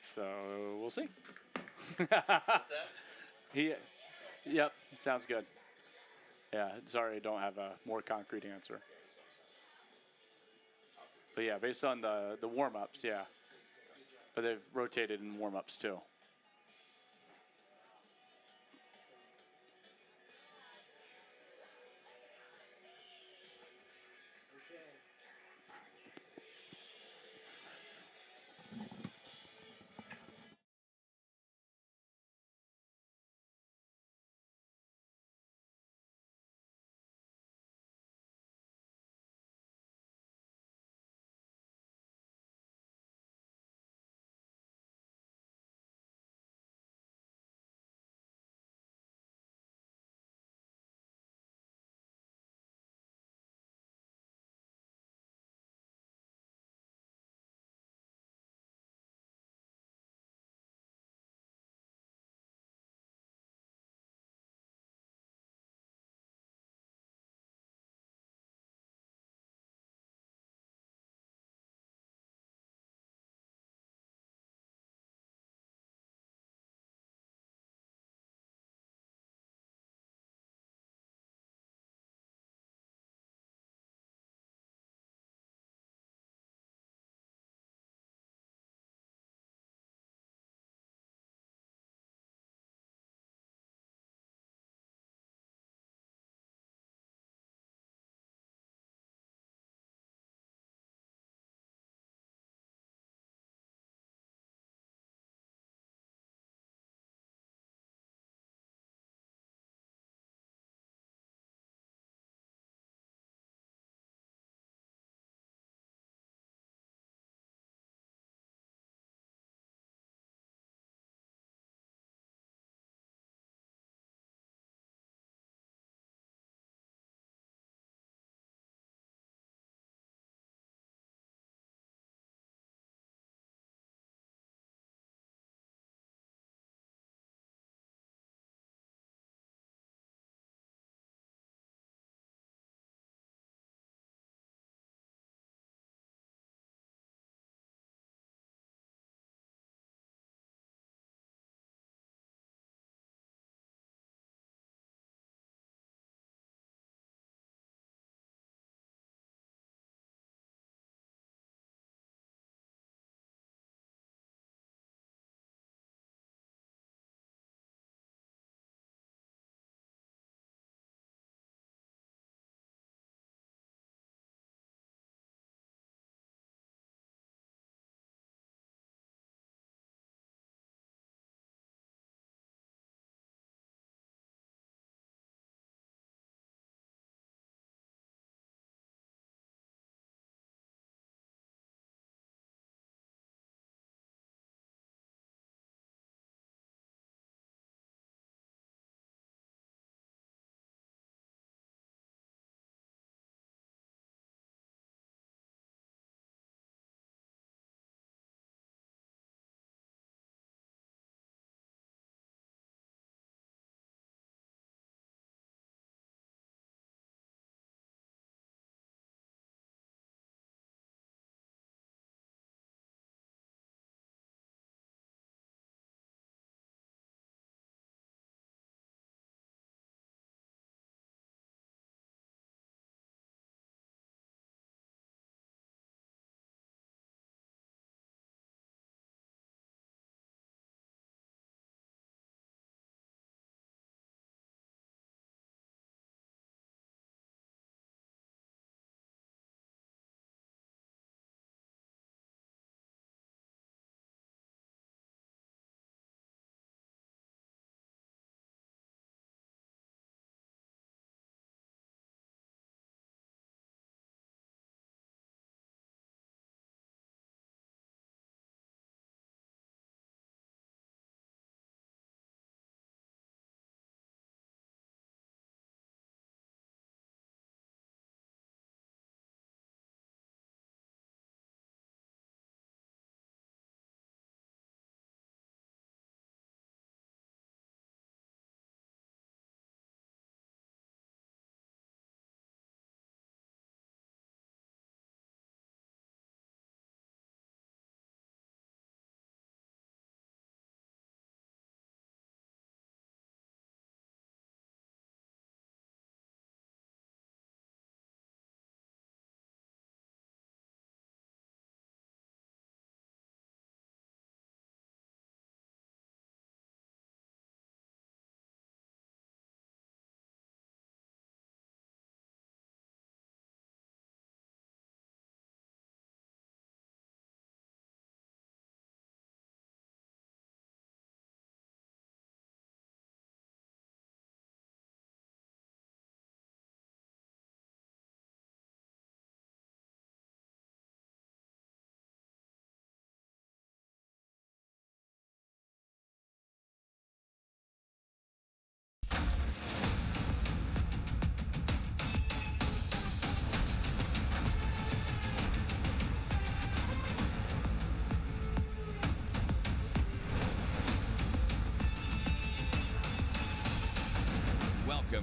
So we'll see. What's that? Yep, sounds good. Yeah, sorry, I don't have a more concrete answer. But yeah, based on the warm ups, yeah. But they've rotated in warm ups too.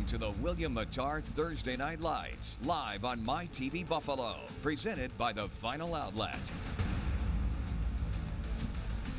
to the William Mattar Thursday Night Lights, live on MyTV Buffalo, presented by the Final Outlet.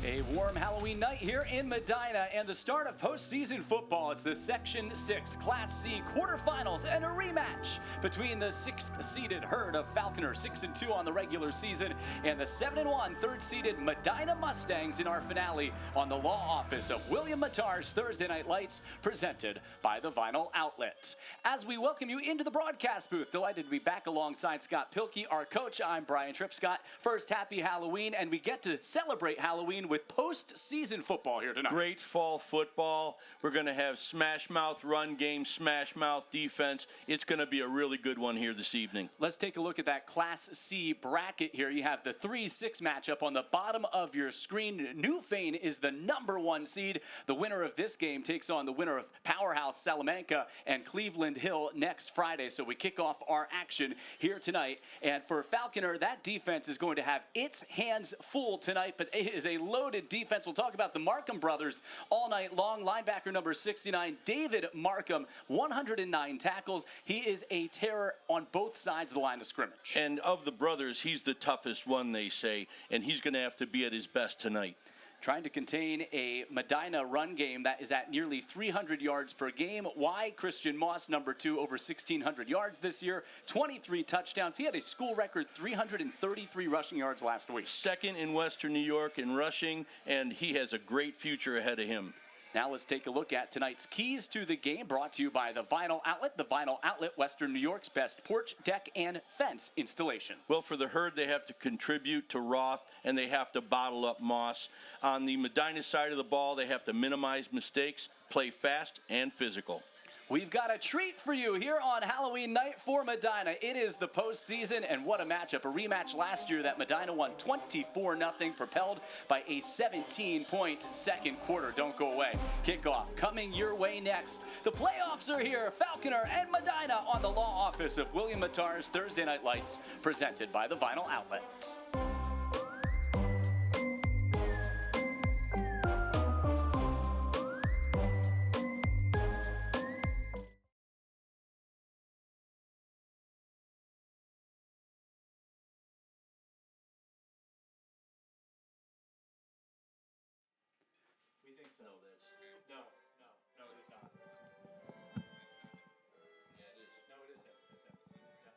A warm Halloween night here in Medina and the start of postseason football. It's the Section 6 Class C quarterfinals and a rematch between the 6th-seeded herd of Falconer, 6-2 on the regular season, and the 7-1 third-seeded Medina Mustangs in our finale on the law office of William Mattar's Thursday Night Lights, presented by the Vinyl Outlet. As we welcome you into the broadcast booth, delighted to be back alongside Scott Pilkey, our coach. I'm Brian Tripp. Scott, first, happy Halloween, and we get to celebrate Halloween with postseason football here tonight. Great fall football. We're going to have smash mouth run game, smash mouth defense. It's going to be a really good one here this evening. Let's take a look at that Class C bracket here. You have the 3-6 matchup on the bottom of your screen. Newfane is the #1 seed. The winner of this game takes on the winner of Powerhouse Salamanca and Cleveland Hill next Friday. So we kick off our action here tonight. And for Falconer, that defense is going to have its hands full tonight, but it is a loaded defense. We'll talk about the Markham brothers all night long. Linebacker number 69, David Markham, 109 tackles. He is a terror on both sides of the line of scrimmage. And of the brothers, he's the toughest one, they say, and he's going to have to be at his best tonight. Trying to contain a Medina run game that is at nearly 300 yards per game. Why? Christian Moss, #2, over 1,600 yards this year, 23 touchdowns. He had a school record 333 rushing yards last week. Second in Western New York in rushing, and he has a great future ahead of him. Now let's take a look at tonight's keys to the game, brought to you by the Vinyl Outlet. The Vinyl Outlet, Western New York's best porch, deck, and fence installations. Well, for the herd, they have to contribute to Roth, and they have to bottle up Moss. On the Medina side of the ball, they have to minimize mistakes, play fast and physical. We've got a treat for you here on Halloween night for Medina. It is the postseason, and what a matchup. A rematch last year that Medina won 24-0, propelled by a 17-point second quarter. Don't go away. Kickoff coming your way next. The playoffs are here. Falconer and Medina on the law office of William Mattar's Thursday Night Lights, presented by the Vinyl Outlet. No, this. No, it is not. Yeah, it is. No, it is him. It's him. Yeah.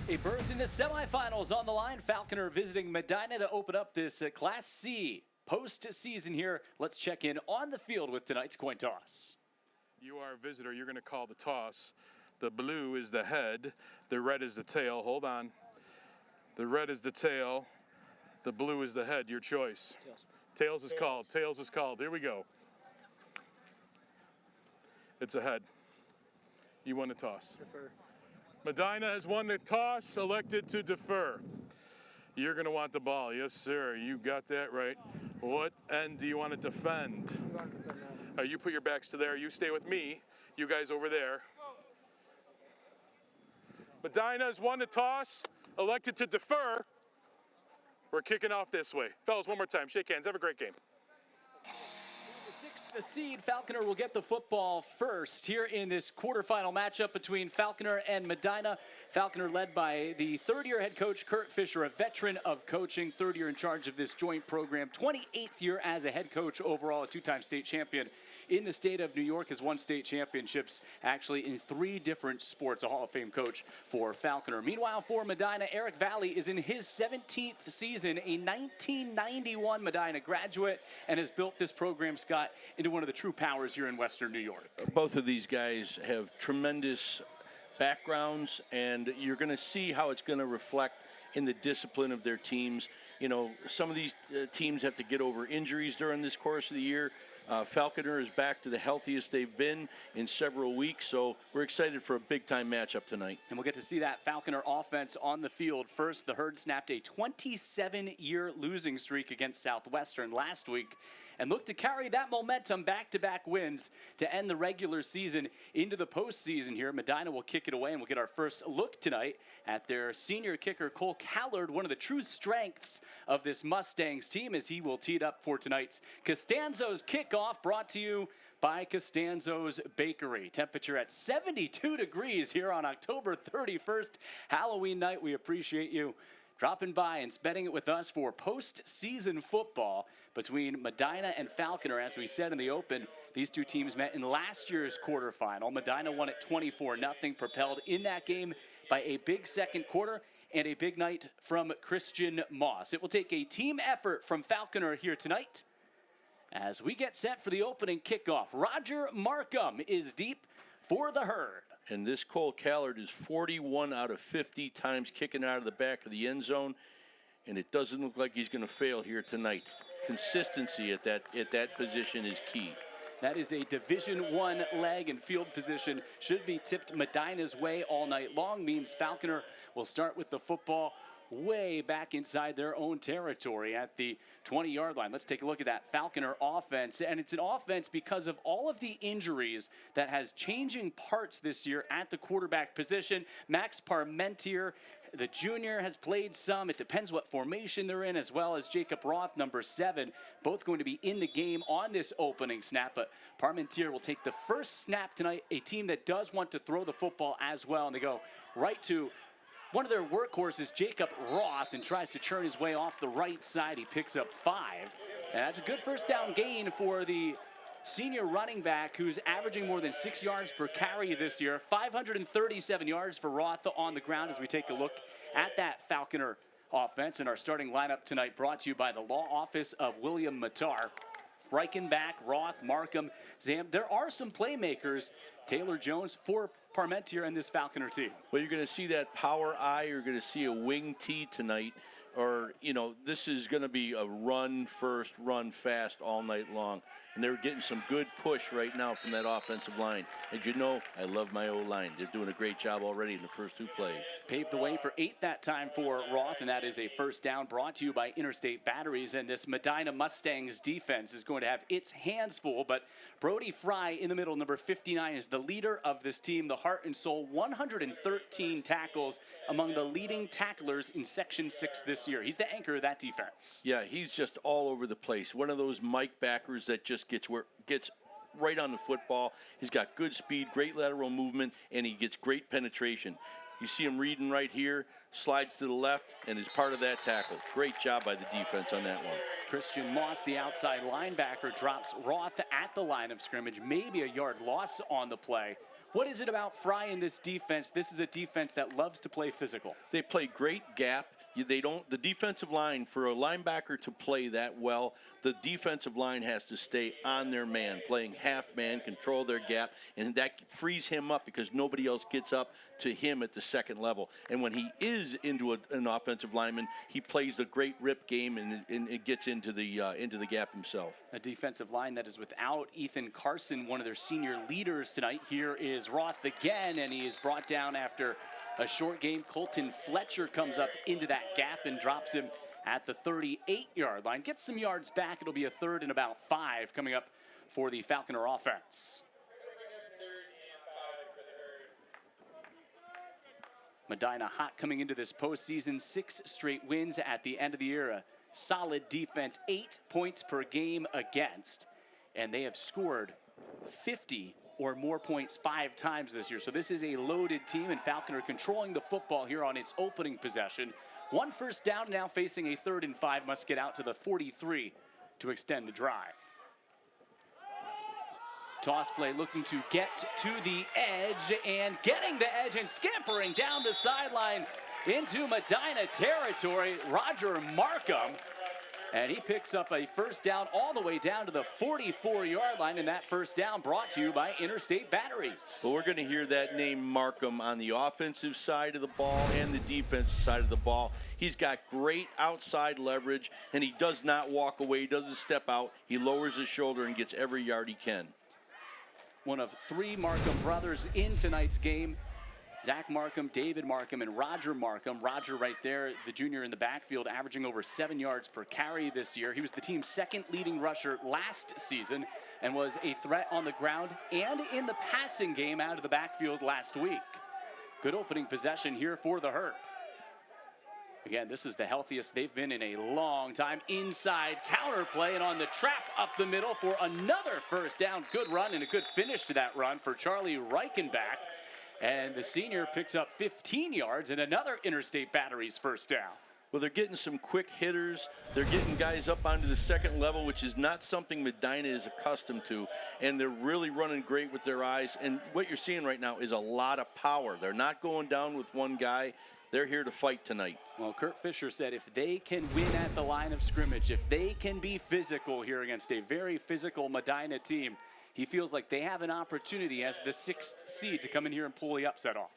A berth in the semifinals on the line. Falconer visiting Medina to open up this Class C postseason here. Let's check in on the field with tonight's coin toss. You are a visitor. You're going to call the toss. The blue is the head. The red is the tail. Hold on. The red is the tail. The blue is the head. Your choice. Tails is called. Tails is called. Here we go. It's a head. You won the toss. Defer. Medina has won the toss, elected to defer. You're going to want the ball. Yes, sir. You got that right. What end do you want to defend? You want to defend now. You put your backs to there. You stay with me. You guys over there. Medina has won the toss, elected to defer. We're kicking off this way. Fellas, one more time. Shake hands. Have a great game. The 6th seed Falconer will get the football first here in this quarterfinal matchup between Falconer and Medina. Falconer led by the third-year head coach Kurt Fisher, a veteran of coaching, third year in charge of this joint program, 28th year as a head coach overall, a two-time state champion in the state of New York, has won state championships actually in 3 different sports, a Hall of Fame coach for Falconer. Meanwhile, for Medina, Eric Valley is in his 17th season, a 1991 Medina graduate, and has built this program, Scott, into one of the true powers here in Western New York. Both of these guys have tremendous backgrounds, and you're going to see how it's going to reflect in the discipline of their teams. You know, some of these teams have to get over injuries during this course of the year. Falconer is back to the healthiest they've been in several weeks, so we're excited for a big-time matchup tonight. And we'll get to see that Falconer offense on the field. First, the Herd snapped a 27-year losing streak against Southwestern last week and look to carry that momentum back-to-back wins to end the regular season into the postseason here. Medina will kick it away, and we'll get our first look tonight at their senior kicker, Cole Callard, one of the true strengths of this Mustangs team, as he will tee it up for tonight's Costanzo's kickoff, brought to you by Costanzo's Bakery. Temperature at 72 degrees here on October 31st, Halloween night. We appreciate you dropping by and spending it with us for postseason football between Medina and Falconer. As we said in the open, these two teams met in last year's quarterfinal. Medina won it 24-0, propelled in that game by a big second quarter and a big night from Christian Moss. It will take a team effort from Falconer here tonight as we get set for the opening kickoff. Roger Markham is deep for the Herd. And this Cole Callard is 41 out of 50 times kicking out of the back of the end zone, and it doesn't look like he's going to fail here tonight. Consistency at that position is key. That is a Division I leg and field position. Should be tipped Medina's way all night long. Means Falconer will start with the football way back inside their own territory at the 20-yard line. Let's take a look at that Falconer offense. And it's an offense because of all of the injuries that has changing parts this year at the quarterback position. Max Parmentier, the junior, has played some. It depends what formation they're in, as well as Jacob Roth, number 7, both going to be in the game on this opening snap. But Parmentier will take the first snap tonight, a team that does want to throw the football as well. And they go right to one of their workhorses, Jacob Roth, and tries to churn his way off the right side. He picks up 5. And that's a good first down gain for the senior running back, who's averaging more than 6 yards per carry this year. 537 yards for Roth on the ground as we take a look at that Falconer offense. And our starting lineup tonight brought to you by the law office of William Matar. Reichenbach, Roth, Markham, Zam. There are some playmakers, Taylor Jones, for Parmentier and this Falconer team. Well, you're going to see that power eye. You're going to see a wing T tonight. Or, you know, this is going to be a run first, run fast all night long. And they're getting some good push right now from that offensive line. As you know, I love my O-line. They're doing a great job already in the first 2 plays. Paved the way for 8 that time for Roth, and that is a first down brought to you by Interstate Batteries. And this Medina Mustangs defense is going to have its hands full, but Brody Fry in the middle, number 59, is the leader of this team, the heart and soul, 113 tackles, among the leading tacklers in Section 6 this year. He's the anchor of that defense. Yeah, he's just all over the place. One of those Mike backers that just gets right on the football. He's got good speed, great lateral movement, and he gets great penetration. You see him reading right here, slides to the left, and is part of that tackle. Great job by the defense on that one. Christian Moss, the outside linebacker, drops Roth at the line of scrimmage, maybe a yard loss on the play. What is it about Fry in this defense? This is a defense that loves to play physical. They play great gap. The defensive line, for a linebacker to play that well, the defensive line has to stay on their man, playing half man, control their gap, and that frees him up because nobody else gets up to him at the second level. And when he is into an offensive lineman, he plays a great rip game and it gets into the gap himself. A defensive line that is without Ethan Carson, one of their senior leaders tonight. Here is Roth again, and he is brought down after a short game. Colton Fletcher comes up into that gap and drops him at the 38-yard line. Gets some yards back. It'll be a 3rd and about 5 coming up for the Falconer offense. Medina hot coming into this postseason. 6 straight wins at the end of the year. A solid defense, 8 points per game against. And they have scored 50 or more points 5 times this year. So this is a loaded team, and Falconer controlling the football here on its opening possession. 1 first down, now facing a 3rd and 5, must get out to the 43 to extend the drive. Toss play looking to get to the edge, and getting the edge and scampering down the sideline into Medina territory, Roger Markham. And he picks up a first down all the way down to the 44-yard line, and that first down brought to you by Interstate Batteries. Well, we're going to hear that name Markham on the offensive side of the ball and the defensive side of the ball. He's got great outside leverage, and he does not walk away, he doesn't step out. He lowers his shoulder and gets every yard he can. One of 3 Markham brothers in tonight's game. Zach Markham, David Markham, and Roger Markham. Roger right there, the junior in the backfield, averaging over 7 yards per carry this year. He was the team's 2nd leading rusher last season and was a threat on the ground and in the passing game out of the backfield last week. Good opening possession here for the Herd. Again, this is the healthiest they've been in a long time. Inside counter play, and on the trap up the middle for another first down. Good run and a good finish to that run for Charlie Reichenbach. And the senior picks up 15 yards and another Interstate Batteries first down. Well, they're getting some quick hitters. They're getting guys up onto the second level, which is not something Medina is accustomed to. And they're really running great with their eyes. And what you're seeing right now is a lot of power. They're not going down with one guy. They're here to fight tonight. Well, Kurt Fisher said if they can win at the line of scrimmage, if they can be physical here against a very physical Medina team, he feels like they have an opportunity as the 6th seed to come in here and pull the upset off.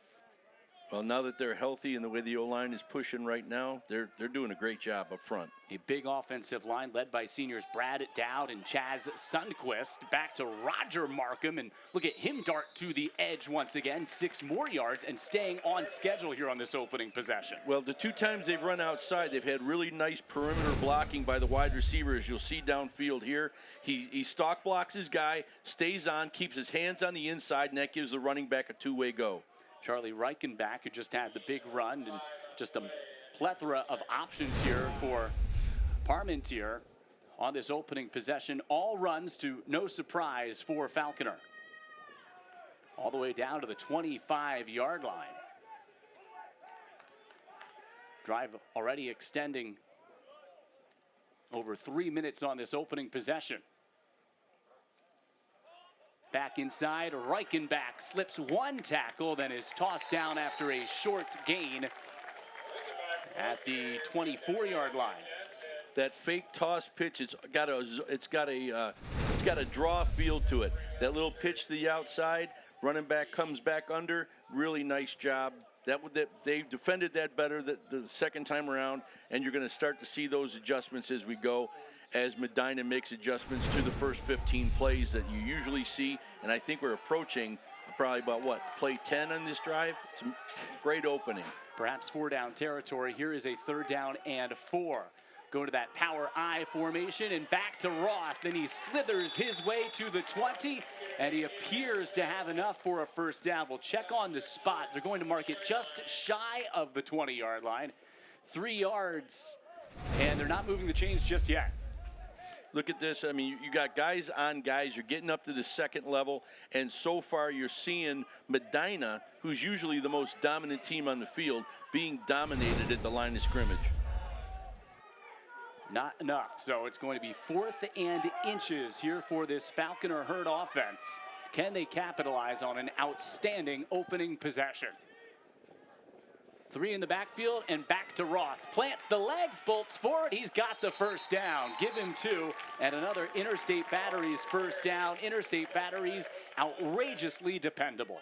Well, now that they're healthy and the way the O-line is pushing right now, they're doing a great job up front. A big offensive line led by seniors Brad Dowd and Chaz Sundquist. Back to Roger Markham, and look at him dart to the edge once again. 6 more yards and staying on schedule here on this opening possession. Well, the 2 times they've run outside, they've had really nice perimeter blocking by the wide receiver, as you'll see downfield here. He stalk blocks his guy, stays on, keeps his hands on the inside, and that gives the running back a 2-way go. Charlie Reichenbach, who just had the big run, and just a plethora of options here for Parmentier on this opening possession. All runs to no surprise for Falconer. All the way down to the 25-yard line. Drive already extending over 3 minutes on this opening possession. Back inside, Reichenbach slips 1 tackle, then is tossed down after a short gain at the 24-yard line. That fake toss pitch, it's got a draw feel to it. That little pitch to the outside, running back comes back under. Really nice job. They defended that better the second time around, and you're going to start to see those adjustments as we go, as Medina makes adjustments to the first 15 plays that you usually see. And I think we're approaching probably about, play 10 on this drive? It's a great opening. Perhaps 4-down territory. Here is a 3rd down and 4. Go to that power I formation and back to Roth. Then he slithers his way to the 20, and he appears to have enough for a first down. We'll check on the spot. They're going to mark it just shy of the 20-yard line. 3 yards, and they're not moving the chains just yet. Look at this. I mean, you got guys on guys. You're getting up to the second level, and so far you're seeing Medina, who's usually the most dominant team on the field, being dominated at the line of scrimmage. Not enough, so it's going to be 4th and inches here for this Falconer Herd offense. Can they capitalize on an outstanding opening possession? Three in the backfield and back to Roth. Plants the legs, bolts forward. He's got the first down. Give him two. And another Interstate Batteries first down. Interstate Batteries, outrageously dependable.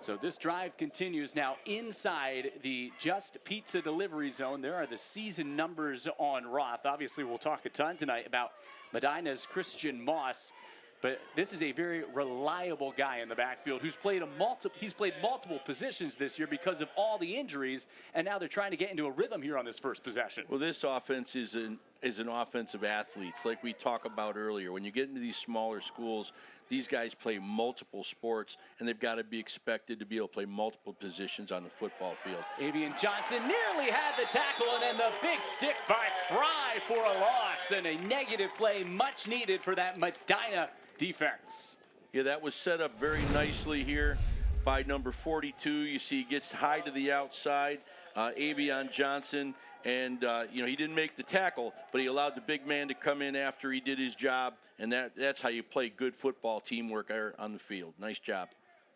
So this drive continues now inside the Just Pizza delivery zone. There are the season numbers on Roth. Obviously, we'll talk a ton tonight about Medina's Christian Moss. But this is a very reliable guy in the backfield who's played multiple positions this year because of all the injuries, and now they're trying to get into a rhythm here on this first possession. Well, this offense is an offense of athletes, like we talked about earlier. When you get into these smaller schools, these guys play multiple sports, and they've got to be expected to be able to play multiple positions on the football field. Avian Johnson nearly had the tackle, and then the big stick by Fry for a loss, and a negative play much needed for that Medina defense. Yeah, that was set up very nicely here by number 42. You see he gets high to the outside, Avian Johnson, and he didn't make the tackle, but he allowed the big man to come in after he did his job, and that's how you play good football teamwork on the field. Nice job.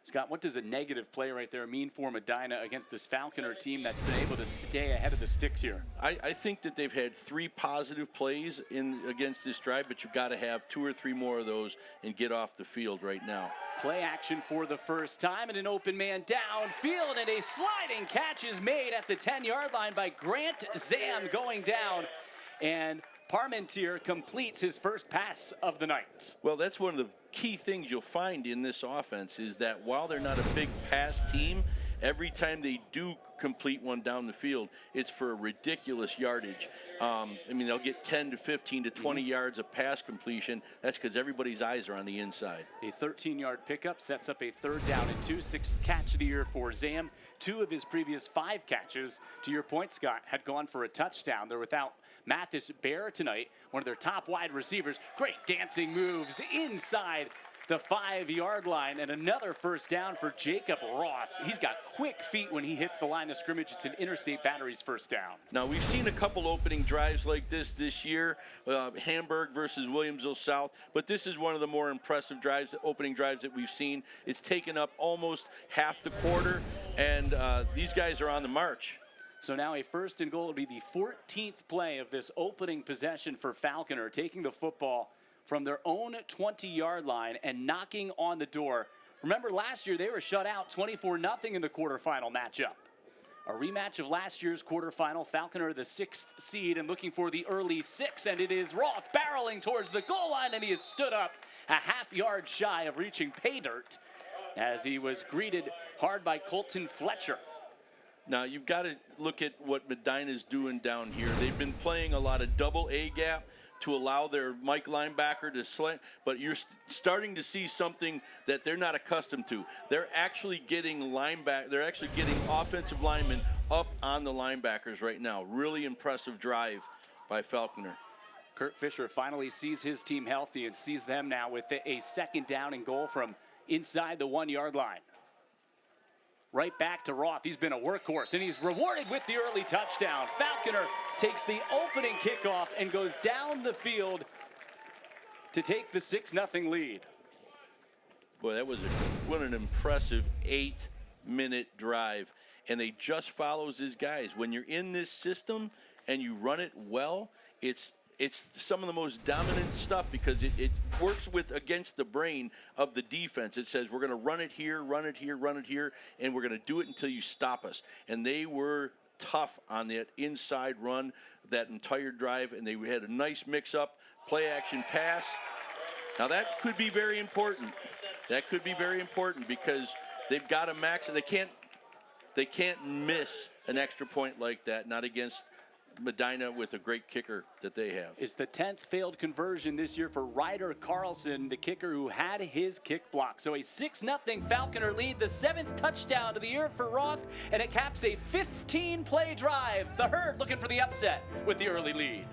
Scott, what does a negative play right there mean for Medina against this Falconer team that's been able to stay ahead of the sticks here? I think that they've had 3 positive plays against this drive, but you've got to have 2 or 3 more of those and get off the field right now. Play action for the first time, and an open man downfield, and a sliding catch is made at the 10-yard line by Grant Zam going down, and Parmentier completes his first pass of the night. Well, that's one of the key things you'll find in this offense is that while they're not a big pass team, every time they do complete one down the field, it's for a ridiculous yardage. They'll get 10 to 15 to 20 yards of pass completion. That's because everybody's eyes are on the inside. A 13-yard pickup sets up a 3rd down and 2, 6th catch of the year for Zam. 2 of his previous 5 catches, to your point, Scott, had gone for a touchdown. They're without Mathis Bear tonight, one of their top wide receivers. Great dancing moves inside the 5-yard line, and another first down for Jacob Roth. He's got quick feet when he hits the line of scrimmage. It's an Interstate Batteries first down. Now, we've seen a couple opening drives like this year, Hamburg versus Williamsville South, but this is one of the more impressive opening drives that we've seen. It's taken up almost half the quarter, and these guys are on the march. So now a 1st and goal will be the 14th play of this opening possession for Falconer, taking the football from their own 20-yard line and knocking on the door. Remember, last year they were shut out 24-0 in the quarterfinal matchup. A rematch of last year's quarterfinal. Falconer, the 6th seed, and looking for the early 6, and it is Roth barreling towards the goal line, and he has stood up a half-yard shy of reaching pay dirt as he was greeted hard by Colton Fletcher. Now, you've got to look at what Medina's doing down here. They've been playing a lot of double A gap to allow their Mike linebacker to slant, but you're starting to see something that they're not accustomed to. They're actually getting offensive linemen up on the linebackers right now. Really impressive drive by Falconer. Kurt Fisher finally sees his team healthy and sees them now with a 2nd down and goal from inside the 1-yard line. Right back to Roth. He's been a workhorse, and he's rewarded with the early touchdown. Falconer takes the opening kickoff and goes down the field to take the 6-0 lead. Boy, what an impressive 8-minute drive. And they just follows his guys. When you're in this system and you run it well, it's some of the most dominant stuff because it works against the brain of the defense. It says we're going to run it here, run it here, run it here, and we're going to do it until you stop us. And they were tough on that inside run that entire drive, and they had a nice mix-up, play-action pass. Now that could be very important. That could be very important because they've got a max. They can't miss an extra point like that, not against Medina with a great kicker that they have. It's the 10th failed conversion this year for Ryder Carlson, the kicker who had his kick block. So a 6-0 Falconer lead, the 7th touchdown of the year for Roth, and it caps a 15-play drive. The Herd looking for the upset with the early lead.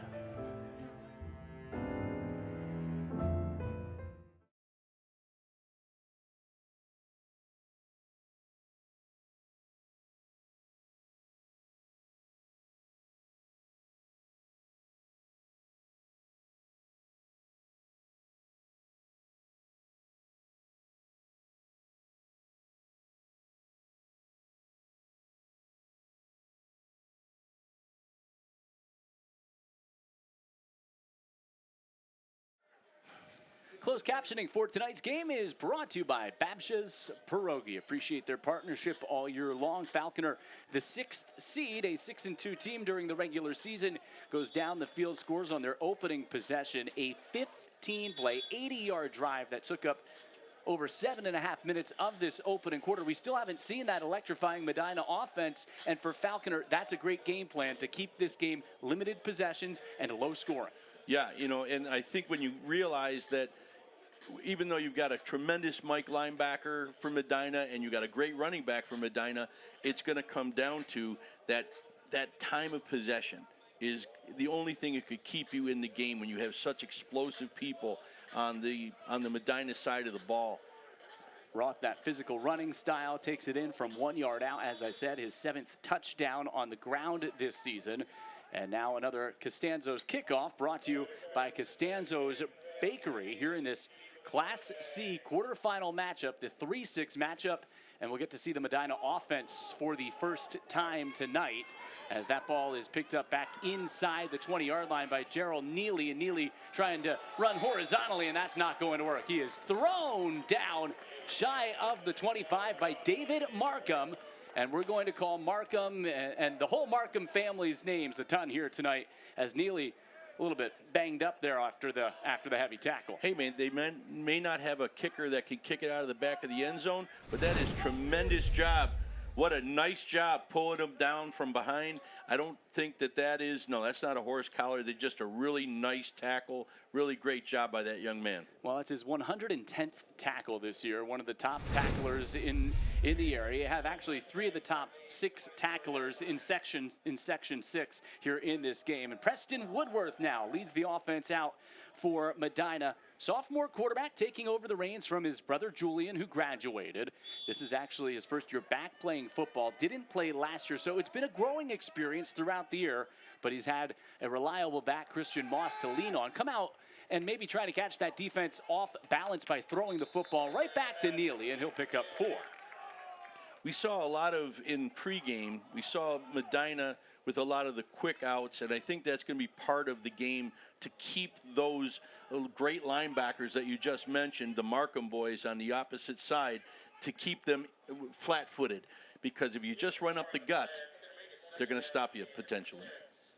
Closed captioning for tonight's game is brought to you by Babsha's Pierogi. Appreciate their partnership all year long. Falconer, the 6th seed, a 6-2 team during the regular season, goes down the field, scores on their opening possession, a 15-play, 80-yard drive that took up over 7.5 minutes of this opening quarter. We still haven't seen that electrifying Medina offense, and for Falconer, that's a great game plan to keep this game limited possessions and low scoring. Yeah, and I think when you realize that even though you've got a tremendous Mike linebacker for Medina and you've got a great running back for Medina, it's going to come down to that time of possession is the only thing that could keep you in the game when you have such explosive people on the Medina side of the ball. Roth, that physical running style, takes it in from 1 yard out. As I said, his 7th touchdown on the ground this season. And now another Costanzo's kickoff, brought to you by Costanzo's Bakery here in this Class C quarterfinal matchup, the 3-6 matchup. And we'll get to see the Medina offense for the first time tonight as that ball is picked up back inside the 20-yard line by Gerald Neely. And Neely trying to run horizontally, and that's not going to work. He is thrown down shy of the 25 by David Markham. And we're going to call Markham and the whole Markham family's names a ton here tonight as Neely a little bit banged up there after the heavy tackle. Hey, man, they may not have a kicker that can kick it out of the back of the end zone, but that is tremendous job. What a nice job pulling him down from behind. I don't think that's not a horse collar. They're just a really nice tackle. Really great job by that young man. Well, it's his 110th tackle this year, one of the top tacklers in the area. You have actually 3 of the top 6 tacklers in Section 6 here in this game. And Preston Woodworth now leads the offense out for Medina. Sophomore quarterback taking over the reins from his brother Julian, who graduated. This is actually his first year back playing football. Didn't play last year, so it's been a growing experience throughout the year. But he's had a reliable back, Christian Moss, to lean on. Come out and maybe try to catch that defense off balance by throwing the football right back to Neely, and he'll pick up 4. We saw a lot of, in pregame, we saw Medina with a lot of the quick outs, and I think that's going to be part of the game to keep those great linebackers that you just mentioned, the Markham boys on the opposite side, to keep them flat-footed. Because if you just run up the gut, they're going to stop you potentially.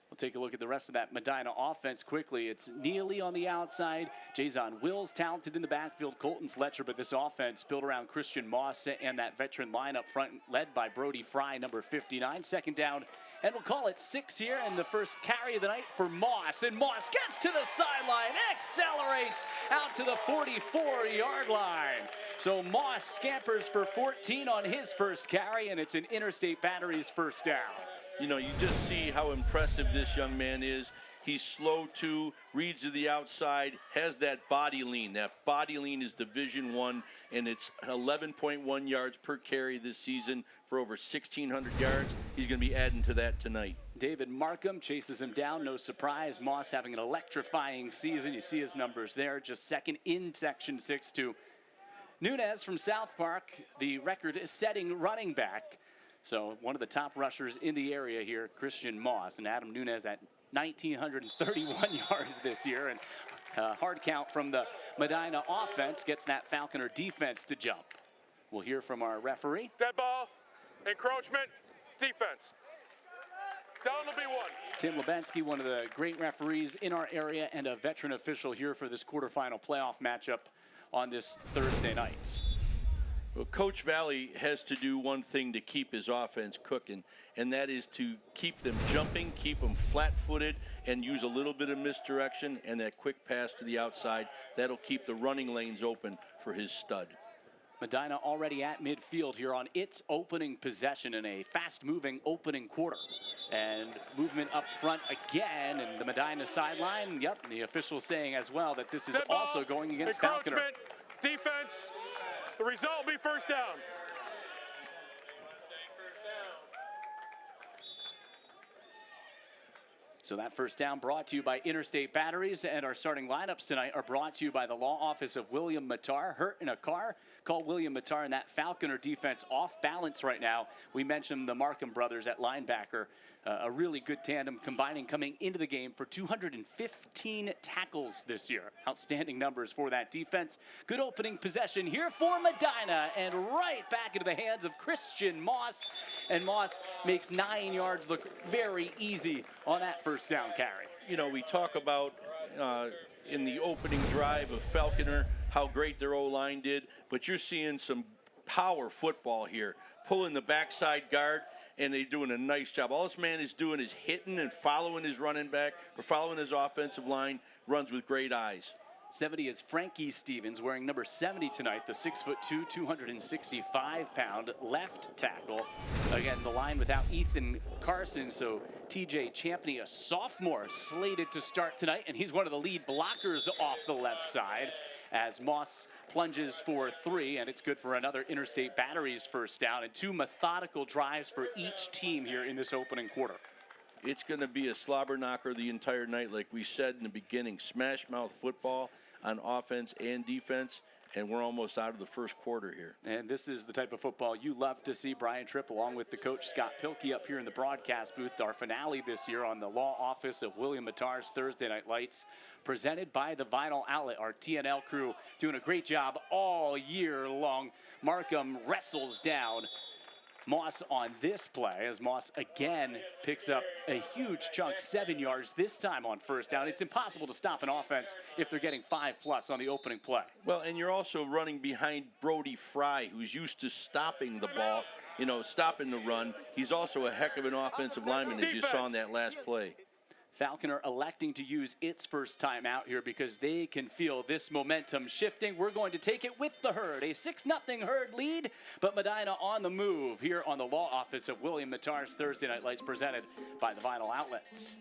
We'll take a look at the rest of that Medina offense quickly. It's Neely on the outside. Jason Wills talented in the backfield. Colton Fletcher, but this offense built around Christian Moss and that veteran line up front led by Brody Fry, number 59. Second down, and we'll call it 6 here, and the first carry of the night for Moss. And Moss gets to the sideline, accelerates out to the 44-yard line. So Moss scampers for 14 on his first carry, and it's an Interstate Batteries first down. You just see how impressive this young man is. He's slow too, reads to the outside, has that body lean. That body lean is Division I, and it's 11.1 yards per carry this season for over 1,600 yards. He's going to be adding to that tonight. David Markham chases him down, no surprise. Moss having an electrifying season. You see his numbers there, just second in Section 6 to Nunez from South Park, the record-setting running back. So one of the top rushers in the area here, Christian Moss, and Adam Nunez at 1,931 yards this year. And hard count from the Medina offense gets that Falconer defense to jump. We'll hear from our referee. Dead ball, encroachment, defense. Down will be 1. Tim Lebensky, one of the great referees in our area and a veteran official here for this quarterfinal playoff matchup on this Thursday night. Well, Coach Valley has to do one thing to keep his offense cooking, and that is to keep them jumping, keep them flat-footed, and use a little bit of misdirection and that quick pass to the outside. That'll keep the running lanes open for his stud. Medina already at midfield here on its opening possession in a fast-moving opening quarter. And movement up front again, and the Medina sideline. Yep, the official saying as well that this is also going against Falconer. Defense. The result will be first down. So that first down brought to you by Interstate Batteries, and our starting lineups tonight are brought to you by the law office of William Matar. Hurt in a car? Call William Matar, and that Falconer defense off balance right now. We mentioned the Markham brothers at linebacker. A really good tandem coming into the game for 215 tackles this year. Outstanding numbers for that defense. Good opening possession here for Medina, and right back into the hands of Christian Moss. And Moss makes 9 yards look very easy on that first down carry. You know, we talk about in the opening drive of Falconer how great their O-line did, but you're seeing some power football here, pulling the backside guard, and they're doing a nice job. All this man is doing is hitting and following his running back or following his offensive line, runs with great eyes. 70 is Frankie Stevens, wearing number 70 tonight, the 6'2", 265-pound left tackle. Again, the line without Ethan Carson, so TJ Champney, a sophomore, slated to start tonight, and he's one of the lead blockers off the left side as Moss plunges for 3, and it's good for another Interstate Batteries first down, and 2 methodical drives for each team here in this opening quarter. It's going to be a slobber knocker the entire night, like we said in the beginning. Smash mouth football on offense and defense, and we're almost out of the first quarter here. And this is the type of football you love to see. Brian Tripp, along with the coach Scott Pilkey, up here in the broadcast booth. Our finale this year on the law office of William Matar's Thursday Night Lights, presented by the Vinyl Outlet. Our TNL crew doing a great job all year long. Markham wrestles down Moss on this play, as Moss again picks up a huge chunk, 7 yards this time on first down. It's impossible to stop an offense if they're getting 5+ on the opening play. Well, and you're also running behind Brody Fry, who's used to stopping the ball, you know, stopping the run. He's also a heck of an offensive lineman, as you saw in that last play. Falconer electing to use its first time out here because they can feel this momentum shifting. We're going to take it with the Herd. A 6-0 Herd lead, but Medina on the move here on the law office of William Matar's Thursday Night Lights, presented by the Vinyl Outlet.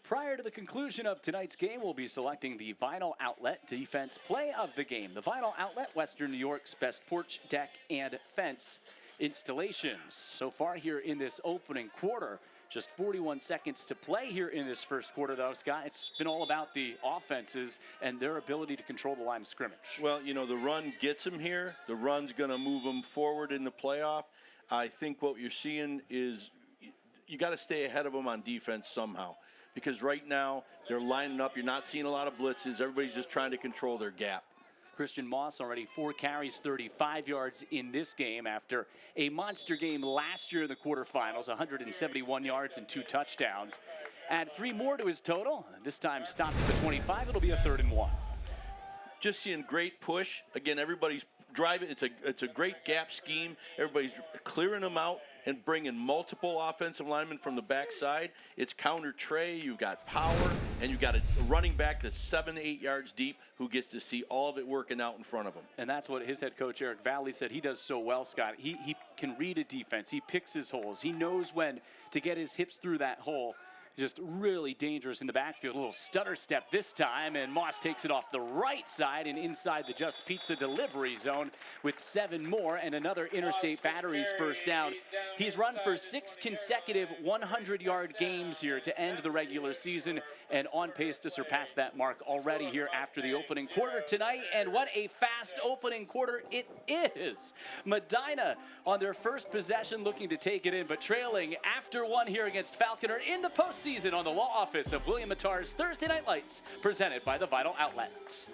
Prior to the conclusion of tonight's game, we'll be selecting the Vinyl Outlet Defense Play of the Game. The Vinyl Outlet, Western New York's best porch, deck, and fence installations. So far here in this opening quarter, just 41 seconds to play here in this first quarter, though, Scott. It's been all about the offenses and their ability to control the line of scrimmage. Well, you know, the run gets them here. The run's going to move them forward in the playoff. I think what you're seeing is you got to stay ahead of them on defense somehow. Because right now, they're lining up. You're not seeing a lot of blitzes. Everybody's just trying to control their gap. Christian Moss already 4 carries, 35 yards in this game after a monster game last year in the quarterfinals, 171 yards and 2 touchdowns. Add 3 more to his total. This time stopped at the 25. It'll be a 3rd and 1. Just seeing great push. Again, everybody's driving. It's a great gap scheme. Everybody's clearing them out and bringing multiple offensive linemen from the backside. It's counter tray. You've got power, and you've got a running back that's 7 to 8 yards deep who gets to see all of it working out in front of him. And that's what his head coach, Eric Valley, said he does so well, Scott. He can read a defense. He picks his holes. He knows when to get his hips through that hole. Just really dangerous in the backfield. A little stutter step this time, and Moss takes it off the right side and inside the Just Pizza delivery zone with 7 more and another Interstate Batteries first down. He's run for 6 consecutive 100-yard games here to end the regular season, and on pace to surpass that mark already here after the opening quarter tonight. And what a fast opening quarter it is. Medina on their first possession looking to take it in, but trailing after 1 here against Falconer in the postseason on the law office of William Matar's Thursday Night Lights, presented by the Vinyl Outlet.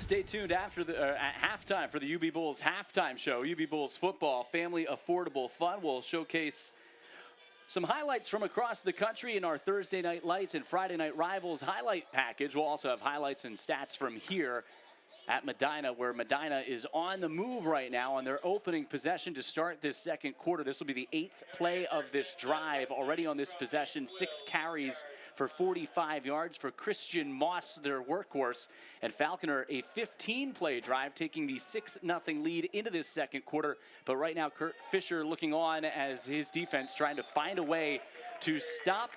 Stay tuned after at halftime for the UB Bulls halftime show. UB Bulls football, family affordable fun. We'll showcase some highlights from across the country in our Thursday Night Lights and Friday Night Rivals highlight package. We'll also have highlights and stats from here at Medina, where Medina is on the move right now on their opening possession to start this second quarter. This will be the 8th play of this drive already on this possession. 6 carries for 45 yards for Christian Moss, their workhorse. And Falconer, a 15-play drive, taking the 6-0 lead into this second quarter. But right now, Kurt Fisher looking on as his defense trying to find a way to stop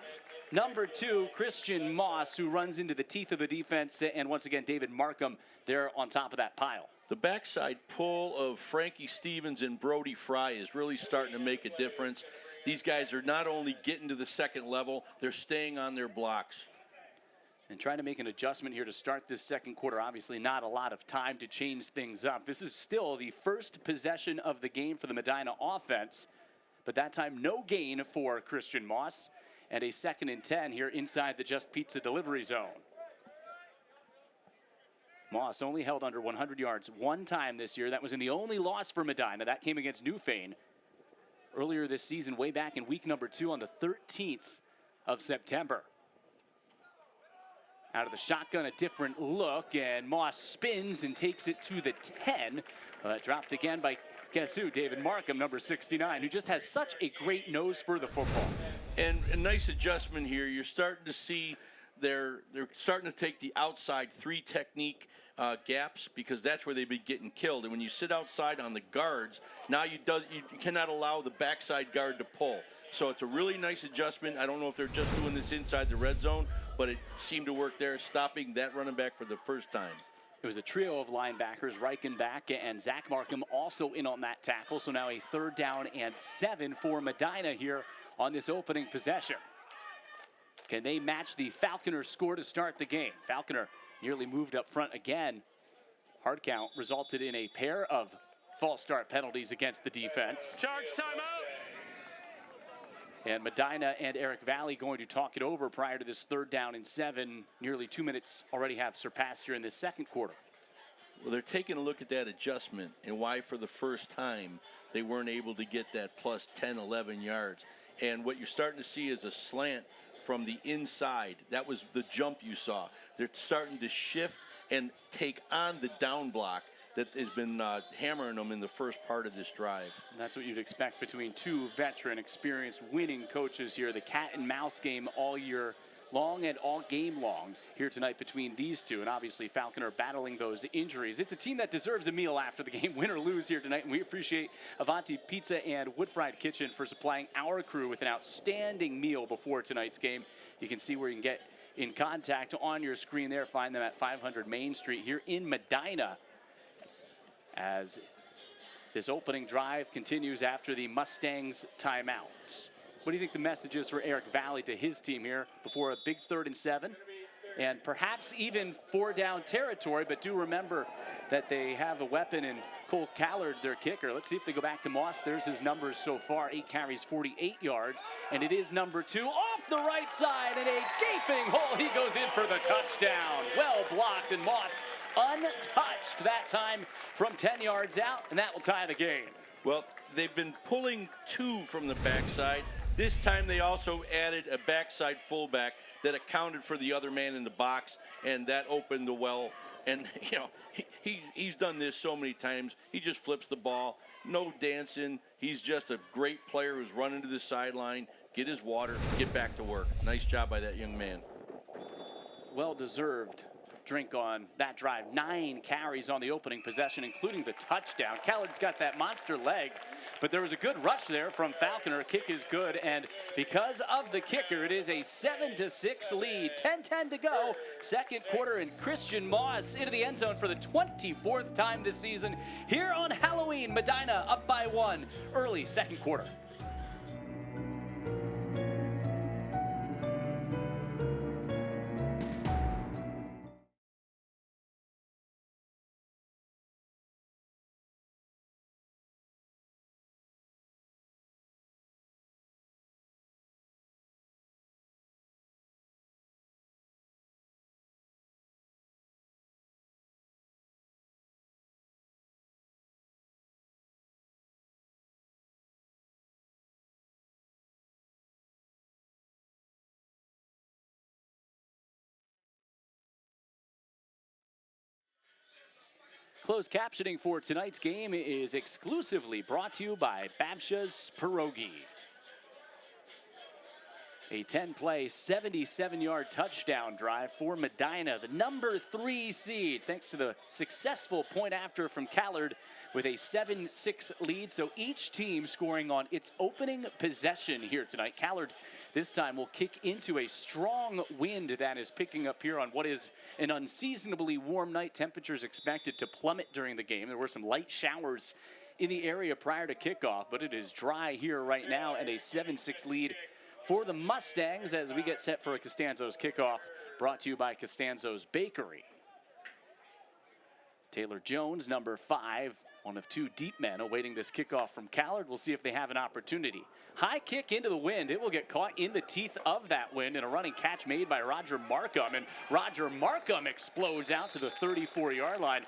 number 2, Christian Moss, who runs into the teeth of the defense. And once again, David Markham there on top of that pile. The backside pull of Frankie Stevens and Brody Fry is really starting to make a difference. These guys are not only getting to the second level, they're staying on their blocks. And trying to make an adjustment here to start this second quarter. Obviously not a lot of time to change things up. This is still the first possession of the game for the Medina offense. But that time, no gain for Christian Moss. And a 2nd and 10 here inside the Just Pizza delivery zone. Moss only held under 100 yards one time this year. That was in the only loss for Medina. That came against Newfane earlier this season, way back in week number 2 on the 13th of September. Out of the shotgun, a different look, and Moss spins and takes it to the 10. Dropped again by, guess who? David Markham, number 69, who just has such a great nose for the football. And a nice adjustment here. You're starting to see they're starting to take the outside 3 technique gaps, because that's where they've been getting killed. And when you sit outside on the guards, now you cannot allow the backside guard to pull. So it's a really nice adjustment. I don't know if they're just doing this inside the red zone, but it seemed to work there, stopping that running back for the first time. It was a trio of linebackers, Reichenbach and Zach Markham also in on that tackle. So now a 3rd down and 7 for Medina here on this opening possession. Can they match the Falconer score to start the game? Falconer nearly moved up front again. Hard count resulted in a pair of false start penalties against the defense. Charge timeout. And Medina and Eric Valley going to talk it over prior to this 3rd down and 7. Nearly 2 minutes already have surpassed here in this second quarter. Well, they're taking a look at that adjustment and why for the first time they weren't able to get that plus 10, 11 yards. And what you're starting to see is a slant from the inside. That was the jump you saw. They're starting to shift and take on the down block that has been hammering them in the first part of this drive. And that's what you'd expect between 2 veteran, experienced, winning coaches here. The cat and mouse game all year long and all game long here tonight between these two. And obviously Falconer battling those injuries. It's a team that deserves a meal after the game, win or lose here tonight. And we appreciate Avanti Pizza and Wood Fried Kitchen for supplying our crew with an outstanding meal before tonight's game. You can see where you can get in contact on your screen there. Find them at 500 Main Street here in Medina, as this opening drive continues after the Mustangs timeout. What do you think the message is for Eric Valley to his team here before a big 3rd and 7? And perhaps even 4-down territory, but do remember that they have a weapon in Cole Callard, their kicker. Let's see if they go back to Moss. There's his numbers so far, 8 carries, 48 yards. And it is number 2 off the right side, and a gaping hole. He goes in for the touchdown. Well blocked, and Moss untouched that time from 10 yards out, and that will tie the game. Well, they've been pulling 2 from the backside. This time they also added a backside fullback that accounted for the other man in the box, and that opened the well. And, you know, he's done this so many times. He just flips the ball. No dancing. He's just a great player who's running to the sideline, get his water, get back to work. Nice job by that young man. Well-deserved drink on that drive. 9 carries on the opening possession, including the touchdown. Callard's got that monster leg, but there was a good rush there from Falconer. Kick is good, and because of the kicker, it is a 7-6 lead. 10-10 to go. Second quarter, and Christian Moss into the end zone for the 24th time this season. Here on Halloween, Medina up by 1 early second quarter. Closed captioning for tonight's game is exclusively brought to you by Babsha's Pierogi. A 10-play, 77-yard touchdown drive for Medina, the number 3 seed, thanks to the successful point after from Callard with a 7-6 lead. So each team scoring on its opening possession here tonight. Callard this time will kick into a strong wind that is picking up here on what is an unseasonably warm night. Temperatures expected to plummet during the game. There were some light showers in the area prior to kickoff, but it is dry here right now, and a 7-6 lead for the Mustangs as we get set for a Costanzo's kickoff, brought to you by Costanzo's Bakery. Taylor Jones, number 5, one of 2 deep men awaiting this kickoff from Callard. We'll see if they have an opportunity. High kick into the wind. It will get caught in the teeth of that wind, and a running catch made by Roger Markham. And Roger Markham explodes out to the 34-yard line.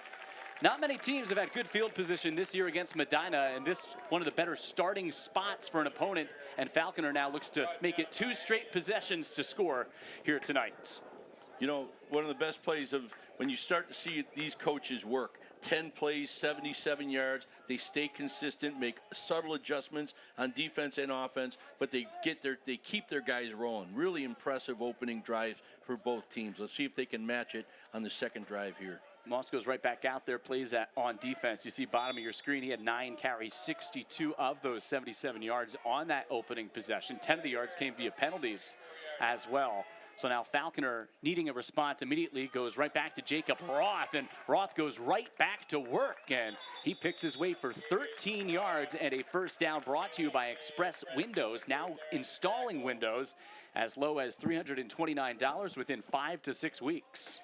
Not many teams have had good field position this year against Medina, and this one of the better starting spots for an opponent. And Falconer now looks to make it 2 straight possessions to score here tonight. You know, one of the best plays of when you start to see these coaches work. 10 plays, 77 yards. They stay consistent, make subtle adjustments on defense and offense, but they keep their guys rolling. Really impressive opening drives for both teams. Let's see if they can match it on the second drive here. Moss goes right back out there, plays that on defense. You see bottom of your screen, he had 9 carries, 62 of those 77 yards on that opening possession. 10 of the yards came via penalties as well. So now Falconer, needing a response immediately, goes right back to Jacob Roth, and Roth goes right back to work, and he picks his way for 13 yards and a first down, brought to you by Express Windows, now installing windows as low as $329 within 5 to 6 weeks.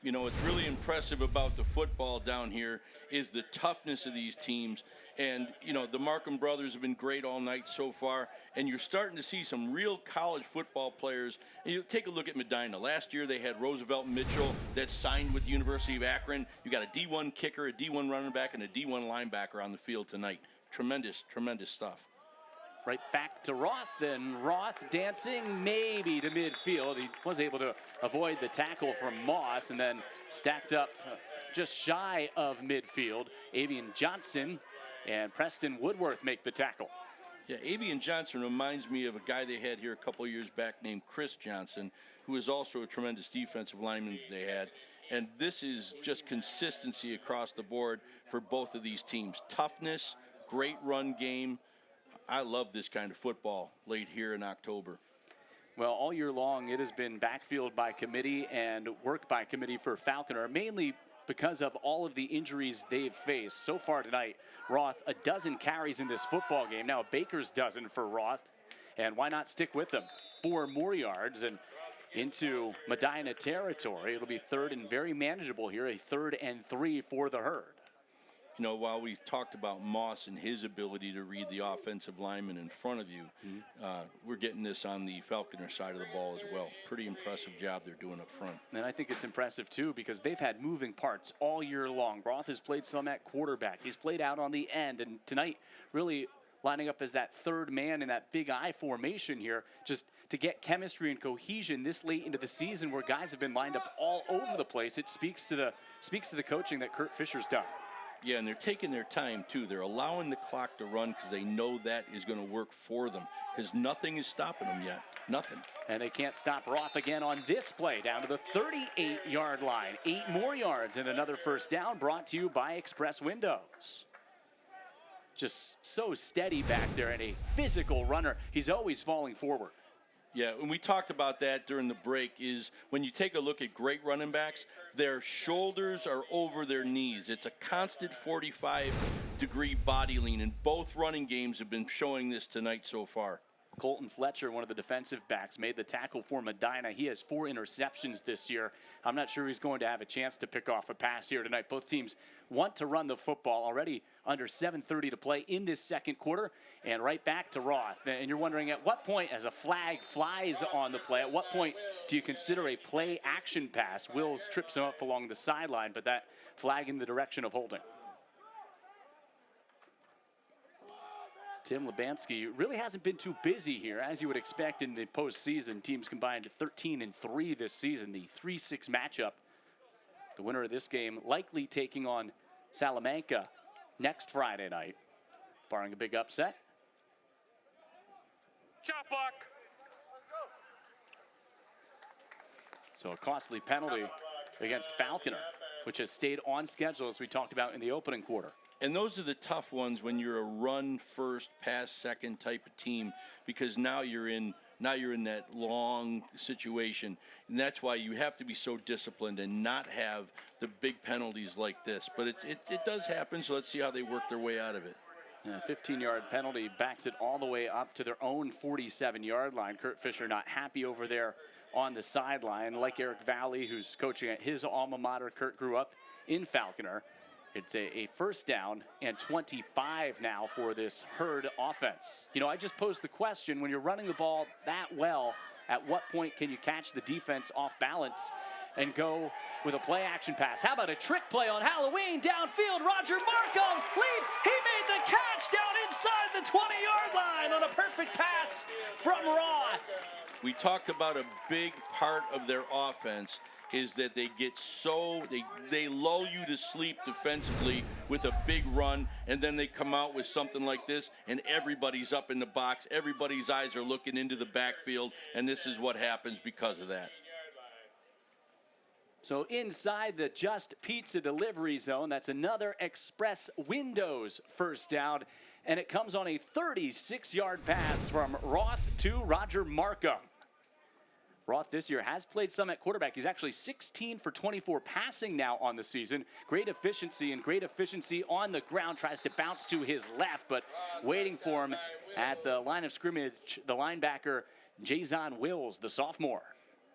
You know, what's really impressive about the football down here is the toughness of these teams. And, you know, the Markham brothers have been great all night so far. And you're starting to see some real college football players. And you take a look at Medina. Last year they had Roosevelt Mitchell that signed with the University of Akron. You got a D1 kicker, a D1 running back, and a D1 linebacker on the field tonight. Tremendous, tremendous stuff. Right back to Roth, and Roth dancing maybe to midfield. He was able to avoid the tackle from Moss, and then stacked up just shy of midfield. Avian Johnson and Preston Woodworth make the tackle. Yeah, Avian Johnson reminds me of a guy they had here a couple of years back named Chris Johnson, who is also a tremendous defensive lineman that they had. And this is just consistency across the board for both of these teams. Toughness, great run game. I love this kind of football late here in October. Well, all year long, it has been backfield by committee and work by committee for Falconer, mainly because of all of the injuries they've faced. So far tonight, Roth, a dozen carries in this football game. Now a baker's dozen for Roth, and why not stick with them? 4 more yards and into Medina territory. It'll be 3rd and very manageable here, a 3rd and 3 for the Herd. You know, while we talked about Moss and his ability to read the offensive lineman in front of you, we're getting this on the Falconer side of the ball as well. Pretty impressive job they're doing up front. And I think it's impressive, too, because they've had moving parts all year long. Roth has played some at quarterback. He's played out on the end. And tonight, really lining up as that 3rd man in that big I formation here, just to get chemistry and cohesion this late into the season where guys have been lined up all over the place. It speaks to the coaching that Kurt Fisher's done. Yeah, and they're taking their time, too. They're allowing the clock to run because they know that is going to work for them, because nothing is stopping them yet. Nothing. And they can't stop Roth again on this play, down to the 38-yard line. 8 more yards and another first down, brought to you by Express Windows. Just so steady back there, and a physical runner. He's always falling forward. Yeah, and we talked about that during the break, is when you take a look at great running backs, their shoulders are over their knees. It's a constant 45-degree body lean, and both running games have been showing this tonight so far. Colton Fletcher, one of the defensive backs, made the tackle for Medina. He has 4 interceptions this year. I'm not sure he's going to have a chance to pick off a pass here tonight. Both teams want to run the football. Already under 7:30 to play in this second quarter. And right back to Roth. And you're wondering, at what point, as a flag flies on the play, at what point do you consider a play action pass? Wills trips him up along the sideline, but that flag in the direction of holding. Tim Lubanski really hasn't been too busy here, as you would expect in the postseason. Teams combined 13-3 this season, the 3-6 matchup. The winner of this game likely taking on Salamanca next Friday night, barring a big upset. Shot block. So a costly penalty against Falconer, which has stayed on schedule as we talked about in the opening quarter. And those are the tough ones when you're a run first, pass second type of team, because now you're in that long situation, and that's why you have to be so disciplined and not have the big penalties like this. But it does happen, so let's see how they work their way out of it. A 15-yard penalty backs it all the way up to their own 47-yard line. Kurt Fisher not happy over there on the sideline. Like Eric Valley, who's coaching at his alma mater, Kurt grew up in Falconer. It's a first down and 25 now for this Herd offense. You know, I just posed the question, when you're running the ball that well, at what point can you catch the defense off balance and go with a play action pass? How about a trick play on Halloween downfield? Roger Markham leaps. He made the catch down inside the 20-yard line on a perfect pass from Roth. We talked about a big part of their offense is that they get they lull you to sleep defensively with a big run, and then they come out with something like this, and everybody's up in the box. Everybody's eyes are looking into the backfield, and this is what happens because of that. So inside the Just Pizza delivery zone, that's another Express Windows first down, and it comes on a 36-yard pass from Roth to Roger Markham. Roth this year has played some at quarterback. He's actually 16 for 24 passing now on the season. Great efficiency on the ground. Tries to bounce to his left, but waiting for him at the line of scrimmage, the linebacker, Jason Wills, the sophomore.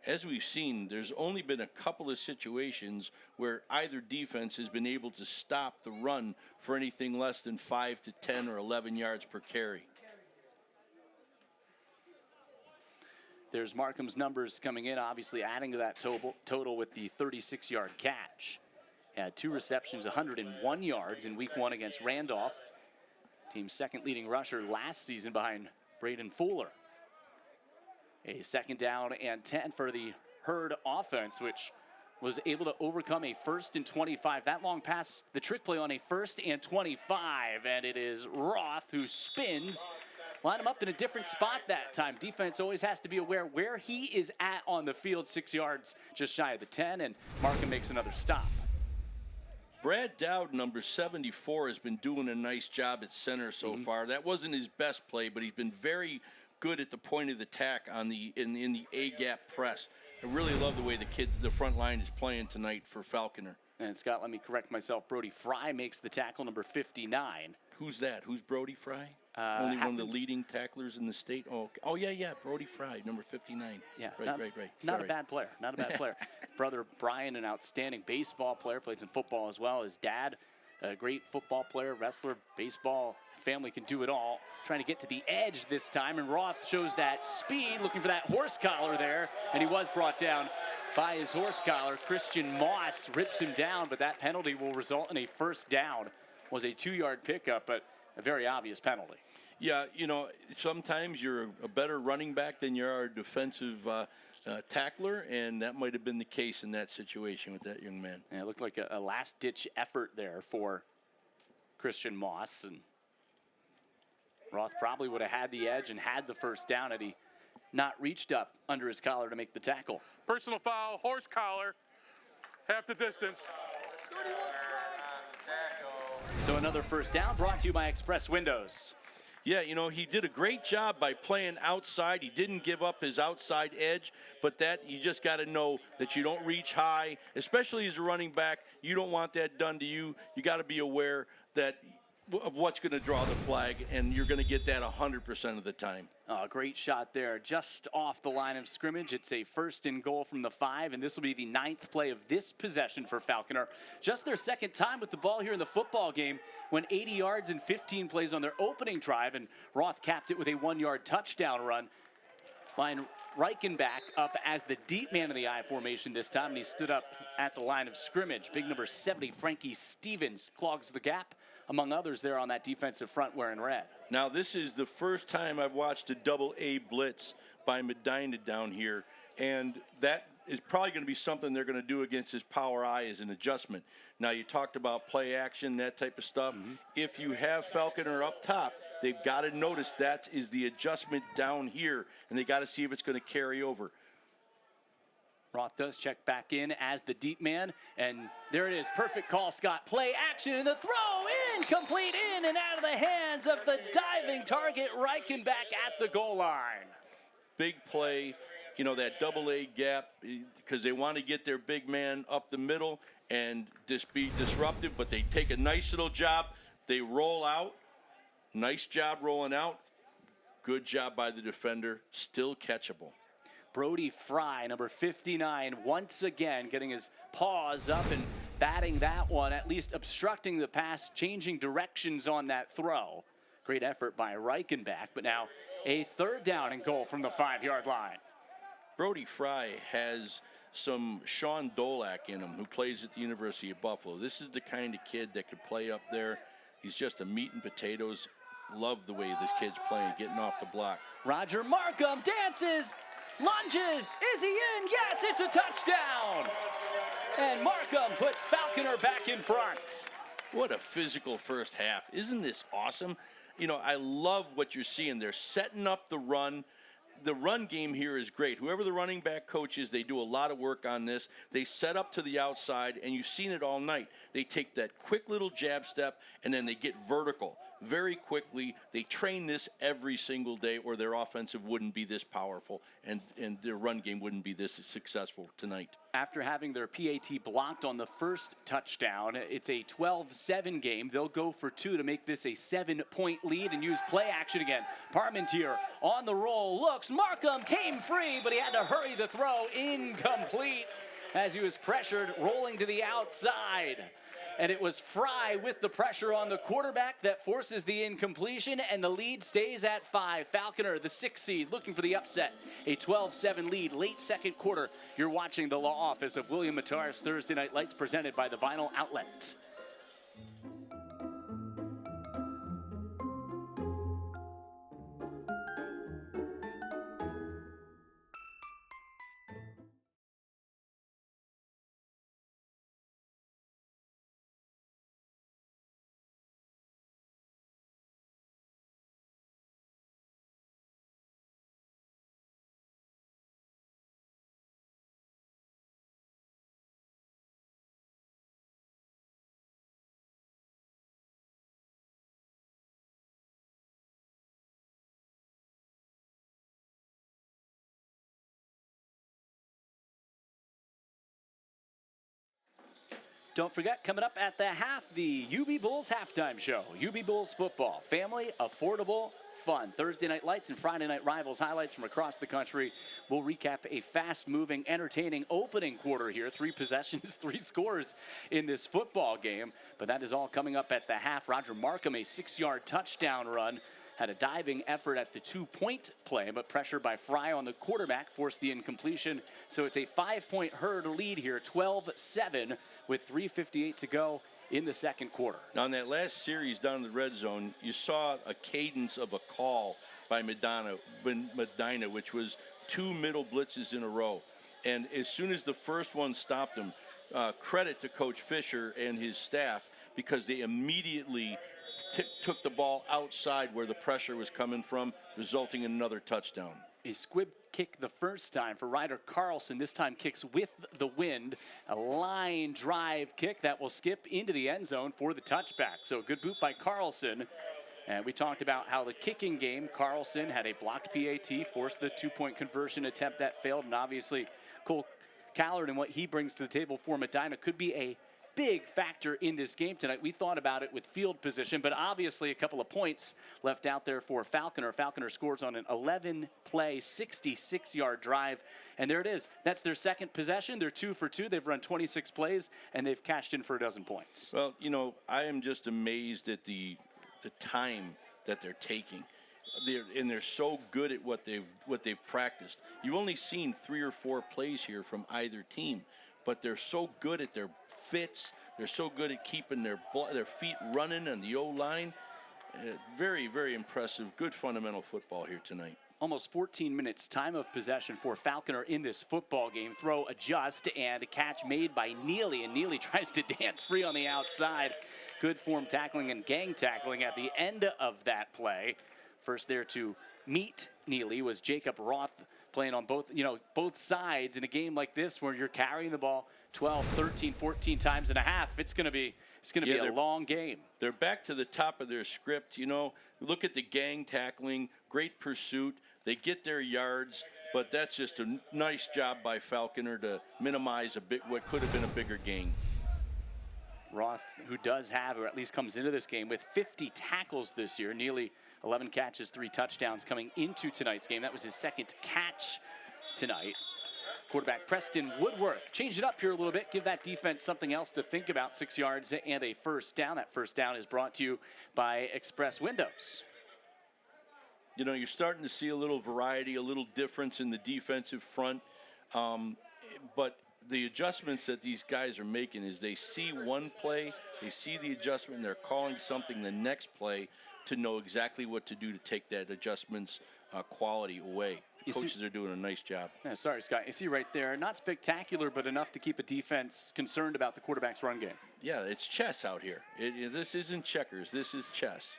As we've seen, there's only been a couple of situations where either defense has been able to stop the run for anything less than 5 to 10 or 11 yards per carry. There's Markham's numbers coming in, obviously adding to that total with the 36-yard catch. Had 2 receptions, 101 yards in week 1 against Randolph. Team's second leading rusher last season behind Braden Fuller. A second down and 10 for the Herd offense, which was able to overcome a 1st and 25. That long pass, the trick play on a 1st and 25, and it is Roth who spins. Line him up in a different spot that time. Defense always has to be aware where he is at on the field. 6 yards just shy of the 10, and Markham makes another stop. Brad Dowd, number 74, has been doing a nice job at center so far. That wasn't his best play, but he's been very good at the point of the attack on in the A-gap press. I really love the way the front line is playing tonight for Falconer. And Scott, let me correct myself. Brody Fry makes the tackle, number 59. Who's that? Who's Brody Fry? Only one of the leading tacklers in the state. Oh yeah, Brody Fry, number 59. Yeah, right. Not a bad player. Brother Brian, an outstanding baseball player, played some football as well. His dad, a great football player, wrestler, baseball. Family can do it all. Trying to get to the edge this time, and Roth shows that speed, looking for that horse collar there, and he was brought down by his horse collar. Christian Moss rips him down, but that penalty will result in a first down. Was a 2-yard pickup, but a very obvious penalty. Yeah, you know, sometimes you're a better running back than you are a defensive tackler, and that might have been the case in that situation with that young man. Yeah, it looked like a last-ditch effort there for Christian Moss, and Roth probably would have had the edge and had the first down had he not reached up under his collar to make the tackle. Personal foul, horse collar, half the distance. So another first down brought to you by Express Windows. Yeah, you know, he did a great job by playing outside. He didn't give up his outside edge, but that you just got to know that you don't reach high, especially as a running back. You don't want that done to you. You got to be aware of what's going to draw the flag, and you're going to get that 100% of the time. Great shot there, just off the line of scrimmage. It's a 1st and goal from the 5, and this will be the 9th play of this possession for Falconer. Just their second time with the ball here in the football game, went 80 yards in 15 plays on their opening drive, and Roth capped it with a 1-yard touchdown run. Line Reichenbach up as the deep man in the I formation this time, and he stood up at the line of scrimmage. Big number 70, Frankie Stevens, clogs the gap, among others there on that defensive front wearing red. Now, this is the first time I've watched a double-A blitz by Medina down here, and that is probably going to be something they're going to do against his power eye as an adjustment. Now, you talked about play action, that type of stuff. If you have Falconer up top, they've got to notice that is the adjustment down here, and they got to see if it's going to carry over. Roth does check back in as the deep man, and there it is. Perfect call, Scott. Play action, and the throw incomplete, in and out of the hands of the diving target, Reichenbach at the goal line. Big play, you know, that double-A gap, because they want to get their big man up the middle and just be disruptive, but they take a nice little job. They roll out. Nice job rolling out. Good job by the defender. Still catchable. Brody Fry, number 59, once again getting his paws up and batting that one, at least obstructing the pass, changing directions on that throw. Great effort by Reichenbach, but now a third down and goal from the 5-yard line. Brody Fry has some Sean Dolak in him, who plays at the University of Buffalo. This is the kind of kid that could play up there. He's just a meat and potatoes. Love the way this kid's playing, getting off the block. Roger Markham dances, lunges, is he in? Yes, it's a touchdown! And Markham puts Falconer back in front. What a physical first half. Isn't this awesome? You know, I love what you're seeing. They're setting up the run. The run game here is great. Whoever the running back coach is, they do a lot of work on this. They set up to the outside, and you've seen it all night. They take that quick little jab step, and then they get vertical very quickly. They train this every single day, or their offensive wouldn't be this powerful, and their run game wouldn't be this successful tonight. After having their PAT blocked on the first touchdown, it's a 12-7 game. They'll go for 2 to make this a 7-point lead and use play action again. Parmentier on the roll, looks, Markham came free, but he had to hurry the throw, incomplete as he was pressured, rolling to the outside. And it was Fry with the pressure on the quarterback that forces the incompletion, and the lead stays at 5. Falconer, the 6th seed, looking for the upset. A 12-7 lead, late second quarter. You're watching the law office of William Mattar's Thursday Night Lights, presented by the Vinyl Outlet. Don't forget, coming up at the half, the UB Bulls halftime show. UB Bulls football, family, affordable, fun. Thursday Night Lights and Friday Night Rivals highlights from across the country. We'll recap a fast-moving, entertaining opening quarter here. 3 possessions, 3 scores in this football game. But that is all coming up at the half. Roger Markham, a 6-yard touchdown run. Had a diving effort at the 2-point play, but pressure by Fry on the quarterback forced the incompletion. So it's a 5-point herd lead here, 12-7, with 3:58 to go in the second quarter. Now, in that last series down in the red zone, you saw a cadence of a call by Medina, which was 2 middle blitzes in a row. And as soon as the first one stopped him, credit to Coach Fisher and his staff, because they immediately took the ball outside where the pressure was coming from, resulting in another touchdown. A squib kick the first time for Ryder Carlson. This time kicks with the wind. A line drive kick that will skip into the end zone for the touchback. So a good boot by Carlson. And we talked about how the kicking game, Carlson had a blocked PAT, forced the 2-point conversion attempt that failed. And obviously, Cole Callard and what he brings to the table for Medina could be a big factor in this game tonight. We thought about it with field position, but obviously a couple of points left out there for Falconer. Falconer scores on an 11-play, 66-yard drive, and there it is. That's their second possession. They're 2 for 2. They've run 26 plays, and they've cashed in for 12 points. Well, you know, I am just amazed at the time that they're taking. They're so good at what they've practiced. You've only seen 3 or 4 plays here from either team, but they're so good at their fits. They're so good at keeping their feet running on the O-line. Very, very impressive. Good fundamental football here tonight. almost 14 minutes time of possession for Falconer in this football game. Throw, adjust, and a catch made by Neely, and Neely tries to dance free on the outside. Good form tackling and gang tackling at the end of that play. First there to meet Neely was Jacob Roth, playing on both sides in a game like this where you're carrying the ball 12, 13, 14 times and a half. It's going to be a long game. They're back to the top of their script. Look at the gang tackling, great pursuit. They get their yards, but that's just a nice job by Falconer to minimize what could have been a bigger gain. Roth, who does have, or at least comes into this game with 50 tackles this year. Nearly 11 catches, 3 touchdowns coming into tonight's game. That was his second catch tonight. Quarterback Preston Woodworth. Change it up here a little bit. Give that defense something else to think about. 6 yards and a first down. That first down is brought to you by Express Windows. You're starting to see a little variety, a little difference in the defensive front. But the adjustments that these guys are making is they see one play, they see the adjustment, and they're calling something the next play to know exactly what to do to take that adjustment's quality away. Coaches are doing a nice job. Yeah, sorry, Scott. You see right there, not spectacular, but enough to keep a defense concerned about the quarterback's run game. Yeah, it's chess out here. This isn't checkers. This is chess.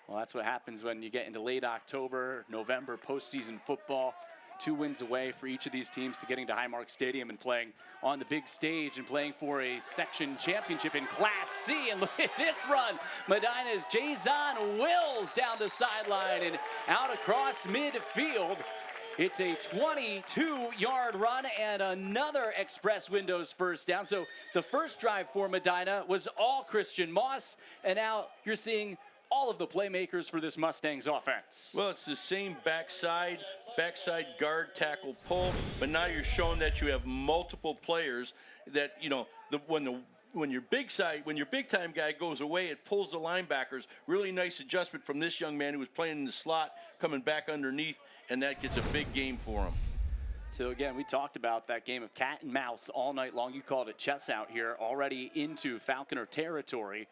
Well, that's what happens when you get into late October, November, postseason football. 2 wins away for each of these teams to getting to Highmark Stadium and playing on the big stage and playing for a section championship in Class C. And look at this run. Medina's Jason Wills down the sideline and out across midfield. It's a 22-yard run and another Express Windows first down. So the first drive for Medina was all Christian Moss, and now you're seeing all of the playmakers for this Mustangs offense. Well, it's the same backside guard tackle pull, but now you're showing that you have multiple players that, when your big time guy goes away, it pulls the linebackers. Really nice adjustment from this young man who was playing in the slot, coming back underneath, and that gets a big game for him. So again, we talked about that game of cat and mouse all night long. You called it chess out here, already into Falconer territory.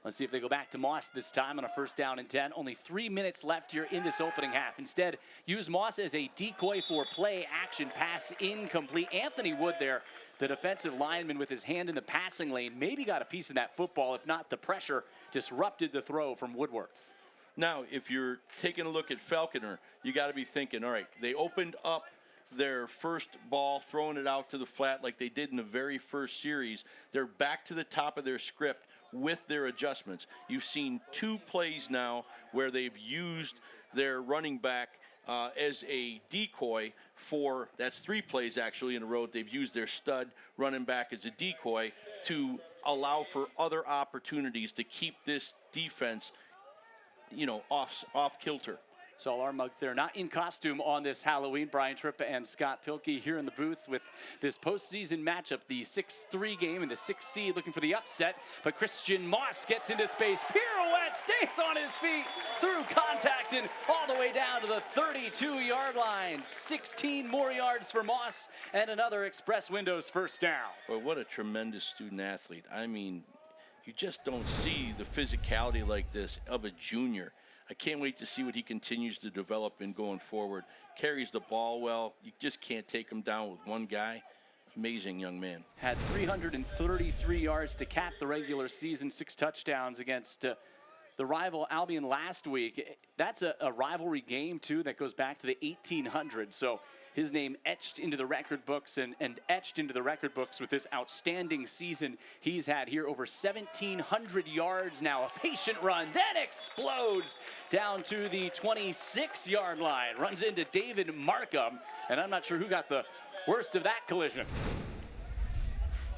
Let's see if they go back to Moss this time on a first down and 10. Only 3 minutes left here in this opening half. Instead, use Moss as a decoy for play action pass incomplete. Anthony Wood there, the defensive lineman with his hand in the passing lane, maybe got a piece of that football. If not, the pressure disrupted the throw from Woodworth. Now, if you're taking a look at Falconer, you got to be thinking, all right, they opened up their first ball, throwing it out to the flat like they did in the very first series. They're back to the top of their script with their adjustments. You've seen 2 plays now where they've used their running back as a decoy for, that's 3 plays actually in a row. They've used their stud running back as a decoy to allow for other opportunities to keep this defense, off kilter. So all our mugs there, not in costume on this Halloween. Brian Trippa and Scott Pilkey here in the booth with this postseason matchup, the 6-3 game and the 6th seed looking for the upset. But Christian Moss gets into space, pirouette, stays on his feet through contact and all the way down to the 32-yard line. 16 more yards for Moss and another Express Windows first down. Well, what a tremendous student athlete. I mean, you just don't see the physicality like this of a junior. I can't wait to see what he continues to develop in going forward. Carries the ball well. You just can't take him down with one guy. Amazing young man. Had 333 yards to cap the regular season, 6 touchdowns against the rival Albion last week. That's a rivalry game, too, that goes back to the 1800s. So his name etched into the record books and etched into the record books with this outstanding season he's had here. Over 1,700 yards now. A patient run, then explodes down to the 26-yard line. Runs into David Markham, and I'm not sure who got the worst of that collision.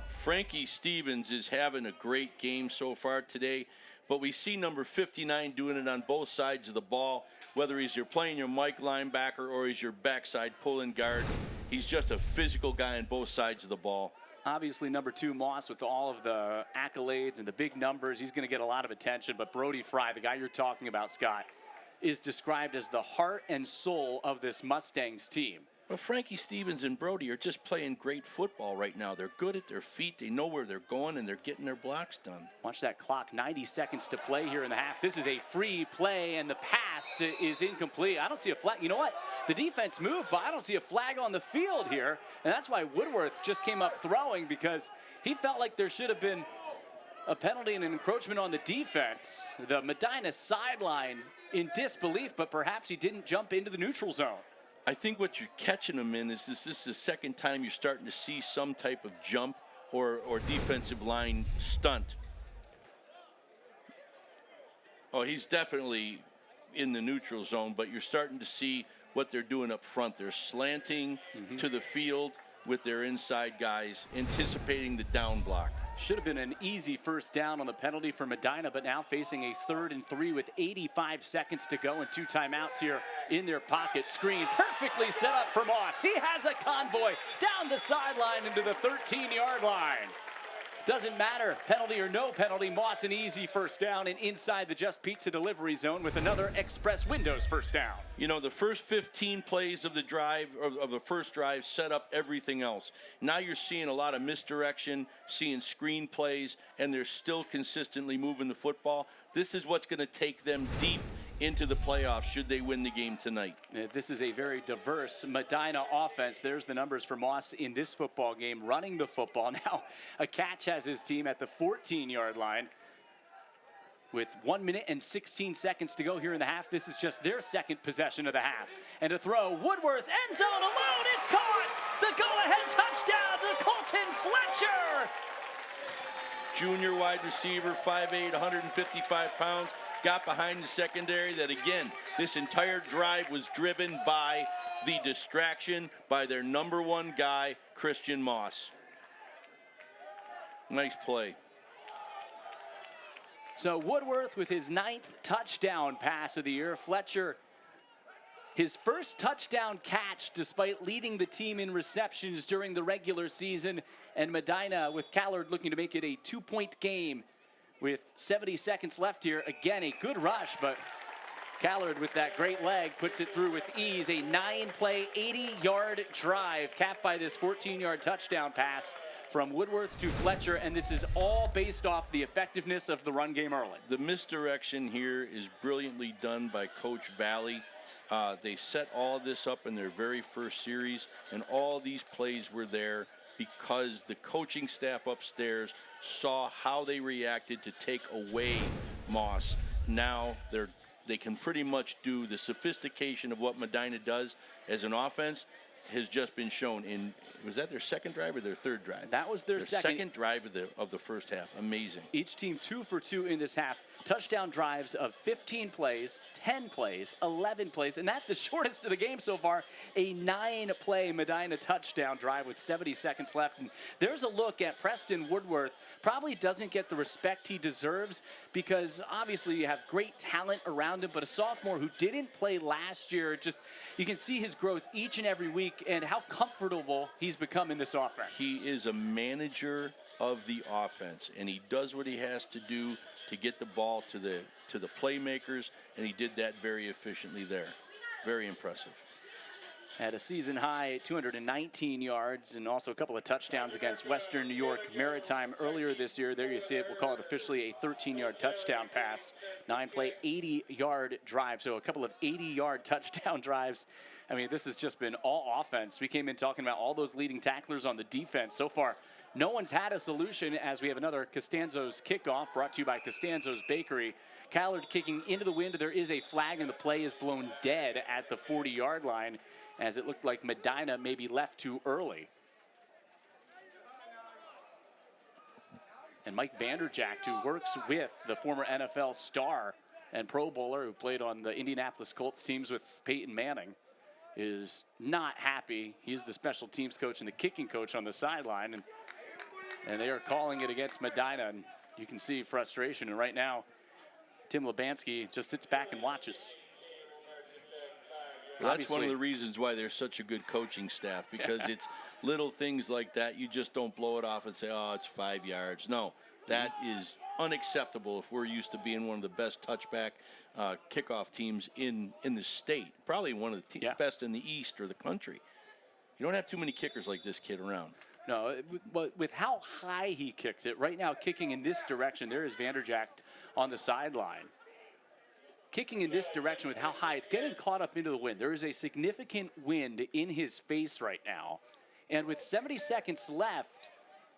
Frankie Stevens is having a great game so far today, but we see number 59 doing it on both sides of the ball, whether you're playing your Mike linebacker or he's your backside pull-in guard. He's just a physical guy on both sides of the ball. Obviously, number 2, Moss, with all of the accolades and the big numbers, he's going to get a lot of attention. But Brody Fry, the guy you're talking about, Scott, is described as the heart and soul of this Mustangs team. Well, Frankie Stevens and Brody are just playing great football right now. They're good at their feet. They know where they're going, and they're getting their blocks done. Watch that clock. 90 seconds to play here in the half. This is a free play, and the pass is incomplete. I don't see a flag. You know what? The defense moved, but I don't see a flag on the field here. And that's why Woodworth just came up throwing, because he felt like there should have been a penalty and an encroachment on the defense. The Medina sideline in disbelief, but perhaps he didn't jump into the neutral zone. I think what you're catching them in is this is the second time you're starting to see some type of jump or defensive line stunt. Oh, he's definitely in the neutral zone, but you're starting to see what they're doing up front. They're slanting to the field with their inside guys, anticipating the down block. Should have been an easy first down on the penalty for Medina, but now facing a 3rd and 3 with 85 seconds to go and 2 timeouts here in their pocket. Screen perfectly set up for Moss. He has a convoy down the sideline into the 13-yard line. Doesn't matter, penalty or no penalty, Moss an easy first down and inside the Just Pizza delivery zone with another Express Windows first down. You know, the first 15 plays of the drive, of the first drive, set up everything else. Now you're seeing a lot of misdirection, seeing screen plays, and they're still consistently moving the football. This is what's going to take them deep into the playoffs should they win the game tonight. This is a very diverse Medina offense. There's the numbers for Moss in this football game, running the football. Now, a catch has his team at the 14-yard line with 1 minute and 16 seconds to go here in the half. This is just their second possession of the half. And to throw, Woodworth, end zone alone, it's caught! The go-ahead touchdown to Colton Fletcher! Junior wide receiver, 5'8", 155 pounds. Got behind the secondary that, again, this entire drive was driven by the distraction by their number 1 guy, Christian Moss. Nice play. So Woodworth with his 9th touchdown pass of the year. Fletcher, his first touchdown catch despite leading the team in receptions during the regular season. And Medina with Callard looking to make it a 2-point game. With 70 seconds left here, again, a good rush, but Callard with that great leg puts it through with ease. A 9-play, 80-yard drive capped by this 14-yard touchdown pass from Woodworth to Fletcher, and this is all based off the effectiveness of the run game early. The misdirection here is brilliantly done by Coach Valley. They set all this up in their very first series, and all these plays were there because the coaching staff upstairs saw how they reacted to take away Moss. Now they can pretty much do the sophistication of what Medina does as an offense has just been shown in, was that their second drive or their third drive? That was their second drive of the first half. Amazing. Each team 2 for 2 in this half. Touchdown drives of 15 plays, 10 plays, 11 plays, and that's the shortest of the game so far. A 9-play Medina touchdown drive with 70 seconds left. And there's a look at Preston Woodworth. Probably doesn't get the respect he deserves because obviously you have great talent around him, but a sophomore who didn't play last year, just you can see his growth each and every week and how comfortable he's become in this offense. He is a manager of the offense, and he does what he has to do to get the ball to the playmakers, and he did that very efficiently there. Very impressive. Had a season high 219 yards and also a couple of touchdowns against Western New York Maritime earlier this year. There you see it. We'll call it officially a 13-yard touchdown pass. 9-play, 80-yard drive. So a couple of 80-yard touchdown drives. I mean, this has just been all offense. We came in talking about all those leading tacklers on the defense. So far, no one's had a solution as we have another Costanzo's kickoff brought to you by Costanzo's Bakery. Callard kicking into the wind. There is a flag and the play is blown dead at the 40-yard line, as it looked like Medina maybe left too early. And Mike Vanderjagt, who works with the former NFL star and Pro Bowler who played on the Indianapolis Colts teams with Peyton Manning, is not happy. He's the special teams coach and the kicking coach on the sideline, and they are calling it against Medina, and you can see frustration. And right now, Tim Lebansky just sits back and watches. Well, that's one of the reasons why there's such a good coaching staff, because it's little things like that. You just don't blow it off and say, oh, it's 5 yards. No, that is unacceptable if we're used to being one of the best touchback kickoff teams in the state. Probably one of the best in the East or the country. You don't have too many kickers like this kid around. No, but with how high he kicks it, right now kicking in this direction, there is Vanderjagt on the sideline. Kicking in this direction with how high it's getting caught up into the wind. There is a significant wind in his face right now. And with 70 seconds left,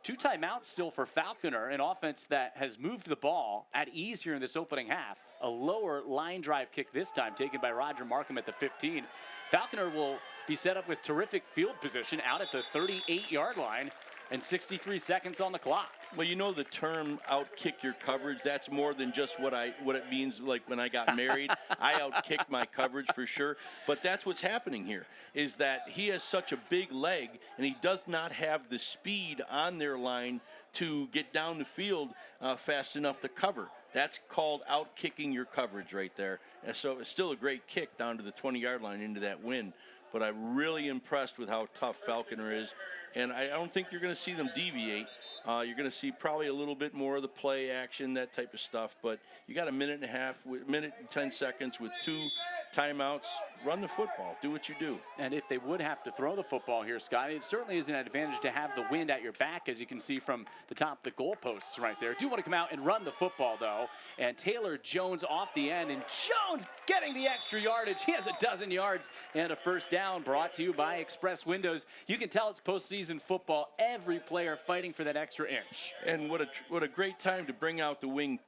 2 timeouts still for Falconer, an offense that has moved the ball at ease here in this opening half. A lower line drive kick this time taken by Roger Markham at the 15. Falconer will be set up with terrific field position out at the 38-yard line and 63 seconds on the clock. Well, you know the term outkick your coverage, that's more than just what it means like when I got married. I outkick my coverage for sure. But that's what's happening here, is that he has such a big leg and he does not have the speed on their line to get down the field fast enough to cover. That's called outkicking your coverage right there. And so it's still a great kick down to the 20-yard line into that wind. But I'm really impressed with how tough Falconer is. And I don't think you're going to see them deviate. You're going to see probably a little bit more of the play action, that type of stuff. But you got a minute and 10 seconds with 2 timeouts. Run the football. Do what you do. And if they would have to throw the football here, Scott, it certainly is an advantage to have the wind at your back, as you can see from the top of the goalposts right there. Do want to come out and run the football, though. And Taylor Jones off the end, and Jones getting the extra yardage. He has a dozen yards and a first down, brought to you by Express Windows. You can tell it's postseason football. Every player fighting for that extra inch. And what a great time to bring out the wing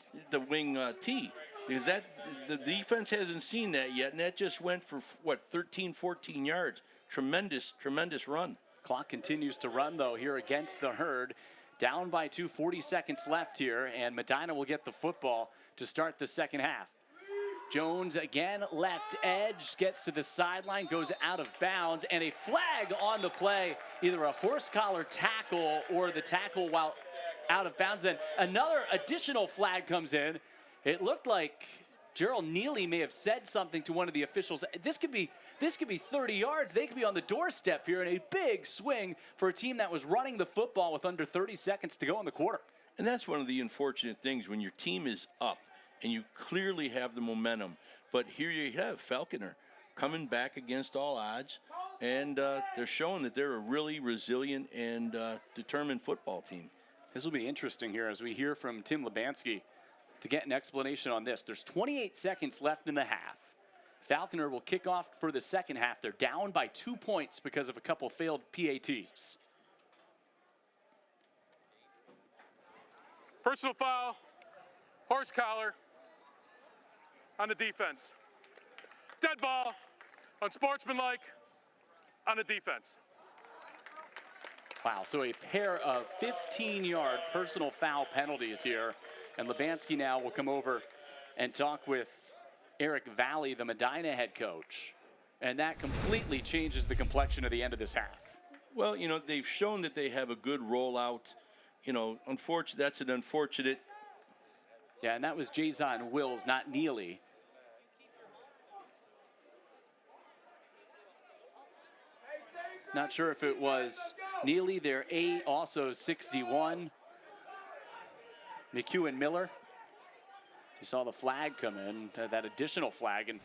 tee. Because the defense hasn't seen that yet, and that just went for, 13, 14 yards. Tremendous run. Clock continues to run, though, here against the Herd. Down by 2, 40 seconds left here, and Medina will get the football to start the second half. Jones again, left edge, gets to the sideline, goes out of bounds, and a flag on the play. Either a horse collar tackle or the tackle while out of bounds. Then another additional flag comes in. It looked like Gerald Neely may have said something to one of the officials. This could be 30 yards. They could be on the doorstep here, and a big swing for a team that was running the football with under 30 seconds to go in the quarter. And that's one of the unfortunate things when your team is up and you clearly have the momentum. But here you have Falconer coming back against all odds, and they're showing that they're a really resilient and determined football team. This will be interesting here as we hear from Tim Lebansky to get an explanation on this. There's 28 seconds left in the half. Falconer will kick off for the second half. They're down by 2 points because of a couple failed PATs. Personal foul, horse collar on the defense. Dead ball, unsportsmanlike on the defense. Wow, so a pair of 15-yard personal foul penalties here. And Lebansky now will come over and talk with Eric Valley, the Medina head coach. And that completely changes the complexion of the end of this half. Well, they've shown that they have a good rollout. That's an unfortunate. Yeah, and that was Jason Wills, not Neely. Not sure if it was Neely, their A, also 61. McHugh and Miller. You saw the flag come in, that additional flag. And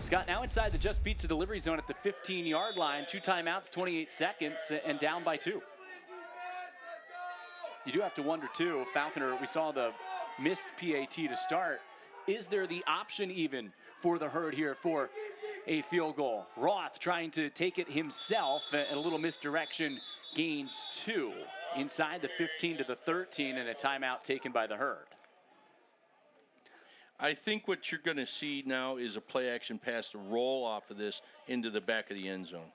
Scott now inside the Just Pizza delivery zone at the 15-yard line. 2 timeouts, 28 seconds, and down by 2. You do have to wonder, too, Falconer, we saw the missed PAT to start. Is there the option even for the Herd here for a field goal? Roth trying to take it himself, and a little misdirection, gains 2. Inside the 15 to the 13, and a timeout taken by the Herd. I think what you're going to see now is a play-action pass to roll off of this into the back of the end zone.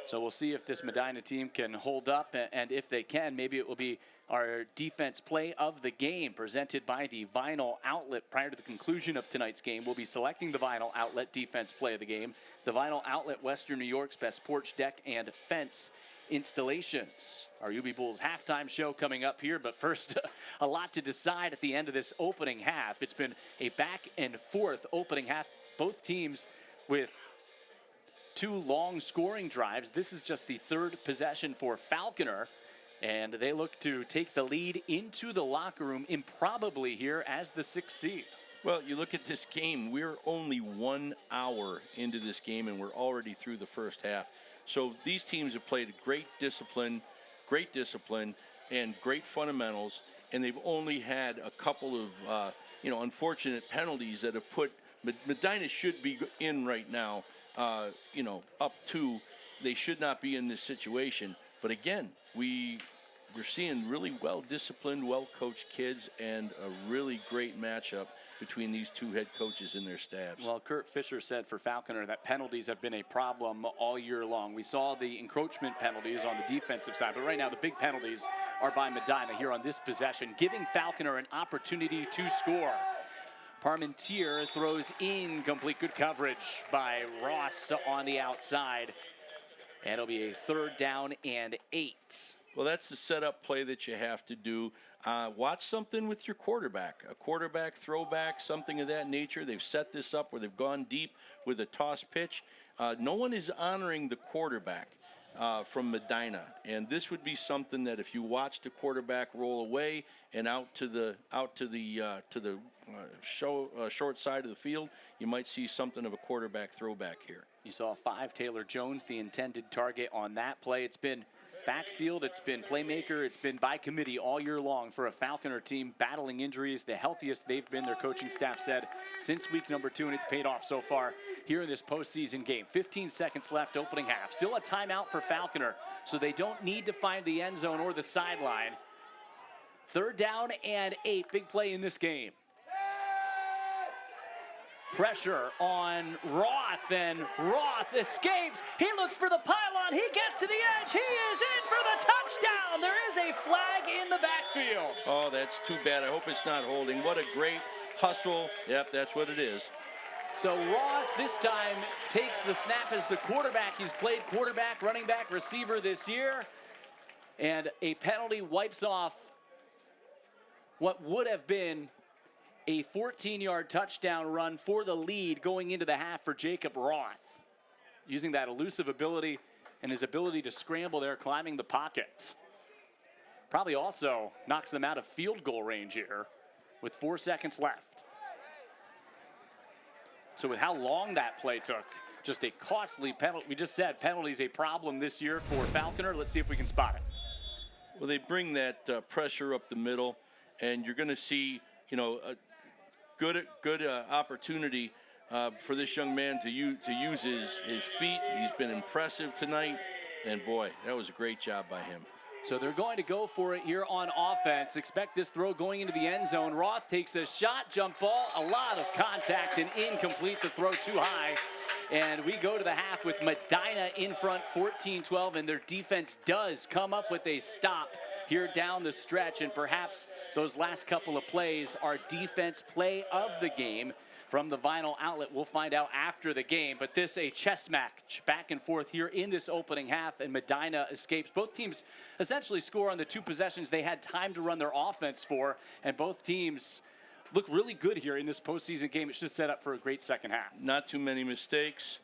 So we'll see if this Medina team can hold up, and if they can, maybe it will be our defense play of the game presented by the Vinyl Outlet. Prior to the conclusion of tonight's game, we'll be selecting the Vinyl Outlet defense play of the game. The Vinyl Outlet, Western New York's best porch, deck, and fence installations. Our UB Bulls halftime show coming up here, but first, a lot to decide at the end of this opening half. It's been a back and forth opening half. Both teams with 2 long scoring drives. This is just the 3rd possession for Falconer, and they look to take the lead into the locker room improbably here as the 6th seed. Well, you look at this game, we're only 1 hour into this game, and we're already through the first half. So these teams have played great discipline, and great fundamentals, and they've only had a couple of unfortunate penalties that have put Medina should be in right now. Up to, they should not be in this situation. But again, we're seeing really well-disciplined, well-coached kids, and a really great matchup between these two head coaches and their staffs. Well, Kurt Fisher said for Falconer that penalties have been a problem all year long. We saw the encroachment penalties on the defensive side, but right now the big penalties are by Medina here on this possession, giving Falconer an opportunity to score. Parmentier throws incomplete. Good coverage by Ross on the outside. And it'll be a 3rd down and 8. Well, that's the setup play that you have to do. Watch something with your quarterback, a quarterback throwback, something of that nature. They've set this up where they've gone deep with a toss pitch. No one is honoring the quarterback from Medina, and this would be something that if you watch the quarterback roll away and out to the short side of the field, you might see something of a quarterback throwback here. You saw 5 Taylor Jones, the intended target on that play. It's been backfield, it's been playmaker, it's been by committee all year long for a Falconer team battling injuries, the healthiest they've been, their coaching staff said, since week number 2, and it's paid off so far here in this postseason game. 15 seconds left, opening half. Still a timeout for Falconer, so they don't need to find the end zone or the sideline. 3rd down and 8, big play in this game. Pressure on Roth, and Roth escapes. He looks for the pylon. He gets to the edge. He is in for the touchdown. There is a flag in the backfield. Oh, that's too bad. I hope it's not holding. What a great hustle. Yep, that's what it is. So Roth this time takes the snap as the quarterback. He's played quarterback, running back, receiver this year. And a penalty wipes off what would have been a 14-yard touchdown run for the lead going into the half for Jacob Roth, using that elusive ability and his ability to scramble there, climbing the pocket. Probably also knocks them out of field goal range here with 4 seconds left. So with how long that play took, just a costly penalty. We just said penalties a problem this year for Falconer. Let's see if we can spot it. Well, they bring that pressure up the middle, and you're going to see, a good opportunity for this young man to use his feet. He's been impressive tonight, and boy, that was a great job by him. So they're going to go for it here on offense. Expect this throw going into the end zone. Roth takes a shot, jump ball, a lot of contact, and incomplete. The throw too high. And we go to the half with Medina in front, 14-12, and their defense does come up with a stop here down the stretch, and perhaps those last couple of plays are defense play of the game from the Vinyl Outlet. We'll find out after the game, but this a chess match back and forth here in this opening half, and Medina escapes. Both teams essentially score on the 2 possessions they had time to run their offense for, and both teams look really good here in this postseason game. It should set up for a great second half. Not too many mistakes.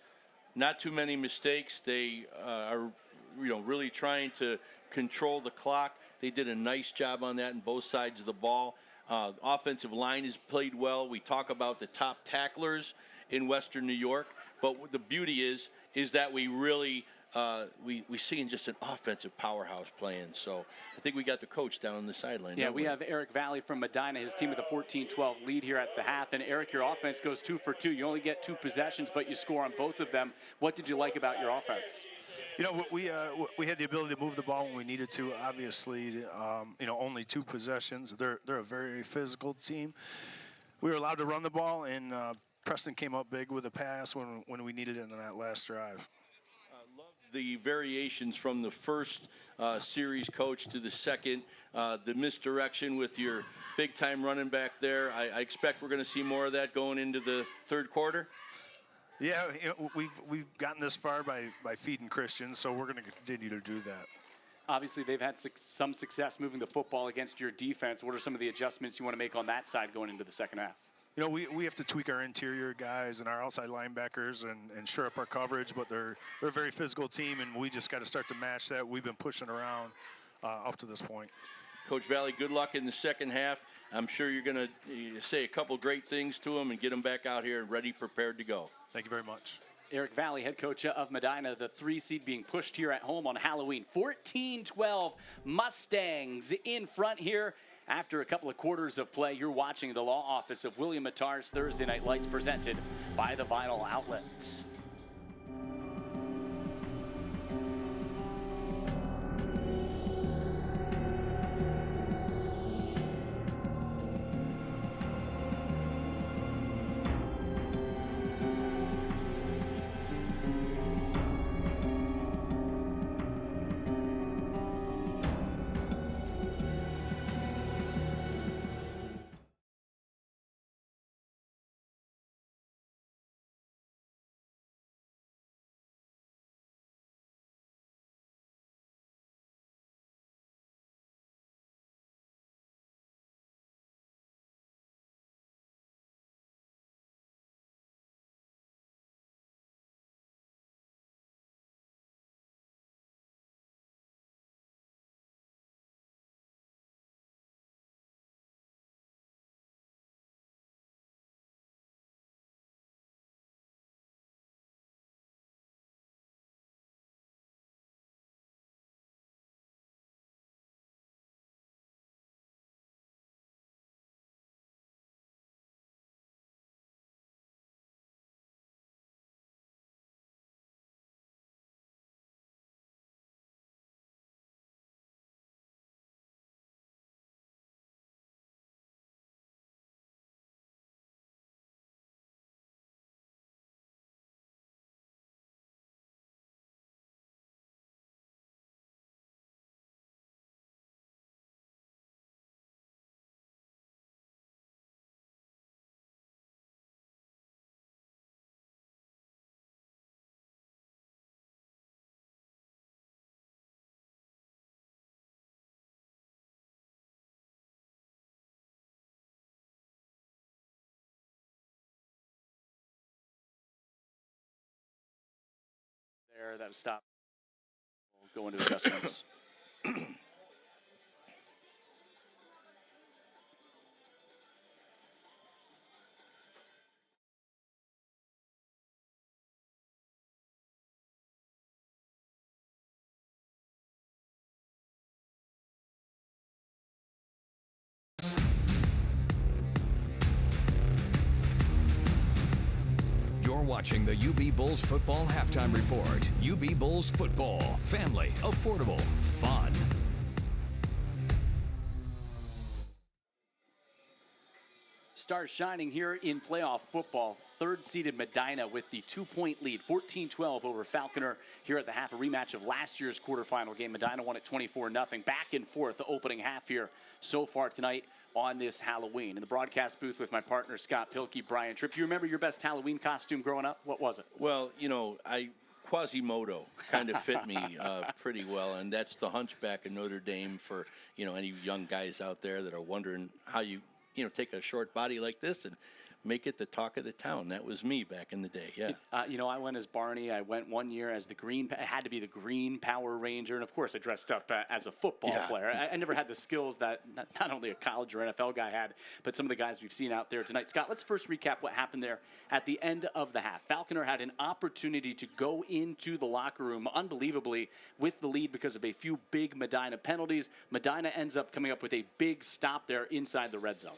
They are really trying to control the clock. They did a nice job on that on both sides of the ball. Offensive line has played well. We talk about the top tacklers in Western New York, but the beauty is that we really we seeing just an offensive powerhouse playing. So I think we got the coach down on the sideline. Yeah, we have Eric Valley from Medina, his team with a 14-12 lead here at the half. And Eric, your offense goes 2 for 2. You only get 2 possessions, but you score on both of them. What did you like about your offense? We had the ability to move the ball when we needed to. Obviously, only 2 possessions. They're a very physical team. We were allowed to run the ball, and Preston came up big with a pass when we needed it in that last drive. I love the variations from the first series coach to the second. The misdirection with your big-time running back there. I expect we're going to see more of that going into the third quarter. Yeah, we've gotten this far by feeding Christians, so we're going to continue to do that. Obviously, they've had some success moving the football against your defense. What are some of the adjustments you want to make on that side going into the second half? We have to tweak our interior guys and our outside linebackers and shore up our coverage, but they're a very physical team, and we just got to start to match that. We've been pushing around up to this point. Coach Valley, good luck in the second half. I'm sure you're going to say a couple great things to them and get them back out here and ready, prepared to go. Thank you very much. Eric Valley, head coach of Medina, the 3 seed being pushed here at home on Halloween. 14-12 Mustangs in front here. After a couple of quarters of play, you're watching the law office of William Mattar's Thursday Night Lights presented by the Vinyl Outlets. There, that was stopped. We'll go into adjustments. You're watching the UB Bulls Football Halftime Report. UB Bulls Football. Family. Affordable. Fun. Stars shining here in playoff football. Third-seeded Medina with the 2-point lead, 14-12 over Falconer here at the half, a rematch of last year's quarterfinal game. Medina won at 24-0. Back and forth, the opening half here so far tonight on this Halloween. In the broadcast booth with my partner, Scott Pilkey, Brian Tripp. You remember your best Halloween costume growing up? What was it? Well, Quasimodo kind of fit me pretty well, and that's the Hunchback of Notre Dame for, any young guys out there that are wondering how you take a short body like this and make it the talk of the town. That was me back in the day, yeah. I went as Barney. I went one year as the Green. It had to be the Green Power Ranger. And, of course, I dressed up as a football player. I never had the skills that not only a college or NFL guy had, but some of the guys we've seen out there tonight. Scott, let's first recap what happened there at the end of the half. Falconer had an opportunity to go into the locker room, unbelievably, with the lead because of a few big Medina penalties. Medina ends up coming up with a big stop there inside the red zone.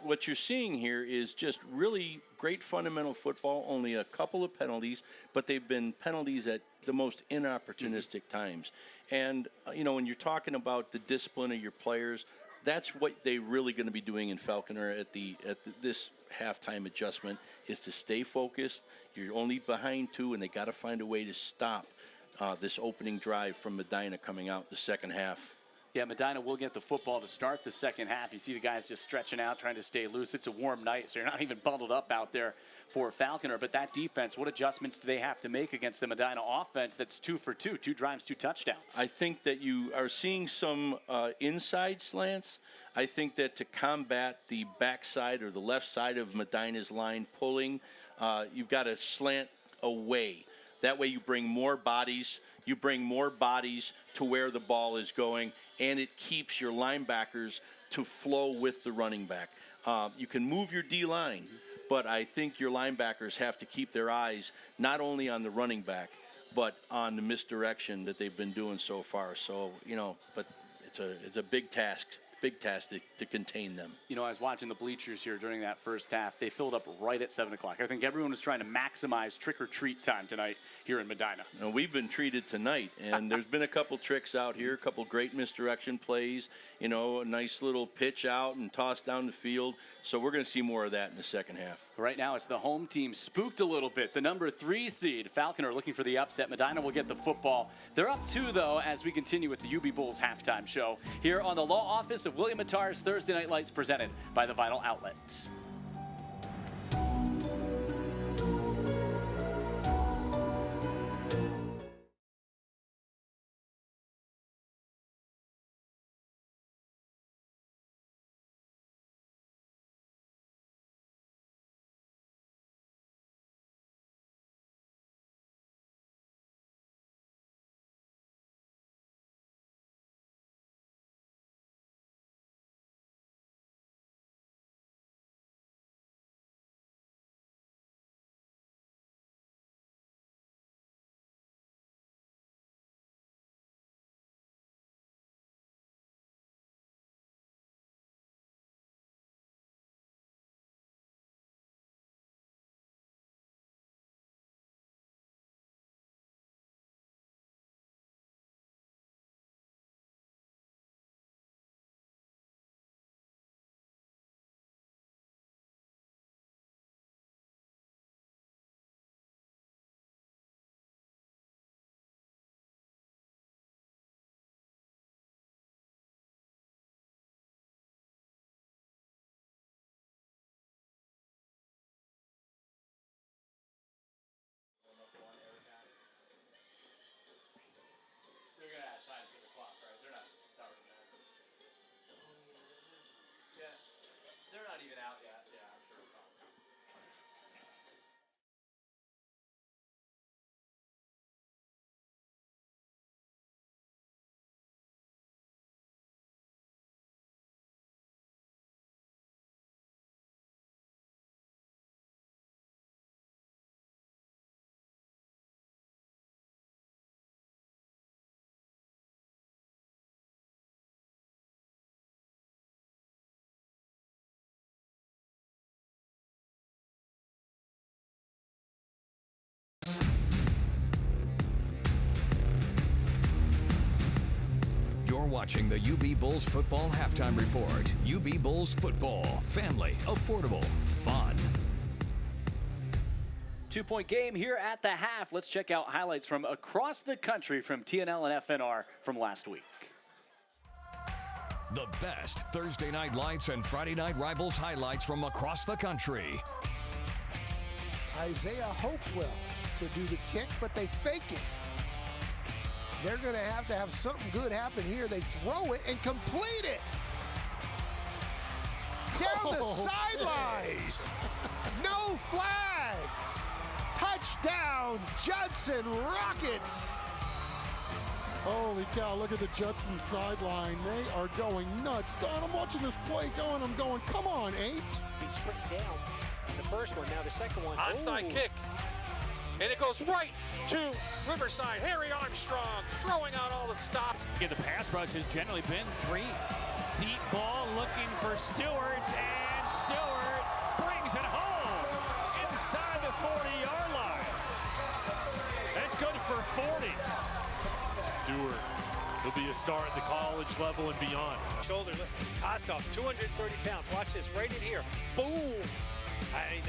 What you're seeing here is just really great fundamental football, only a couple of penalties, but they've been penalties at the most inopportunistic times. And, when you're talking about the discipline of your players, that's what they're really going to be doing in Falconer at this halftime adjustment, is to stay focused. You're only behind 2, and they got to find a way to stop this opening drive from Medina coming out the second half. Yeah, Medina will get the football to start the second half. You see the guys just stretching out, trying to stay loose. It's a warm night, so you're not even bundled up out there for Falconer. But that defense, what adjustments do they have to make against the Medina offense that's 2 for 2, 2 drives, 2 touchdowns? I think that you are seeing some inside slants. I think that to combat the backside or the left side of Medina's line pulling, you've got to slant away. That way you bring more bodies. You bring more bodies to where the ball is going, and it keeps your linebackers to flow with the running back. You can move your D-line, but I think your linebackers have to keep their eyes not only on the running back, but on the misdirection that they've been doing so far. So, but it's a big task to contain them. I was watching the bleachers here during that first half. They filled up right at 7 o'clock. I think everyone was trying to maximize trick-or-treat time tonight here in Medina. Now, we've been treated tonight, and there's been a couple tricks out here, a couple great misdirection plays, a nice little pitch out and toss down the field. So we're going to see more of that in the second half. Right now, it's the home team spooked a little bit. The number 3 seed, Falconer, looking for the upset. Medina will get the football. They're up 2, though, as we continue with the UB Bulls halftime show here on the law office of William Mattar's Thursday Night Lights, presented by the Vinyl Outlet. You're watching the UB Bulls Football Halftime Report. UB Bulls Football. Family. Affordable. Fun. 2-point game here at the half. Let's check out highlights from across the country from TNL and FNR from last week. The best Thursday Night Lights and Friday Night Rivals highlights from across the country. Isaiah Hopewell to do the kick, but they fake it. They're going to have something good happen here. They throw it and complete it. Down the sideline. No flags. Touchdown, Judson Rockets. Holy cow, look at the Judson sideline. They are going nuts. Don, I'm watching this play going. I'm going, come on, H. He's sprinting down. The first one, now the second one. Onside kick. And it goes right to Riverside. Harry Armstrong throwing out all the stops. The pass rush has generally been 3. Deep ball looking for Stewart, and Stewart brings it home inside the 40-yard line. That's good for 40. Stewart will be a star at the college level and beyond. Shoulder lift. Kostov, 230 pounds. Watch this right in here. Boom.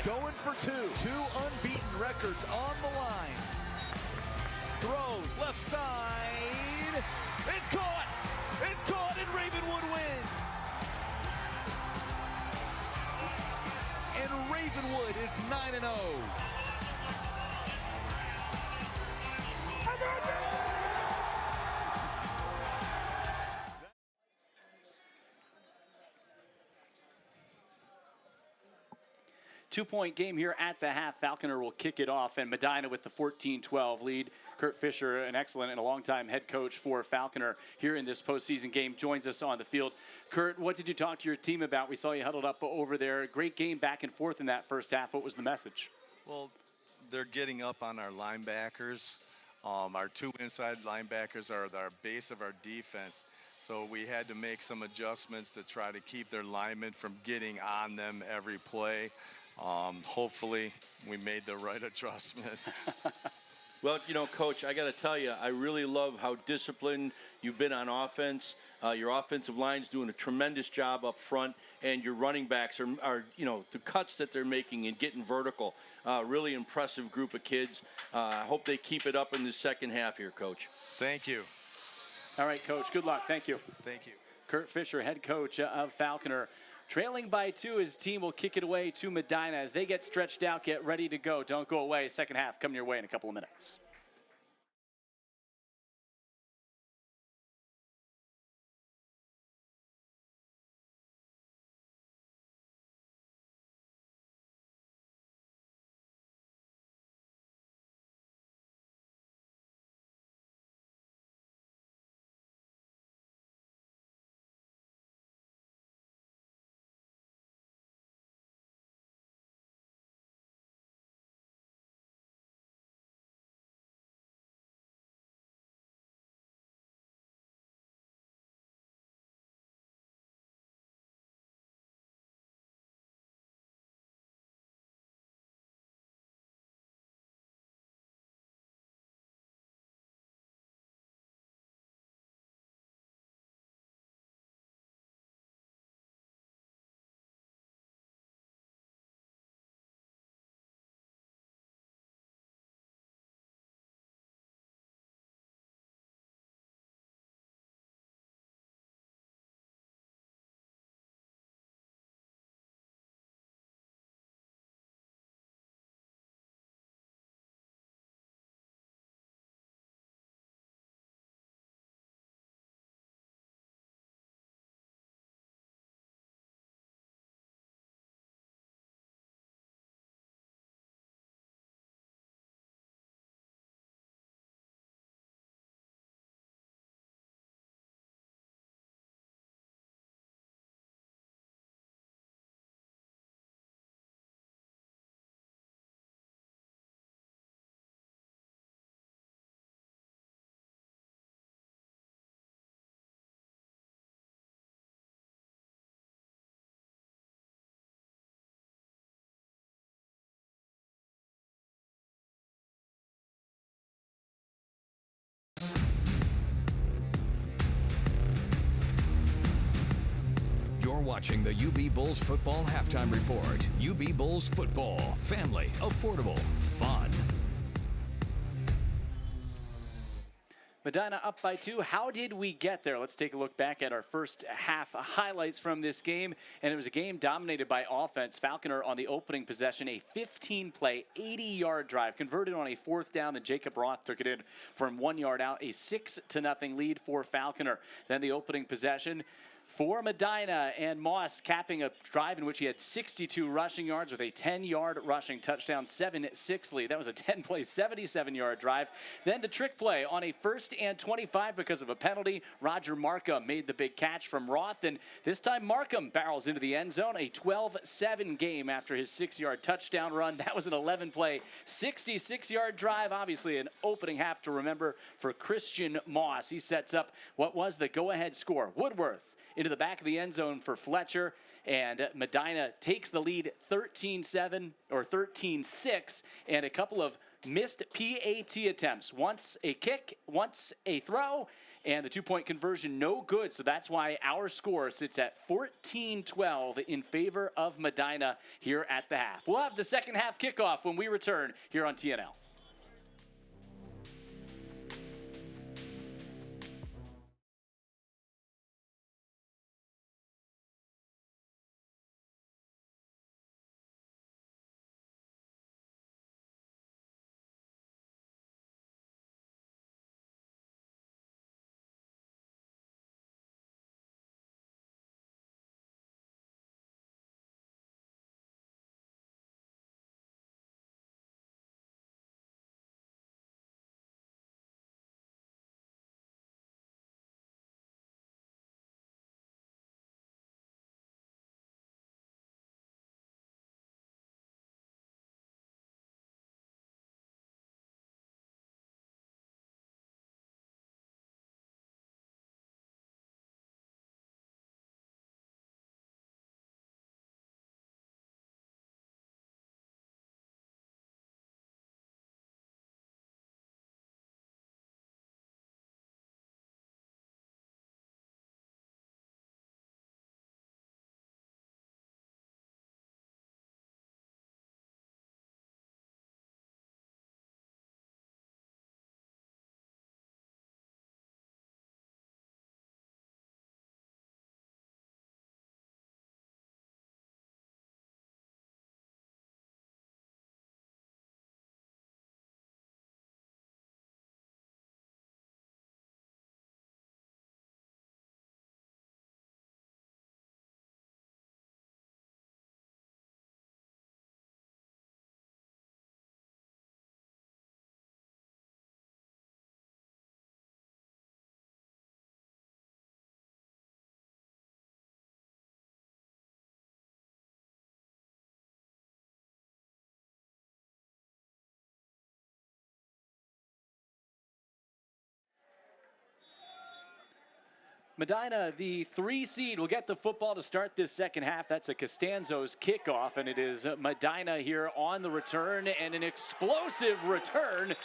Going for 2. 2 unbeaten records on the line. Throws left side. It's caught. It's caught, and Ravenwood wins. And Ravenwood is 9-0. 2-point game here at the half. Falconer will kick it off, and Medina with the 14-12 lead. Kurt Fisher, an excellent and a longtime head coach for Falconer here in this postseason game, joins us on the field. Kurt, what did you talk to your team about? We saw you huddled up over there. Great game back and forth in that first half. What was the message? Well, they're getting up on our linebackers. Our two inside linebackers are our base of our defense. So we had to make some adjustments to try to keep their linemen from getting on them every play. Hopefully, we made the right adjustment. Well, you know, Coach, I got to tell you, I really love how disciplined you've been on offense. Your offensive line's doing a tremendous job up front, and your running backs are you know, the cuts that they're making and getting vertical. Really impressive group of kids. I hope they keep it up in the second half here, Coach. Thank you. All right, Coach, good luck. Thank you. Thank you. Kurt Fisher, head coach of Falconer. Trailing by 2, his team will kick it away to Medina as they get stretched out, get ready to go. Don't go away. Second half coming your way in a couple of minutes. You're watching the UB Bulls Football Halftime Report. UB Bulls Football. Family. Affordable. Fun. Medina up by 2. How did we get there? Let's take a look back at our first half highlights from this game. And it was a game dominated by offense. Falconer on the opening possession, a 15-play, 80-yard drive. Converted on a 4th down, then Jacob Roth took it in from 1 yard out. A 6-0 lead for Falconer. Then the opening possession for Medina, and Moss capping a drive in which he had 62 rushing yards with a 10-yard rushing touchdown, 7-6 lead. That was a 10-play, 77-yard drive. Then the trick play on a 1st and 25 because of a penalty. Roger Markham made the big catch from Roth, and this time Markham barrels into the end zone. A 12-7 game after his 6-yard touchdown run. That was an 11-play, 66-yard drive. Obviously an opening half to remember for Christian Moss. He sets up what was the go-ahead score. Woodworth into the back of the end zone for Fletcher, and Medina takes the lead 13-7 or 13-6, and a couple of missed PAT attempts. Once a kick, once a throw, and the 2-point conversion no good. So that's why our score sits at 14-12 in favor of Medina here at the half. We'll have the second half kickoff when we return here on TNL. Medina, the 3 seed, will get the football to start this second half. That's a Costanzo's kickoff, and it is Medina here on the return, and an explosive return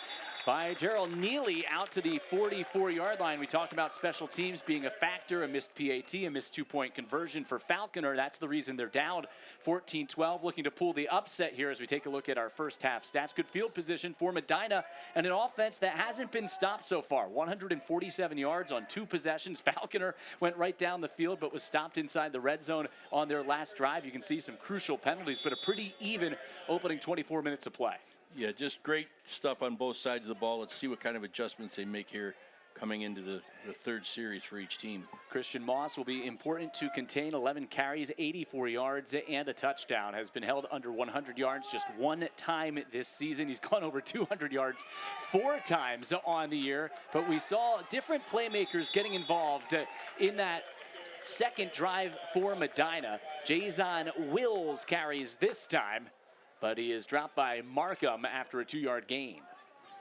by Gerald Neely out to the 44-yard line. We talked about special teams being a factor, a missed PAT, a missed 2-point conversion for Falconer. That's the reason they're down 14-12, looking to pull the upset here as we take a look at our first half stats. Good field position for Medina, and an offense that hasn't been stopped so far. 147 yards on 2 possessions. Falconer went right down the field, but was stopped inside the red zone on their last drive. You can see some crucial penalties, but a pretty even opening 24 minutes of play. Yeah, just great stuff on both sides of the ball. Let's see what kind of adjustments they make here coming into the third series for each team. Christian Moss will be important to contain. 11 carries, 84 yards, and a touchdown. Has been held under 100 yards just 1 time this season. He's gone over 200 yards 4 times on the year. But we saw different playmakers getting involved in that second drive for Medina. Jason Wills carries this time, but he is dropped by Markham after a 2-yard gain.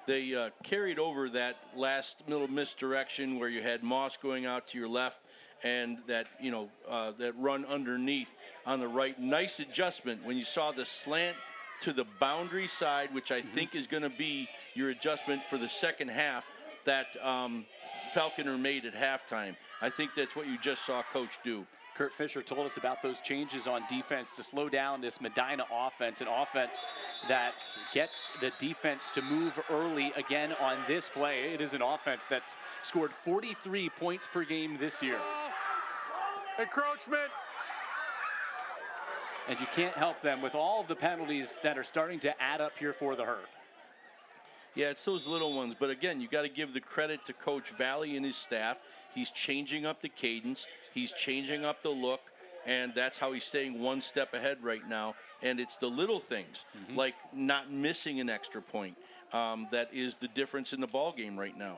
They carried over that last little misdirection where you had Moss going out to your left and that, that run underneath on the right. Nice adjustment when you saw the slant to the boundary side, which I think is going to be your adjustment for the second half that Falconer made at halftime. I think that's what you just saw Coach do. Kurt Fisher told us about those changes on defense to slow down this Medina offense, an offense that gets the defense to move early again on this play. It is an offense that's scored 43 points per game this year. Encroachment. And you can't help them with all of the penalties that are starting to add up here for the Herd. Yeah, it's those little ones. But again, you got to give the credit to Coach Valley and his staff. He's changing up the cadence. He's changing up the look. And that's how he's staying one step ahead right now. And it's the little things, like not missing an extra point, that is the difference in the ball game right now.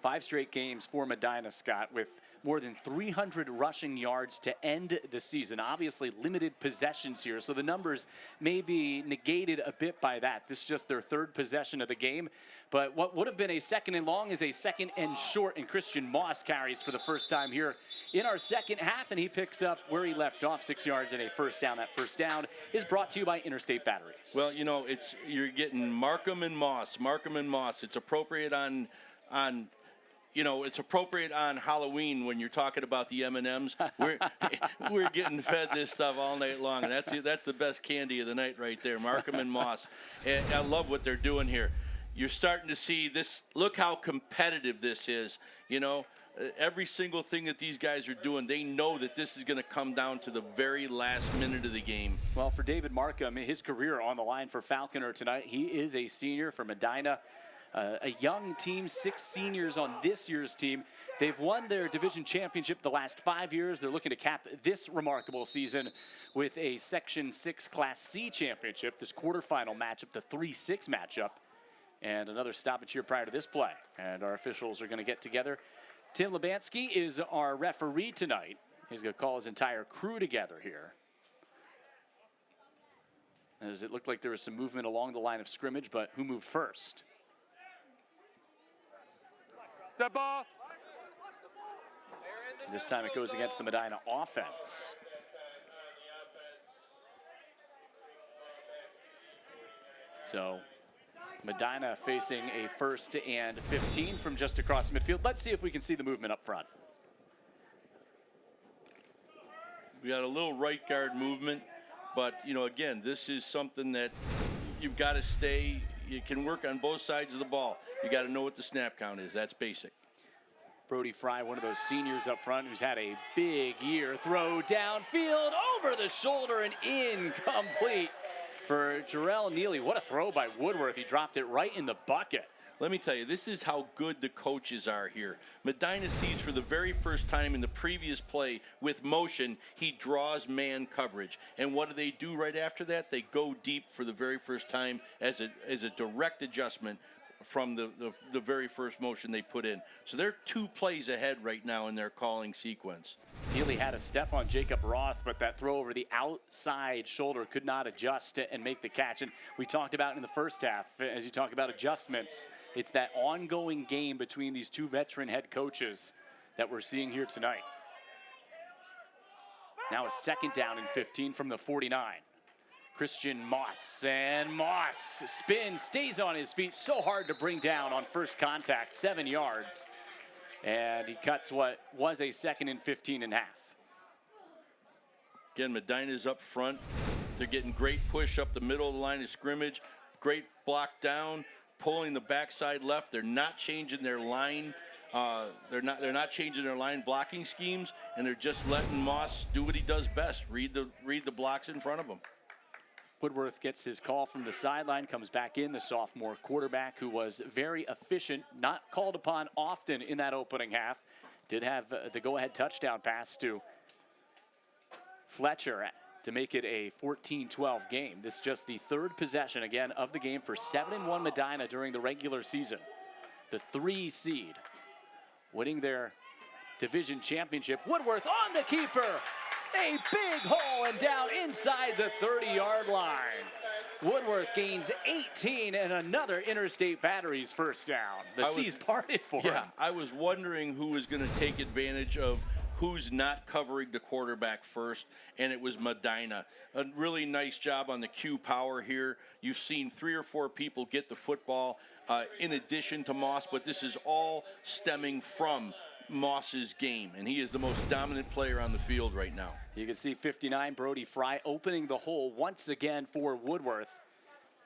5 straight games for Medina, Scott, with more than 300 rushing yards to end the season. Obviously limited possessions here, so the numbers may be negated a bit by that. This is just their 3rd possession of the game. But what would have been a second and long is a second and short, and Christian Moss carries for the first time here in our second half, and he picks up where he left off, 6 yards and a first down. That first down is brought to you by Interstate Batteries. Well, you're getting Markham and Moss. It's appropriate it's appropriate on Halloween when you're talking about the M&Ms. We're getting fed this stuff all night long, and that's the best candy of the night right there, Markham and Moss. And I love what they're doing here. You're starting to see this. Look how competitive this is. Every single thing that these guys are doing, they know that this is going to come down to the very last minute of the game. Well, for David Markham, his career on the line for Falconer tonight. He is a senior for Medina. A young team, 6 seniors on this year's team. They've won their division championship the last 5 years. They're looking to cap this remarkable season with a Section 6 Class C championship, this quarterfinal matchup, the 3-6 matchup, and another stoppage here prior to this play. And our officials are going to get together. Tim Lebansky is our referee tonight. He's going to call his entire crew together here. As it looked like there was some movement along the line of scrimmage, but who moved first? That ball. This time it goes against the Medina offense. So Medina facing a 1st and 15 from just across midfield. Let's see if we can see the movement up front. We got a little right guard movement, but again, this is something that you've got to stay. You can work on both sides of the ball. You got to know what the snap count is. That's basic. Brody Fry, one of those seniors up front who's had a big year. Throw downfield, over the shoulder, and incomplete for Jarrell Neely. What a throw by Woodworth. He dropped it right in the bucket. Let me tell you, this is how good the coaches are here. Medina sees for the very first time in the previous play with motion, he draws man coverage. And what do right after that? They go deep for the very first time as a direct adjustment from the very first motion they put in. So they're 2 plays ahead right now in their calling sequence. Neely had a step on Jacob Roth, but that throw over the outside shoulder could not adjust and make the catch. And we talked about in the first half, as you talk about adjustments, it's that ongoing game between these 2 veteran head coaches that we're seeing here tonight. Now a second down and 15 from the 49. Christian Moss, and Moss spins, stays on his feet. So hard to bring down on first contact, 7 yards. And he cuts what was a second and 15 and a half. Again, Medina's up front. They're getting great push up the middle of the line of scrimmage. Great block down, pulling the backside left. They're not changing their line. They're not changing their line blocking schemes, and they're just letting Moss do what he does best: read the blocks in front of him. Woodworth gets his call from the sideline, comes back in, the sophomore quarterback who was very efficient, not called upon often in that opening half. Did have the go-ahead touchdown pass to Fletcher to make it a 14-12 game. This is just the third possession, again, of the game for 7-1 Medina during the regular season. The 3 seed winning their division championship. Woodworth on the keeper. A big hole and down inside the 30-yard line. Woodworth gains 18 and another Interstate Batteries first down. The seas parted for him. Yeah, I was wondering who was going to take advantage of who's not covering the quarterback first, and it was Medina. A really nice job on the Q power here. You've seen 3 or 4 people get the football in addition to Moss, but this is all stemming from Moss's game, and he is the most dominant player on the field right now. You can see 59, Brody Fry, opening the hole once again for Woodworth.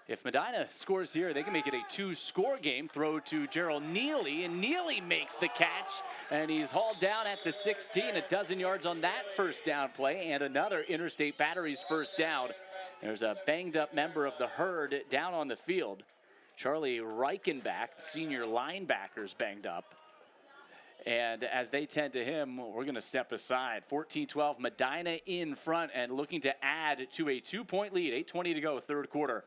If Medina scores here, they can make it a 2-score game. Throw to Gerald Neely, and Neely makes the catch, and he's hauled down at the 16, a dozen yards on that first down play, and another Interstate Batteries first down. There's a banged-up member of the herd down on the field. Charlie Reichenbach, the senior linebacker's banged up. And as they tend to him, we're going to step aside. 14-12, Medina in front and looking to add to a 2-point lead. 8:20 to go, third quarter.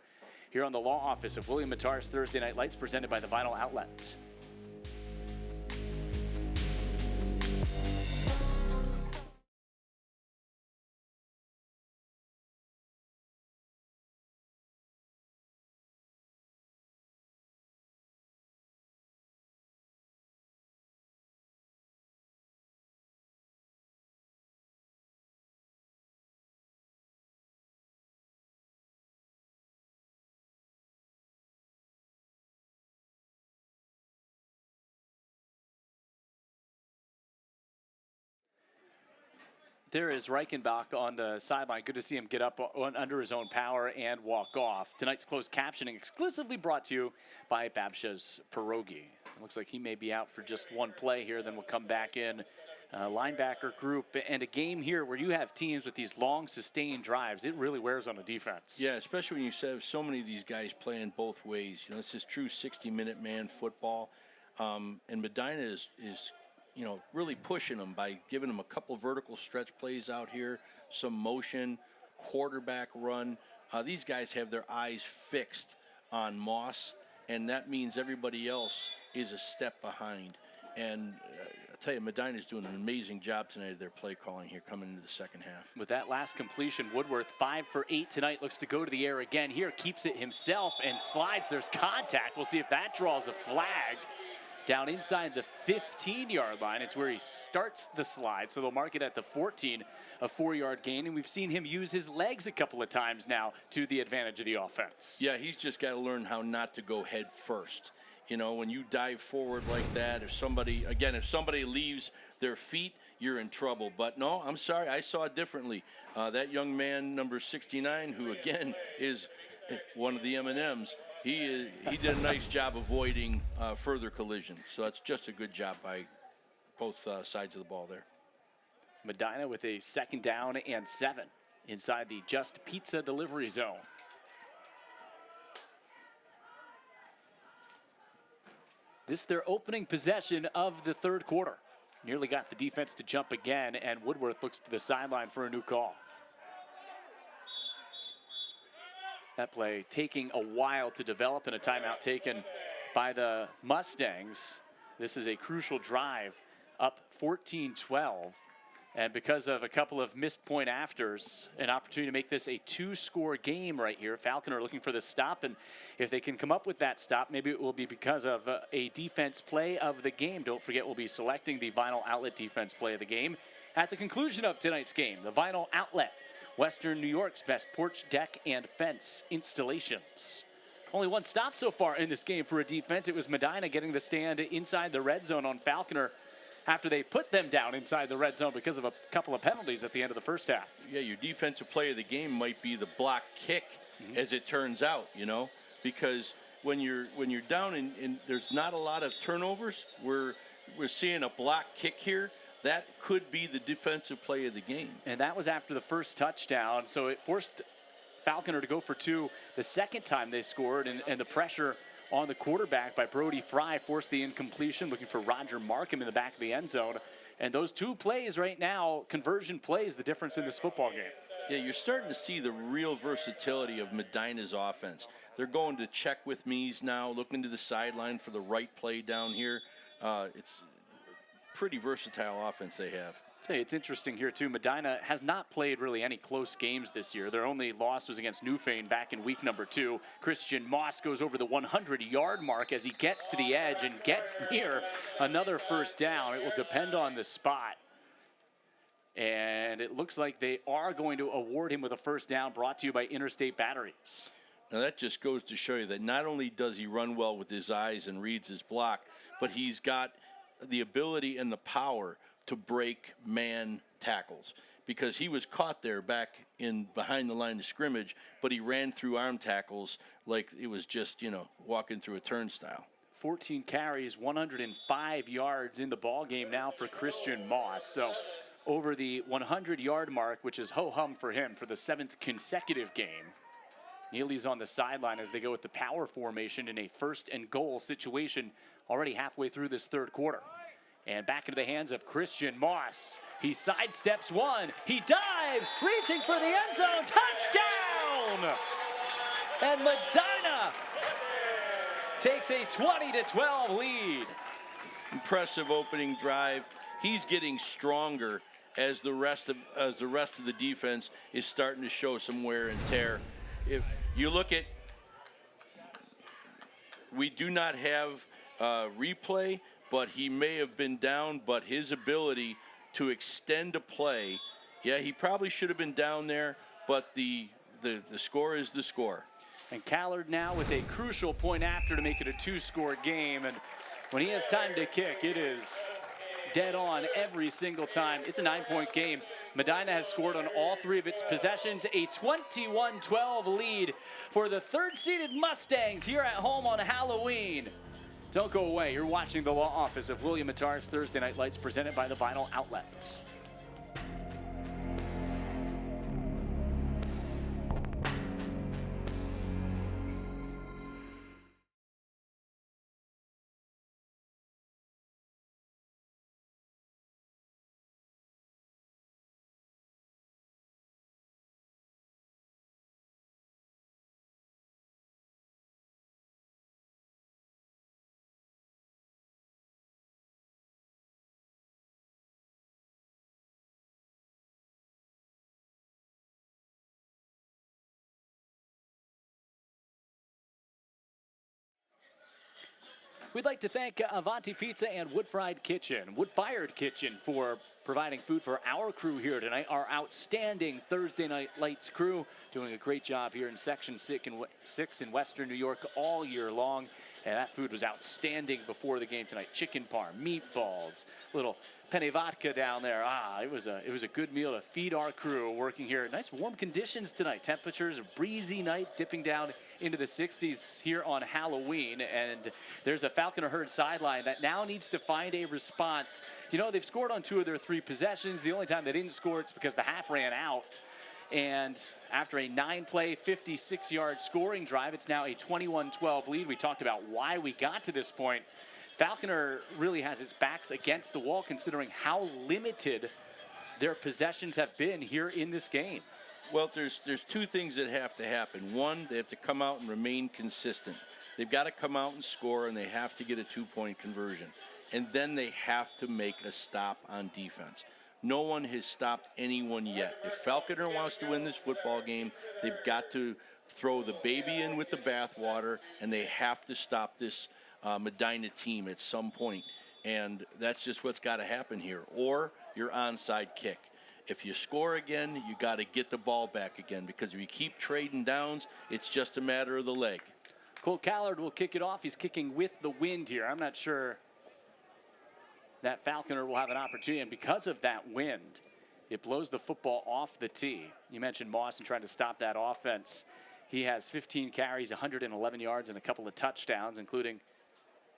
Here on the law office of William Mattar's Thursday Night Lights, presented by the Vinyl Outlet. There is Reichenbach on the sideline. Good to see him get up under his own power and walk off. Tonight's closed captioning exclusively brought to you by Babsha's Pierogi. Looks like he may be out for just one play here, then we'll come back in. Linebacker group, and a game here where you have teams with these long, sustained drives. It really wears on a defense. Yeah, especially when you have so many of these guys playing both ways. You know, this is true 60-minute man football. And Medina is really pushing them by giving them a couple vertical stretch plays out here, some motion, quarterback run. These guys have their eyes fixed on Moss, and that means everybody else is a step behind. And I'll tell you, Medina's doing an amazing job tonight of their play calling here coming into the second half. With that last completion, Woodworth 5 for 8 tonight, looks to go to the air again here, keeps it himself and slides. There's contact. We'll see if that draws a flag. Down inside the 15-yard line, it's where he starts the slide, so they'll mark it at the 14, a 4-yard gain, and we've seen him use his legs a couple of times now to the advantage of the offense. Yeah, he's just got to learn how not to go head first. You know, when you dive forward like that, if somebody leaves their feet, you're in trouble. But no, I'm sorry, I saw it differently. That young man, number 69, who again is one of the M&Ms, he did a nice job avoiding further collision. So that's just a good job by both sides of the ball there. Medina with a second down and 7 inside the Just Pizza delivery zone. This their opening possession of the third quarter. Nearly got the defense to jump again, and Woodworth looks to the sideline for a new call. That play taking a while to develop, and a timeout taken by the Mustangs. This is a crucial drive, up 14-12. And because of a couple of missed point afters, an opportunity to make this a 2-score game right here. Falconer looking for the stop, and if they can come up with that stop, maybe it will be because of a defense play of the game. Don't forget, we'll be selecting the Vinyl Outlet defense play of the game at the conclusion of tonight's game. The Vinyl Outlet, Western New York's best porch, deck, and fence installations. Only one stop so far in this game for a defense. It was Medina getting the stand inside the red zone on Falconer after they put them down inside the red zone because of a couple of penalties at the end of the first half. Yeah, your defensive play of the game might be the block kick, as it turns out, because when you're down and there's not a lot of turnovers, we're seeing a block kick here. That could be the defensive play of the game. And that was after the first touchdown, so it forced Falconer to go for 2 the second time they scored, and the pressure on the quarterback by Brody Fry forced the incompletion, looking for Roger Markham in the back of the end zone. And those 2 plays right now, conversion plays, the difference in this football game. Yeah, you're starting to see the real versatility of Medina's offense. They're going to check with me's now, looking to the sideline for the right play down here. It's pretty versatile offense they have. Hey, it's interesting here, too. Medina has not played really any close games this year. Their only loss was against Newfane back in week number 2. Christian Moss goes over the 100-yard mark as he gets to the edge and gets near another first down. It will depend on the spot. And it looks like they are going to award him with a first down, brought to you by Interstate Batteries. Now that just goes to show you that not only does he run well with his eyes and reads his block, but he's got the ability and the power to break man tackles, because he was caught there back in behind the line of scrimmage, but he ran through arm tackles like it was just, walking through a turnstile. 14 carries, 105 yards in the ball game now for Christian Moss. So over the 100-yard mark, which is ho-hum for him for the 7th consecutive game. Neely's on the sideline as they go with the power formation in a 1st and goal situation already halfway through this third quarter. And back into the hands of Christian Moss. He sidesteps one. He dives, reaching for the end zone. Touchdown! And Medina takes a 20-12 lead. Impressive opening drive. He's getting stronger as the rest of the defense is starting to show some wear and tear. If you look at, we do not have replay, but he may have been down, but his ability to extend a play, yeah, he probably should have been down there, but the score is the score. And Callard now with a crucial point after to make it a 2-score game. And when he has time to kick, it is dead on every single time. It's a 9-point game. Medina has scored on all 3 of its possessions, a 21-12 lead for the 3rd-seeded Mustangs here at home on Halloween. Don't go away. You're watching the Law Office of William Mattar's Thursday Night Lights, presented by the Vinyl Outlet. We'd like to thank Avanti Pizza and Wood-Fired Kitchen for providing food for our crew here tonight. Our outstanding Thursday Night Lights crew doing a great job here in Section 6 in Western New York all year long. And that food was outstanding before the game tonight. Chicken parm, meatballs, little penne vodka down there. It was a good meal to feed our crew working here. Nice warm conditions tonight. Temperatures, a breezy night, dipping down into the 60s here on Halloween. And there's a Falconer herd sideline that now needs to find a response. They've scored on 2 of their 3 possessions. The only time they didn't score, it's because the half ran out. And after a 9-play, 56-yard scoring drive, it's now a 21-12 lead. We talked about why we got to this point. Falconer really has its backs against the wall considering how limited their possessions have been here in this game. Well, there's 2 things that have to happen. One, they have to come out and remain consistent. They've got to come out and score, and they have to get a 2-point conversion. And then they have to make a stop on defense. no one has stopped anyone yet. If Falconer wants to win this football game, they've got to throw the baby in with the bathwater, and they have to stop this Medina team at some point. And that's just what's got to happen here. Or your onside kick. If you score again, you got to get the ball back again, because if you keep trading downs, it's just a matter of the leg. Colt Callard will kick it off. He's kicking with the wind here. I'm not sure that Falconer will have an opportunity, and because of that wind, it blows the football off the tee. You mentioned Moss and trying to stop that offense. He has 15 carries, 111 yards, and a couple of touchdowns, including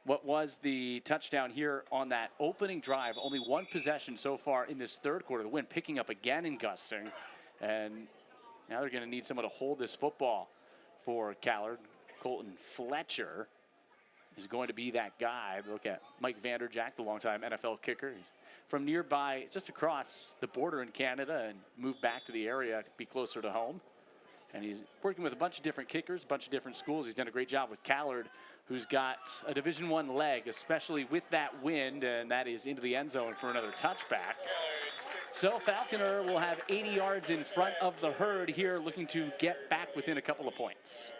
what was the touchdown here on that opening drive. Only one possession so far in this third quarter. The wind picking up again and gusting, and now they're going to need someone to hold this football for Callard. Colton Fletcher is going to be that guy. Look at Mike Vanderjack, the longtime NFL kicker. He's from nearby, just across the border in Canada, and moved back to the area to be closer to home. And he's working with a bunch of different kickers, a bunch of different schools. He's done a great job with Callard, who's got a Division I leg, especially with that wind, and that is into the end zone for another touchback. So Falconer will have 80 yards in front of the herd here, looking to get back within a couple of points.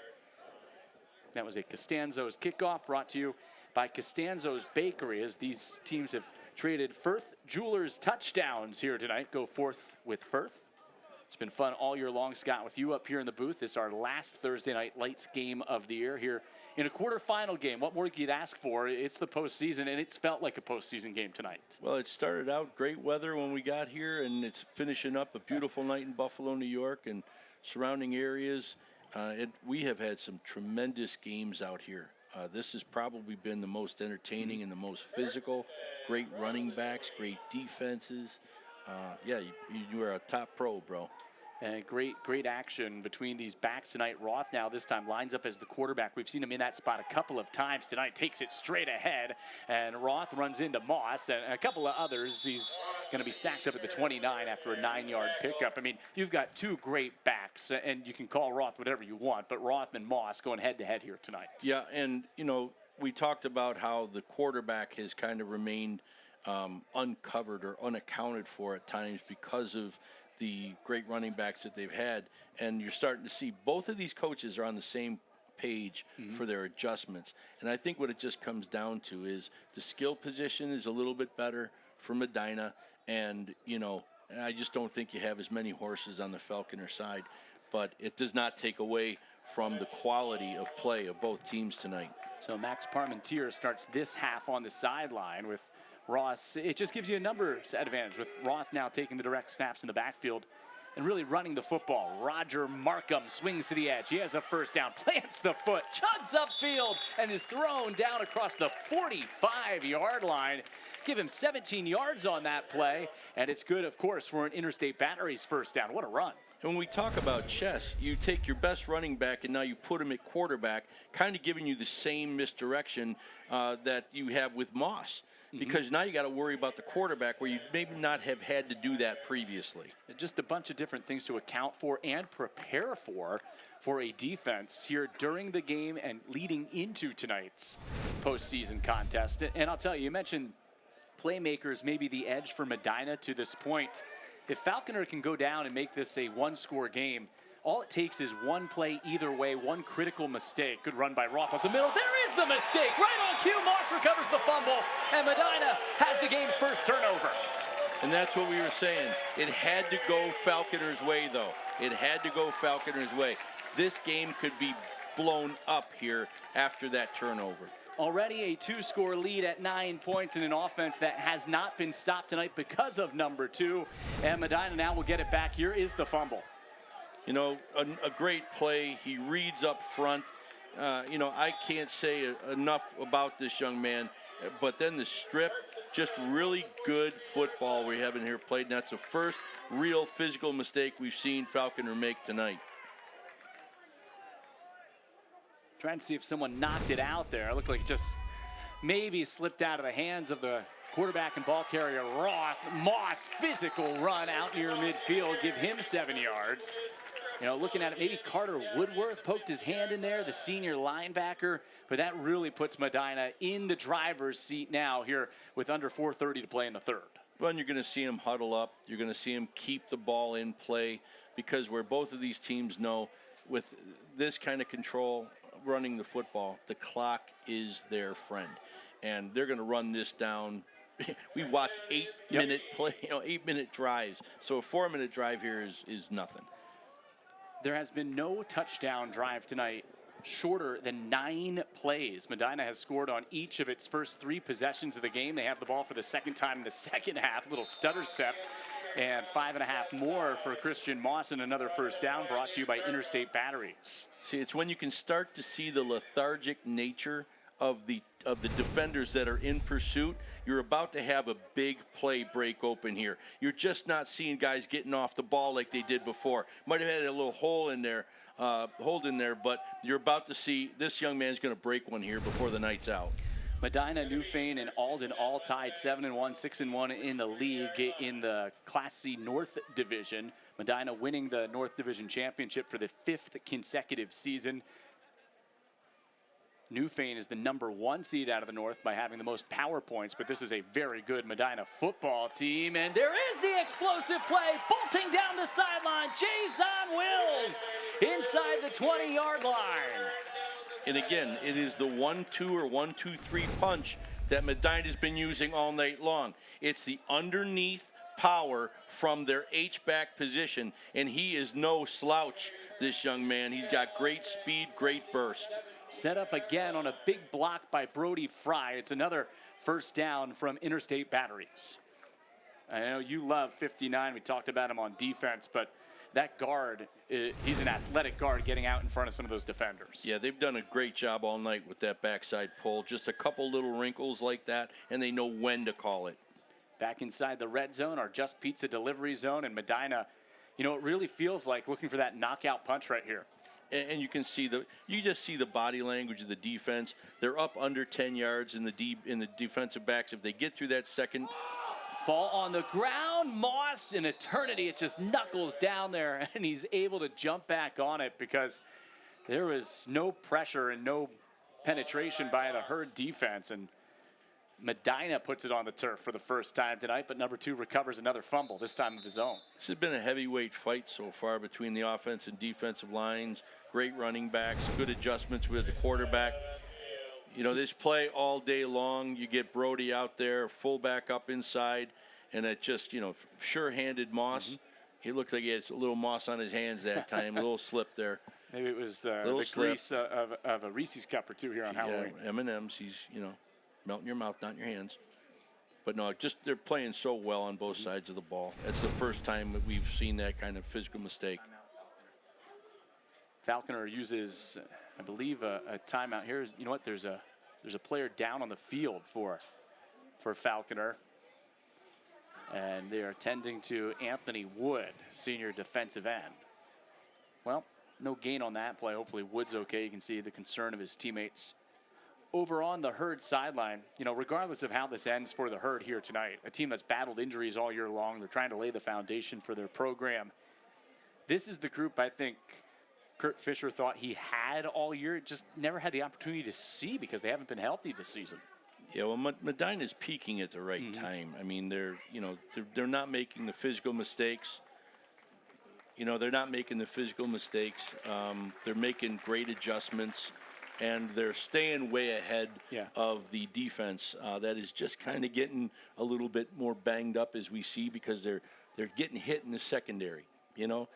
That was a Costanzo's kickoff, brought to you by Costanzo's Bakery, as these teams have traded Firth Jewelers touchdowns here tonight. Go forth with Firth. It's been fun all year long, Scott, with you up here in the booth. This is our last Thursday night lights game of the year here in a quarterfinal game. What more could you ask for? It's the postseason, and it's felt like a postseason game tonight. Well, it started out great weather when we got here, and it's finishing up a beautiful night in Buffalo, New York, and surrounding areas. We have had some tremendous games out here. This has probably been the most entertaining and the most physical. Great running backs, great defenses. Yeah, you are a top pro, bro. And great action between these backs tonight. Roth now this time lines up as the quarterback. We've seen him in that spot a couple of times tonight. Takes it straight ahead, and Roth runs into Moss and a couple of others. He's going to be stacked up at the 29 after a 9-yard pickup. I mean, you've got two great backs, and you can call Roth whatever you want, but Roth and Moss going head-to-head here tonight. Yeah, and, you know, we talked about how the quarterback has kind of remained uncovered or unaccounted for at times because of the great running backs that they've had, and you're starting to see both of these coaches are on the same page for their adjustments. And I think what it just comes down to is the skill position is a little bit better for Medina, and, you know, I just don't think you have as many horses on the Falconer side, but it does not take away from the quality of play of both teams tonight. So Max Parmentier starts this half on the sideline with Ross. It just gives you a numbers advantage with Roth now taking the direct snaps in the backfield and really running the football. Roger Markham swings to the edge. He has a first down, plants the foot, chugs upfield, and is thrown down across the 45-yard line. Give him 17 yards on that play, and it's good, of course, for an Interstate Batteries first down. What a run. And when we talk about chess, you take your best running back and now you put him at quarterback, kind of giving you the same misdirection that you have with Moss. Because now you got to worry about the quarterback where you maybe not have had to do that previously. Just a bunch of different things to account for and prepare for a defense here during the game and leading into tonight's postseason contest. And I'll tell you, you mentioned playmakers, maybe the edge for Medina to this point. If Falconer can go down and make this a one-score game, all it takes is one play either way, one critical mistake. Good run by Roth up the middle. There is the mistake. Right on cue, Moss recovers the fumble, and Medina has the game's first turnover. And that's what we were saying. It had to go Falconer's way, though. It had to go Falconer's way. This game could be blown up here after that turnover. Already a two-score lead at 9 points in an offense that has not been stopped tonight because of number 2. And Medina now will get it back. Here is the fumble. You know, a great play. He reads up front. You know, I can't say enough about this young man. But then the strip, just really good football we have in here played. And that's the first real physical mistake we've seen Falconer make tonight. Trying to see if someone knocked it out there. It looked like it just maybe slipped out of the hands of the quarterback and ball carrier Roth. Moss, physical run out near midfield, give him 7 yards. You know, looking at it, maybe Carter Woodworth poked his hand in there, the senior linebacker, but that really puts Medina in the driver's seat now here with under 4:30 to play in the third. One, you're going to see them huddle up. You're going to see them keep the ball in play, because where both of these teams know with this kind of control running the football, the clock is their friend. And they're going to run this down. We've watched 8-minute play, 8-minute drives. So a 4-minute drive here is nothing. There has been no touchdown drive tonight shorter than 9 plays. Medina has scored on each of its first 3 possessions of the game. They have the ball for the second time in the second half. Little stutter step. And 5.5 more for Christian Moss, and another first down brought to you by Interstate Batteries. See, it's when you can start to see the lethargic nature of the defenders that are in pursuit. You're about to have a big play break open here. You're just not seeing guys getting off the ball like they did before. Might have had a little hole in there, but you're about to see this young man's going to break one here before the night's out. Medina, Newfane, and Alden all tied 7-1, 6-1 in the league in the Class C North Division. Medina winning the North Division Championship for the 5th consecutive season. Newfane is the #1 seed out of the North by having the most power points, but this is a very good Medina football team. And there is the explosive play, bolting down the sideline. Jason Wills inside the 20-yard line. And again, it is the 1-2 or 1-2-3 punch that Medina's been using all night long. It's the underneath power from their H-back position, and he is no slouch, this young man. He's got great speed, great burst. Set up again on a big block by Brody Fry. It's another first down from Interstate Batteries. I know you love 59. We talked about him on defense, but that guard, he's an athletic guard getting out in front of some of those defenders. Yeah, they've done a great job all night with that backside pull. Just a couple little wrinkles like that, and they know when to call it. Back inside the red zone, our Just Pizza delivery zone, and Medina, it really feels like looking for that knockout punch right here. And you can see you just see the body language of the defense. They're up under 10 yards in the defensive backs. If they get through that second. Ball on the ground, Moss in eternity. It just knuckles down there, and he's able to jump back on it because there was no pressure and no penetration by the Herd defense. And Medina puts it on the turf for the first time tonight, but #2 recovers another fumble, this time of his own. This has been a heavyweight fight so far between the offense and defensive lines. Great running backs, good adjustments with the quarterback. This play all day long, you get Brody out there, fullback up inside, and it just, sure-handed Moss. Mm-hmm. He looked like he had a little moss on his hands that time, a little slip there. Maybe it was the grease of a Reese's cup or two here on Halloween. M&M's, he's, melting your mouth, not in your hands. But no, they're playing so well on both sides of the ball. That's the first time that we've seen that kind of physical mistake. Falconer uses, I believe, a timeout here. You know what? There's a player down on the field for Falconer. And they are tending to Anthony Wood, senior defensive end. Well, no gain on that play. Hopefully Wood's okay. You can see the concern of his teammates. Over on the Herd sideline, regardless of how this ends for the Herd here tonight, a team that's battled injuries all year long, they're trying to lay the foundation for their program. This is the group I think Kurt Fisher thought he had all year, just never had the opportunity to see because they haven't been healthy this season. Yeah, well, Medina's peaking at the right time. I mean, they're not making the physical mistakes. They're not making the physical mistakes. They're making great adjustments, and they're staying way ahead of the defense. That is just kind of getting a little bit more banged up as we see because they're getting hit in the secondary. No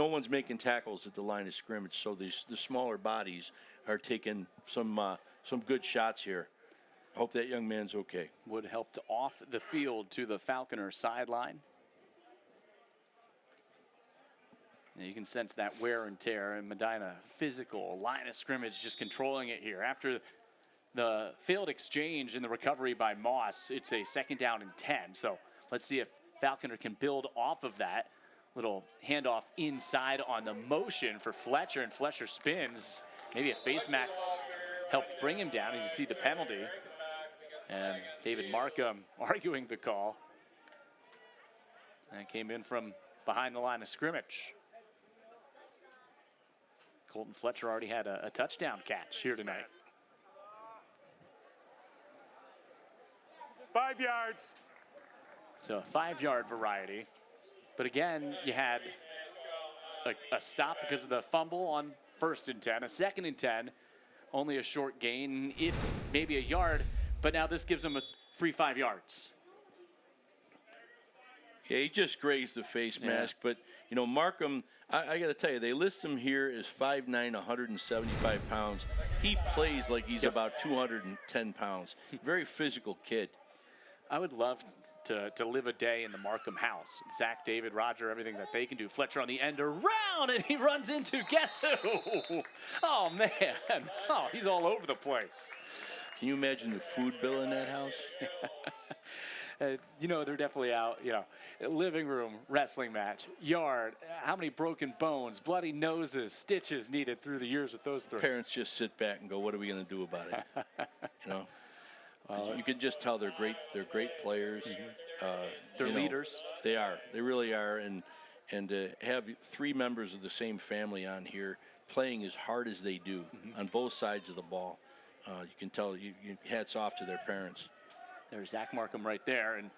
one's making tackles at the line of scrimmage, so the smaller bodies are taking some good shots here. I hope that young man's okay. Wood helped off the field to the Falconer sideline. And you can sense that wear and tear, and Medina physical, line of scrimmage, just controlling it here. After the failed exchange in the recovery by Moss, it's a 2nd down and 10. So let's see if Falconer can build off of that. Little handoff inside on the motion for Fletcher, and Fletcher spins. Maybe a face mask helped bring him down as you see the penalty. And David Markham arguing the call. And came in from behind the line of scrimmage. Colton Fletcher already had a touchdown catch here tonight. 5 yards. So a 5-yard variety. But again, you had a stop because of the fumble on 1st and 10, a 2nd and 10, only a short gain, if maybe a yard, but now this gives them a free 5 yards. Yeah, he just grazed the face mask, but, you know, Markham, I got to tell you, they list him here as 5'9", 175 pounds. He plays like he's about 210 pounds. Very physical kid. I would love to live a day in the Markham house. Zach, David, Roger, everything that they can do. Fletcher on the end around, and he runs into, guess who? Oh, man. Oh, he's all over the place. Can you imagine the food bill in that house? You know, they're definitely out, you know, living room, wrestling match, yard, how many broken bones, bloody noses, stitches needed through the years with those 3. Parents just sit back and go, what are we going to do about it? You know? You can just tell they're great players. They're leaders. They are. They really are. And to have 3 members of the same family on here playing as hard as they do on both sides of the ball, you can tell hats off to their parents. There's Zach Markham right there. And,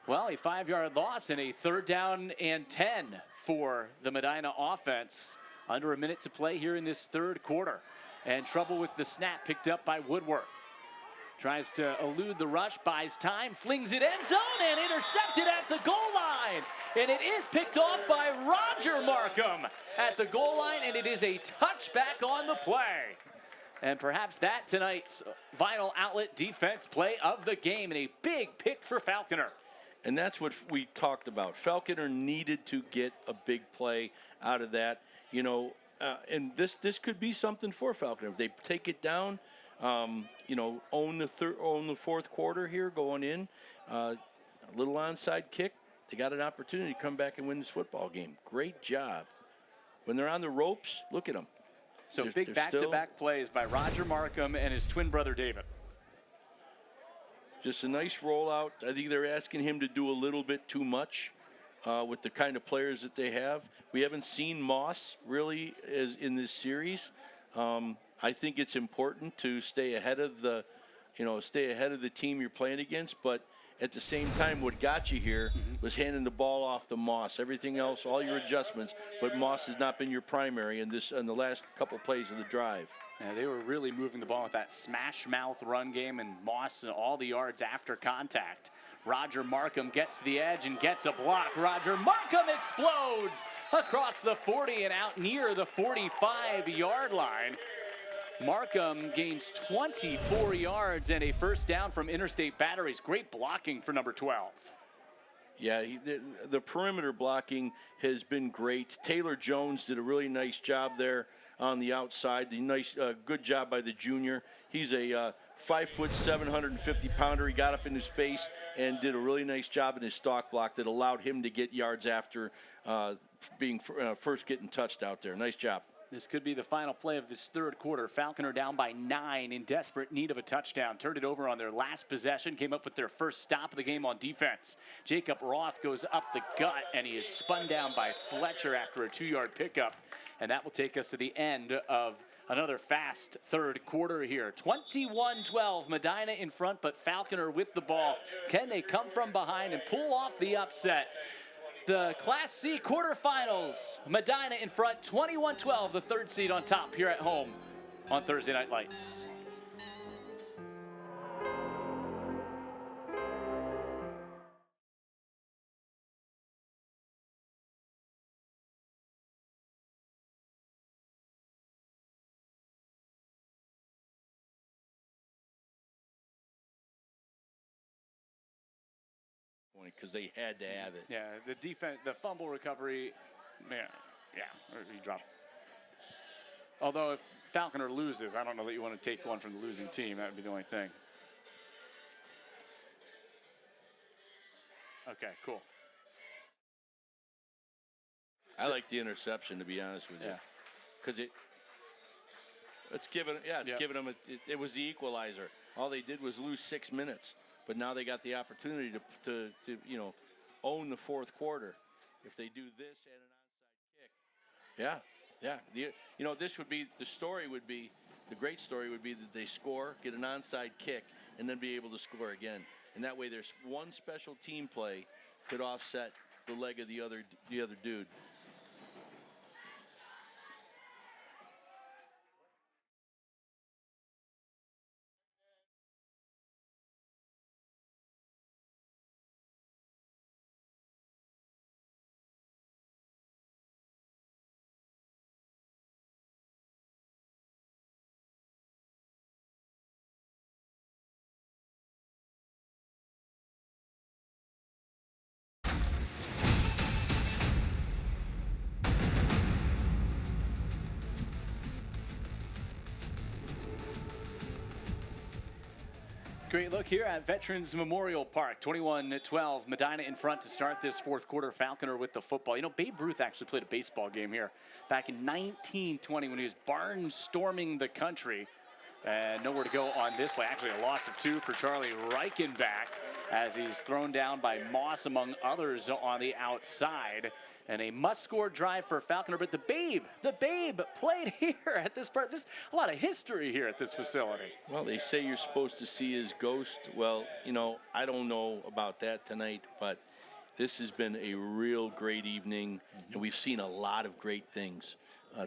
well, a 5-yard loss and a 3rd down and 10 for the Medina offense. Under a minute to play here in this 3rd quarter. And trouble with the snap picked up by Woodworth. Tries to elude the rush, buys time, flings it end zone, and intercepted at the goal line. And it is picked off by Roger Markham at the goal line, and it is a touchback on the play. And perhaps that tonight's Vinyl Outlet defense play of the game, and a big pick for Falconer. And that's what we talked about. Falconer needed to get a big play out of that, you know, and this could be something for Falconer. If they take it down, you know, own the 4th quarter here going in, a little onside kick, they got an opportunity to come back and win this football game. Great job. When they're on the ropes, look at them. So big back-to-back plays by Roger Markham and his twin brother David. Just a nice rollout. I think they're asking him to do a little bit too much with the kind of players that they have. We haven't seen Moss really in this series. I think it's important to stay ahead of the team you're playing against, but at the same time, what got you here was handing the ball off to Moss. Everything else, all your adjustments, but Moss has not been your primary in the last couple plays of the drive. Yeah, they were really moving the ball with that smash mouth run game, and Moss and all the yards after contact. Roger Markham gets the edge and gets a block. Roger Markham explodes across the 40 and out near the 45-yard line. Markham gains 24 yards and a 1st down from interstate batteries. Great blocking for number 12. Yeah, the perimeter blocking has been great. Taylor Jones did a really nice job there on the outside. Good job by the junior. He's a 5'7", 750-pounder. He got up in his face and did a really nice job in his stalk block that allowed him to get yards after being first getting touched out there. Nice job. This could be the final play of this 3rd quarter. Falconer down by 9 in desperate need of a touchdown. Turned it over on their last possession. Came up with their first stop of the game on defense. Jacob Roth goes up the gut, and he is spun down by Fletcher after a 2-yard pickup. And that will take us to the end of another fast 3rd quarter here. 21-12, Medina in front, but Falconer with the ball. Can they come from behind and pull off the upset? The Class C quarterfinals, Medina in front, 21-12, the 3rd seed on top here at home on Thursday Night Lights. Because they had to have it. Yeah, the defense, the fumble recovery, he dropped. Although if Falconer loses, I don't know that you want to take one from the losing team. That would be the only thing. Okay, cool. I like the interception, to be honest with you, because it's given them. It was the equalizer. All they did was lose 6 minutes. But now they got the opportunity to own the 4th quarter. If they do this and an onside kick. Yeah. This would be, the great story would be that they score, get an onside kick, and then be able to score again. And that way there's one special team play could offset the leg of the other dude. Great look here at Veterans Memorial Park. 21-12, Medina in front to start this fourth quarter. Falconer with the football. You know, Babe Ruth actually played a baseball game here back in 1920 when he was barnstorming the country. And nowhere to go on this play. Actually, a loss of 2 for Charlie Reichenbach as he's thrown down by Moss, among others, on the outside. And a must-score drive for Falconer. But the Babe played here at this part. There's a lot of history here at this facility. Well, they say you're supposed to see his ghost. Well, you know, I don't know about that tonight, but this has been a real great evening, and we've seen a lot of great things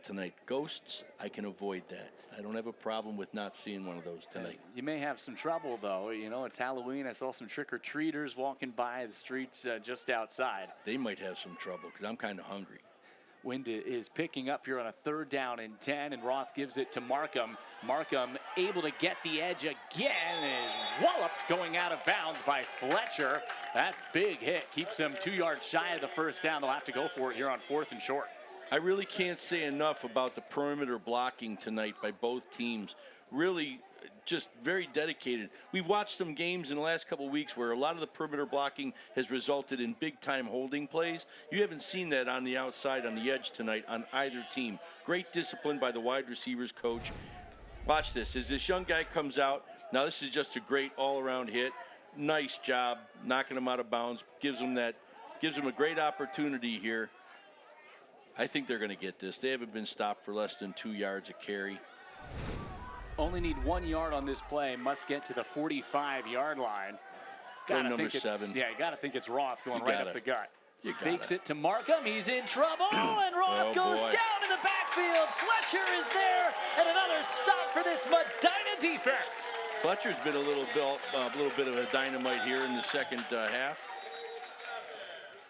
tonight. Ghosts, I can avoid that. I don't have a problem with not seeing one of those tonight. You may have some trouble, though. You know, it's Halloween. I saw some trick-or-treaters walking by the streets just outside. They might have some trouble because I'm kind of hungry. Wind is picking up here on a 3rd down and 10, and Roth gives it to Markham. Markham able to get the edge again, is walloped going out of bounds by Fletcher. That big hit keeps them 2 yards shy of the 1st down. They'll have to go for it here on 4th and short. I really can't say enough about the perimeter blocking tonight by both teams. Really just very dedicated. We've watched some games in the last couple of weeks where a lot of the perimeter blocking has resulted in big-time holding plays. You haven't seen that on the outside, on the edge tonight on either team. Great discipline by the wide receivers coach. Watch this. As this young guy comes out, now this is just a great all-around hit. Nice job knocking him out of bounds. Gives him a great opportunity here. I think they're going to get this. They haven't been stopped for less than 2 yards a carry. Only need 1 yard on this play. Must get to the 45-yard line. Number 7. Yeah, you got to think it's Roth going right up the gut. Fakes it to Markham. He's in trouble, and Roth goes down in the backfield. Fletcher is there, and another stop for this Medina defense. Fletcher's been a little bit of a dynamite here in the second half.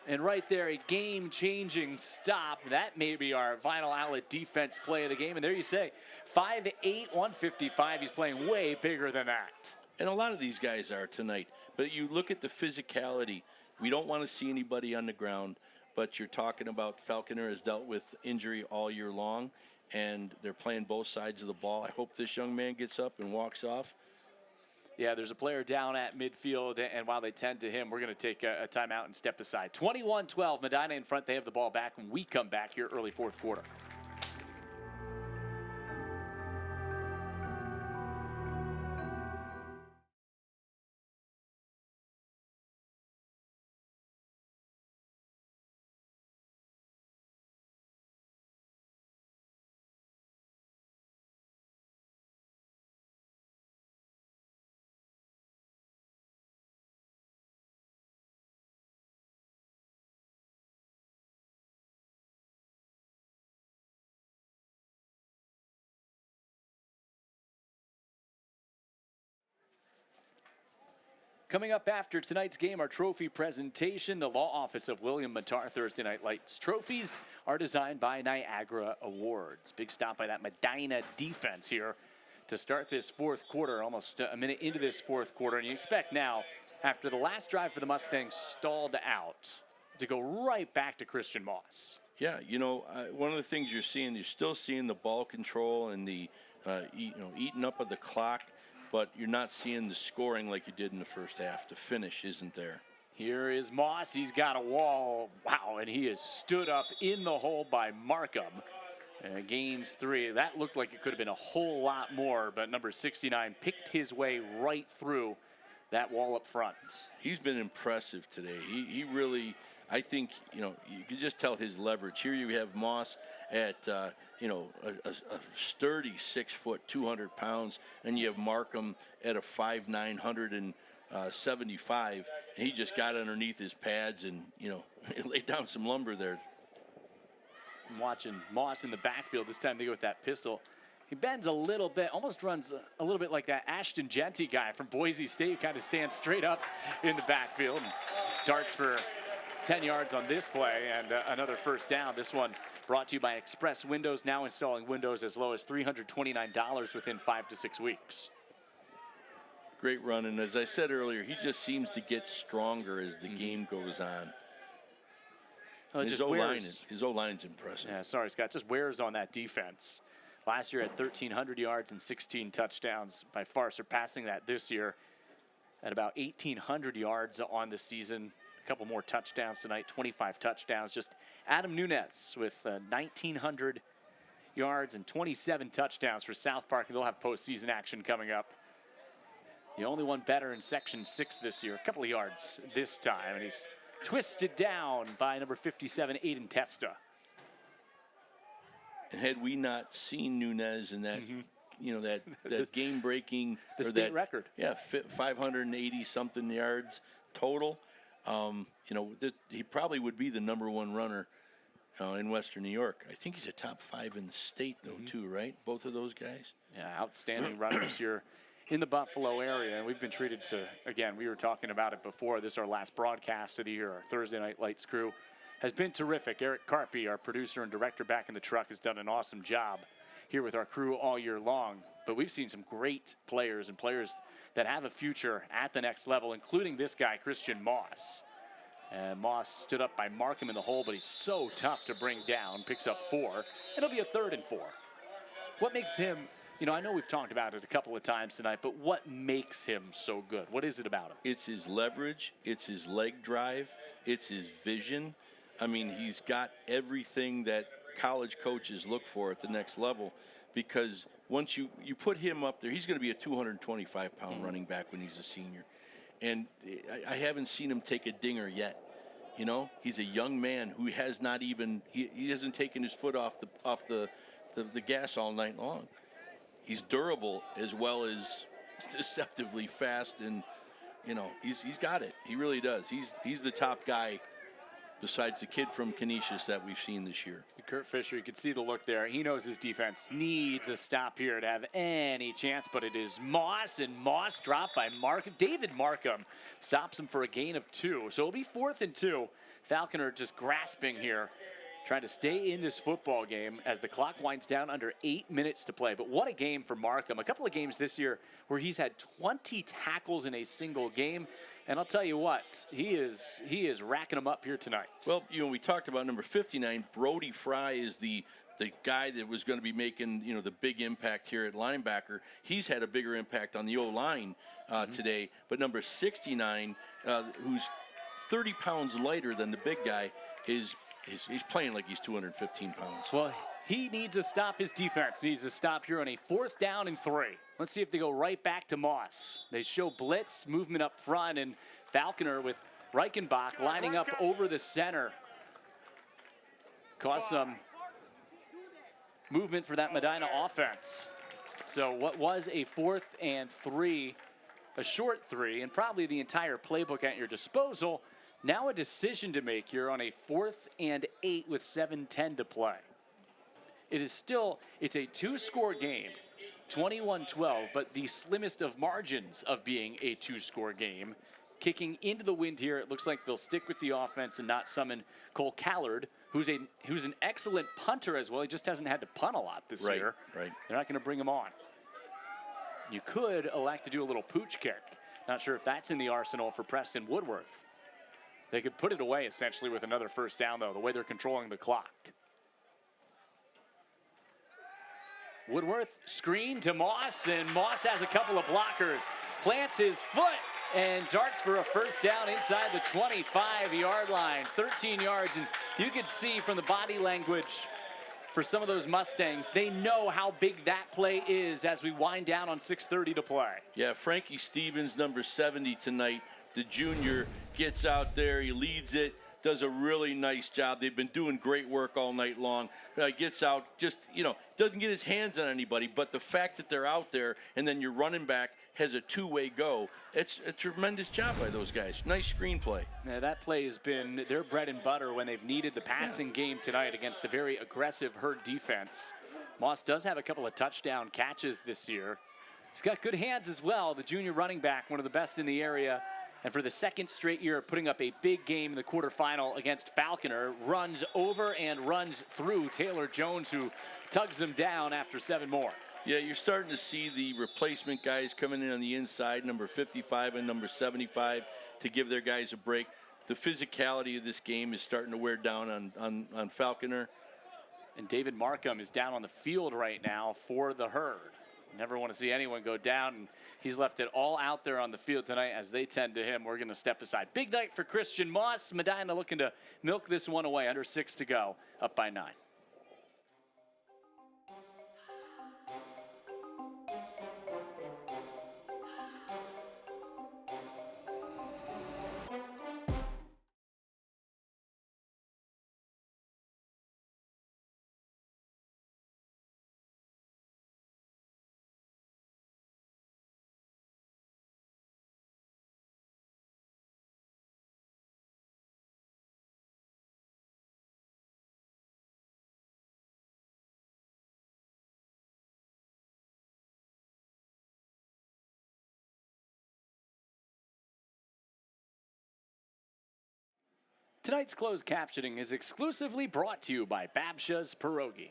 And right there, a game-changing stop. That may be our final outlet defense play of the game. And there you say, 5'8", 155. He's playing way bigger than that. And a lot of these guys are tonight. But you look at the physicality. We don't want to see anybody on the ground. But you're talking about Falconer has dealt with injury all year long. And they're playing both sides of the ball. I hope this young man gets up and walks off. Yeah, there's a player down at midfield, and while they tend to him, we're going to take a timeout and step aside. 21-12, Medina in front. They have the ball back when we come back here early 4th quarter. Coming up after tonight's game, our trophy presentation. The law office of William Matar Thursday Night Lights trophies are designed by Niagara Awards. Big stop by that Medina defense here to start this 4th quarter, almost a minute into this 4th quarter. And you expect now, after the last drive for the Mustangs stalled out, to go right back to Christian Moss. Yeah, you know, one of the things you're still seeing the ball control and the, eating up of the clock. But you're not seeing the scoring like you did in the first half. The finish isn't there. Here is Moss. He's got a wall. Wow, and he is stood up in the hole by Markham. Gains 3. That looked like it could have been a whole lot more, but number 69 picked his way right through that wall up front. He's been impressive today. He really, I think, you can just tell his leverage. Here you have Moss at, a sturdy 6 foot, 200 pounds, and you have Markham at a 5'9", 175. he just got underneath his pads and, laid down some lumber there. I'm watching Moss in the backfield. This time they go with that pistol. He bends a little bit, almost runs a little bit like that Ashton Genty guy from Boise State, who kind of stands straight up in the backfield and darts for 10 yards on this play and another first down. This one brought to you by Express Windows, now installing windows as low as $329 within 5 to 6 weeks. Great run, and as I said earlier, he just seems to get stronger as the game goes on. His O-line's impressive. Yeah, sorry, Scott. Just wears on that defense. Last year at 1,300 yards and 16 touchdowns, by far surpassing that this year at about 1,800 yards on the season. A couple more touchdowns tonight, 25 touchdowns. Just Adam Nunez with 1,900 yards and 27 touchdowns for South Park, and they'll have postseason action coming up. The only one better in Section 6 this year, a couple of yards this time, and he's twisted down by number 57, Aiden Testa. And had we not seen Nunez in that, that game-breaking, the state record, 580-something yards total, he probably would be the #1 runner in Western New York. I think he's a top 5 in the state, though, too, right? Both of those guys. Yeah, outstanding runners here in the Buffalo area, and we've been treated to, again, we were talking about it before. This is our last broadcast of the year. Our Thursday Night Lights crew has been terrific. Eric Carpy, our producer and director back in the truck, has done an awesome job here with our crew all year long. But we've seen some great players and players that have a future at the next level, including this guy, Christian Moss. And Moss stood up by Markham in the hole, but he's so tough to bring down. Picks up 4. It'll be a 3rd and 4. What makes him, I know we've talked about it a couple of times tonight, but what makes him so good? What is it about him? It's his leverage. It's his leg drive. It's his vision. I mean, he's got everything that college coaches look for at the next level, because once you put him up there, he's going to be a 225-pound running back when he's a senior. And I haven't seen him take a dinger yet. He's a young man who has not even, he hasn't taken his foot off the gas all night long. He's durable as well as deceptively fast, and, he's got it. He really does. He's the top guy besides the kid from Canisius that we've seen this year. Kurt Fisher, you can see the look there. He knows his defense needs a stop here to have any chance, but it is Moss, and Moss dropped by Markham. David Markham stops him for a gain of 2. So it'll be 4th and 2. Falconer just grasping here, trying to stay in this football game as the clock winds down under 8 minutes to play. But what a game for Markham. A couple of games this year where he's had 20 tackles in a single game. And I'll tell you what, he is racking them up here tonight. Well, we talked about number 59. Brody Fry is the guy that was going to be making, the big impact here at linebacker. He's had a bigger impact on the O-line today. But number 69, who's 30 pounds lighter than the big guy, he's playing like he's 215 pounds. Well, he needs to stop his defense. Needs to stop here on a 4th down and 3. Let's see if they go right back to Moss. They show blitz, movement up front, and Falconer with Reichenbach lining up over the center. Caused some movement for that Medina offense. So what was a 4th and 3, a short 3, and probably the entire playbook at your disposal, now a decision to make here on a 4th and 8 with 7:10 to play. It's a 2-score game, 21-12, but the slimmest of margins of being a 2-score game. Kicking into the wind here, it looks like they'll stick with the offense and not summon Cole Callard, who's an excellent punter as well. He just hasn't had to punt a lot this year. Right. They're not going to bring him on. You could elect to do a little pooch kick. Not sure if that's in the arsenal for Preston Woodworth. They could put it away essentially with another first down, though, the way they're controlling the clock. Woodworth screen to Moss, and Moss has a couple of blockers. Plants his foot and darts for a first down inside the 25-yard line. 13 yards, and you can see from the body language for some of those Mustangs, they know how big that play is as we wind down on 6:30 to play. Yeah, Frankie Stevens, number 70 tonight, the junior, gets out there. He leads it. does a really nice job. They've been doing great work all night long. Gets out, just, doesn't get his hands on anybody, but the fact that they're out there and then your running back has a two-way go, it's a tremendous job by those guys. Nice screenplay. Yeah, that play has been their bread and butter when they've needed the passing game tonight against a very aggressive Herd defense. Moss does have a couple of touchdown catches this year. He's got good hands as well, the junior running back, one of the best in the area. And for the second straight year, putting up a big game in the quarterfinal against Falconer, runs over and runs through Taylor Jones, who tugs him down after 7 more. Yeah, you're starting to see the replacement guys coming in on the inside, number 55 and number 75, to give their guys a break. The physicality of this game is starting to wear down on Falconer. And David Markham is down on the field right now for the Herd. Never want to see anyone go down, and he's left it all out there on the field tonight as they tend to him. We're going to step aside. Big night for Christian Moss. Medina looking to milk this one away. Under 6 to go, up by 9. Tonight's closed captioning is exclusively brought to you by Babsha's Pierogi.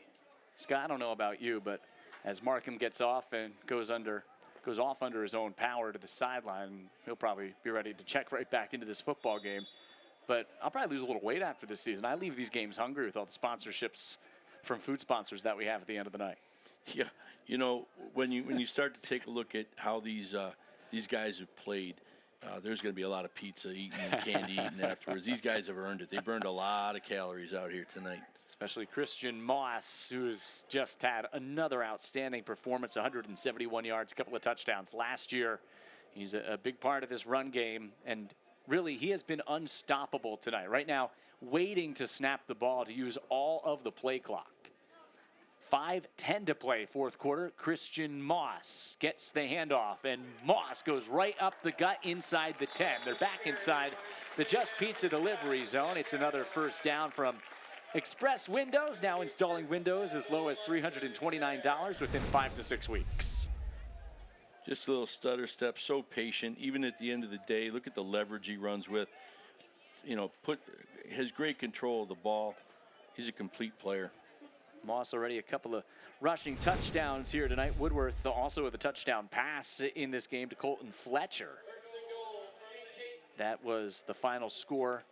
Scott, I don't know about you, but as Markham gets off and goes off under his own power to the sideline, he'll probably be ready to check right back into this football game. But I'll probably lose a little weight after this season. I leave these games hungry with all the sponsorships from food sponsors that we have at the end of the night. Yeah, when you start to take a look at how these guys have played, there's going to be a lot of pizza eating and candy eating afterwards. These guys have earned it. They burned a lot of calories out here tonight. Especially Christian Moss, who's just had another outstanding performance, 171 yards, a couple of touchdowns last year. He's a big part of this run game, and really he has been unstoppable tonight. Right now, waiting to snap the ball to use all of the play clock. 5:10 to play, fourth quarter. Christian Moss gets the handoff, and Moss goes right up the gut inside the 10. They're back inside the Just Pizza delivery zone. It's another first down from Express Windows, now installing windows as low as $329 within 5 to 6 weeks. Just a little stutter step, so patient. Even at the end of the day, look at the leverage he runs with. Has great control of the ball. He's a complete player. Moss already a couple of rushing touchdowns here tonight. Woodworth also with a touchdown pass in this game to Colton Fletcher. That was the final score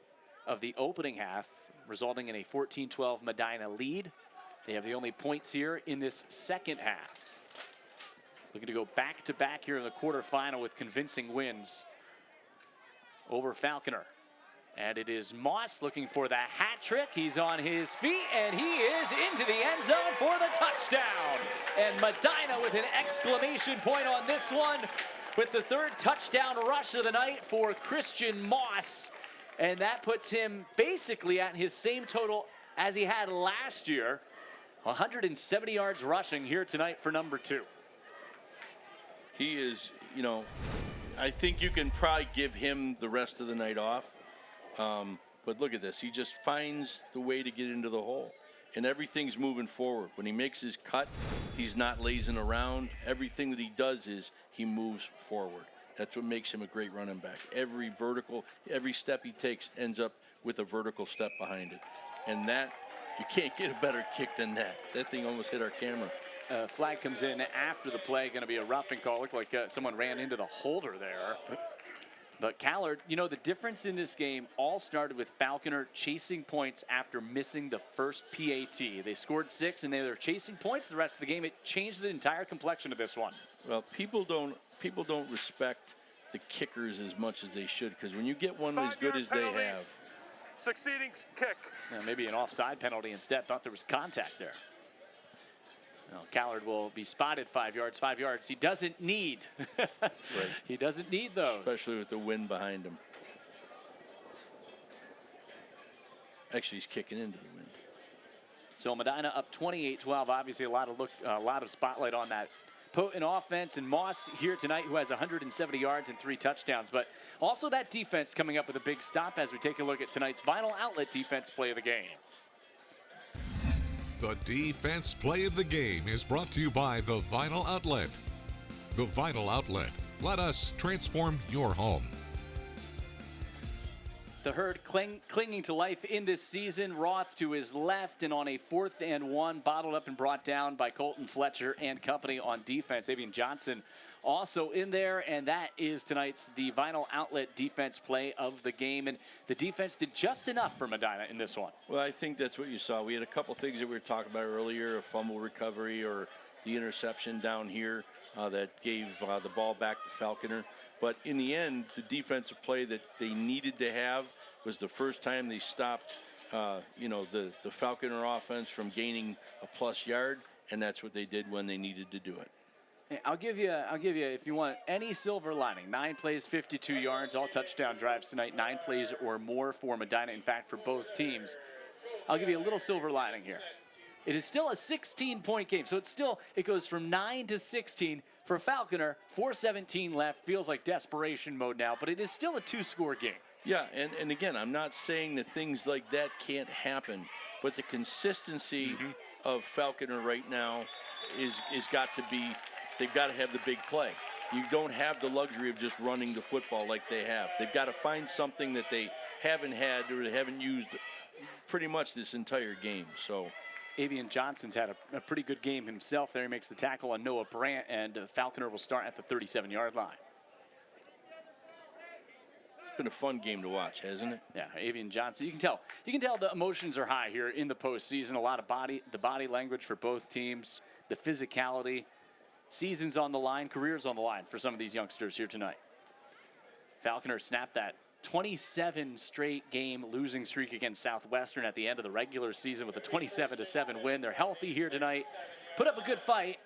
of the opening half, resulting in a 14-12 Medina lead. They have the only points here in this second half. Looking to go back-to-back here in the quarterfinal with convincing wins over Falconer. And it is Moss looking for the hat trick. He's on his feet, and he is into the end zone for the touchdown. And Medina with an exclamation point on this one with the third touchdown rush of the night for Christian Moss. And that puts him basically at his same total as he had last year. 170 yards rushing here tonight for number 2. He is, I think you can probably give him the rest of the night off. But look at this. He just finds the way to get into the hole. And everything's moving forward. When he makes his cut, he's not lazing around. Everything that he does is he moves forward. That's what makes him a great running back. Every step he takes ends up with a vertical step behind it. And that, you can't get a better kick than that. That thing almost hit our camera. Flag comes in after the play. Going to be a roughing call. Looked like someone ran into the holder there. But Callard, the difference in this game all started with Falconer chasing points after missing the first PAT. They scored 6, and they were chasing points the rest of the game. It changed the entire complexion of this one. Well, people don't respect the kickers as much as they should, because when you get one as good as they have. Succeeding kick. Maybe an offside penalty instead. Thought there was contact there. Callard will be spotted 5 yards. 5 yards he doesn't need. Right. He doesn't need those. Especially with the wind behind him. Actually, he's kicking into the wind. So Medina up 28-12. Obviously, a lot of spotlight on that potent offense, and Moss here tonight, who has 170 yards and 3 touchdowns. But also that defense coming up with a big stop as we take a look at tonight's Vinyl Outlet defense play of the game. The defense play of the game is brought to you by the Vinyl Outlet. The Vinyl Outlet. Let us transform your home. The Herd clinging to life in this season. Roth to his left, and on a 4th and 1, bottled up and brought down by Colton Fletcher and company on defense. Avian Johnson also in there, and that is tonight's the Vinyl Outlet defense play of the game. And the defense did just enough for Medina in this one. Well, I think that's what you saw. We had a couple things that we were talking about earlier, a fumble recovery or the interception down here that gave the ball back to Falconer. But in the end, the defensive play that they needed to have was the first time they stopped, the Falconer offense from gaining a plus yard, and that's what they did when they needed to do it. Hey, I'll give you, if you want any silver lining, 9 plays, 52 yards, all touchdown drives tonight, 9 plays or more for Medina. In fact, for both teams, I'll give you a little silver lining here. It is still a 16-point game, so it goes from 9 to 16 for Falconer. 4:17 left, feels like desperation mode now, but it is still a 2-score game. Yeah, and again, I'm not saying that things like that can't happen, but the consistency of Falconer right now is got to be. They've got to have the big play. You don't have the luxury of just running the football like they have. They've got to find something that they haven't had or they haven't used pretty much this entire game. So Avian Johnson's had a pretty good game himself there. He makes the tackle on Noah Brandt, and Falconer will start at the 37-yard line. It's been a fun game to watch, hasn't it? Yeah, Avian Johnson. You can tell the emotions are high here in the postseason. A lot of the body language for both teams, the physicality. Seasons on the line, careers on the line for some of these youngsters here tonight. Falconer snapped that 27 straight game losing streak against Southwestern at the end of the regular season with a 27-7 win. They're healthy here tonight. Put up a good fight.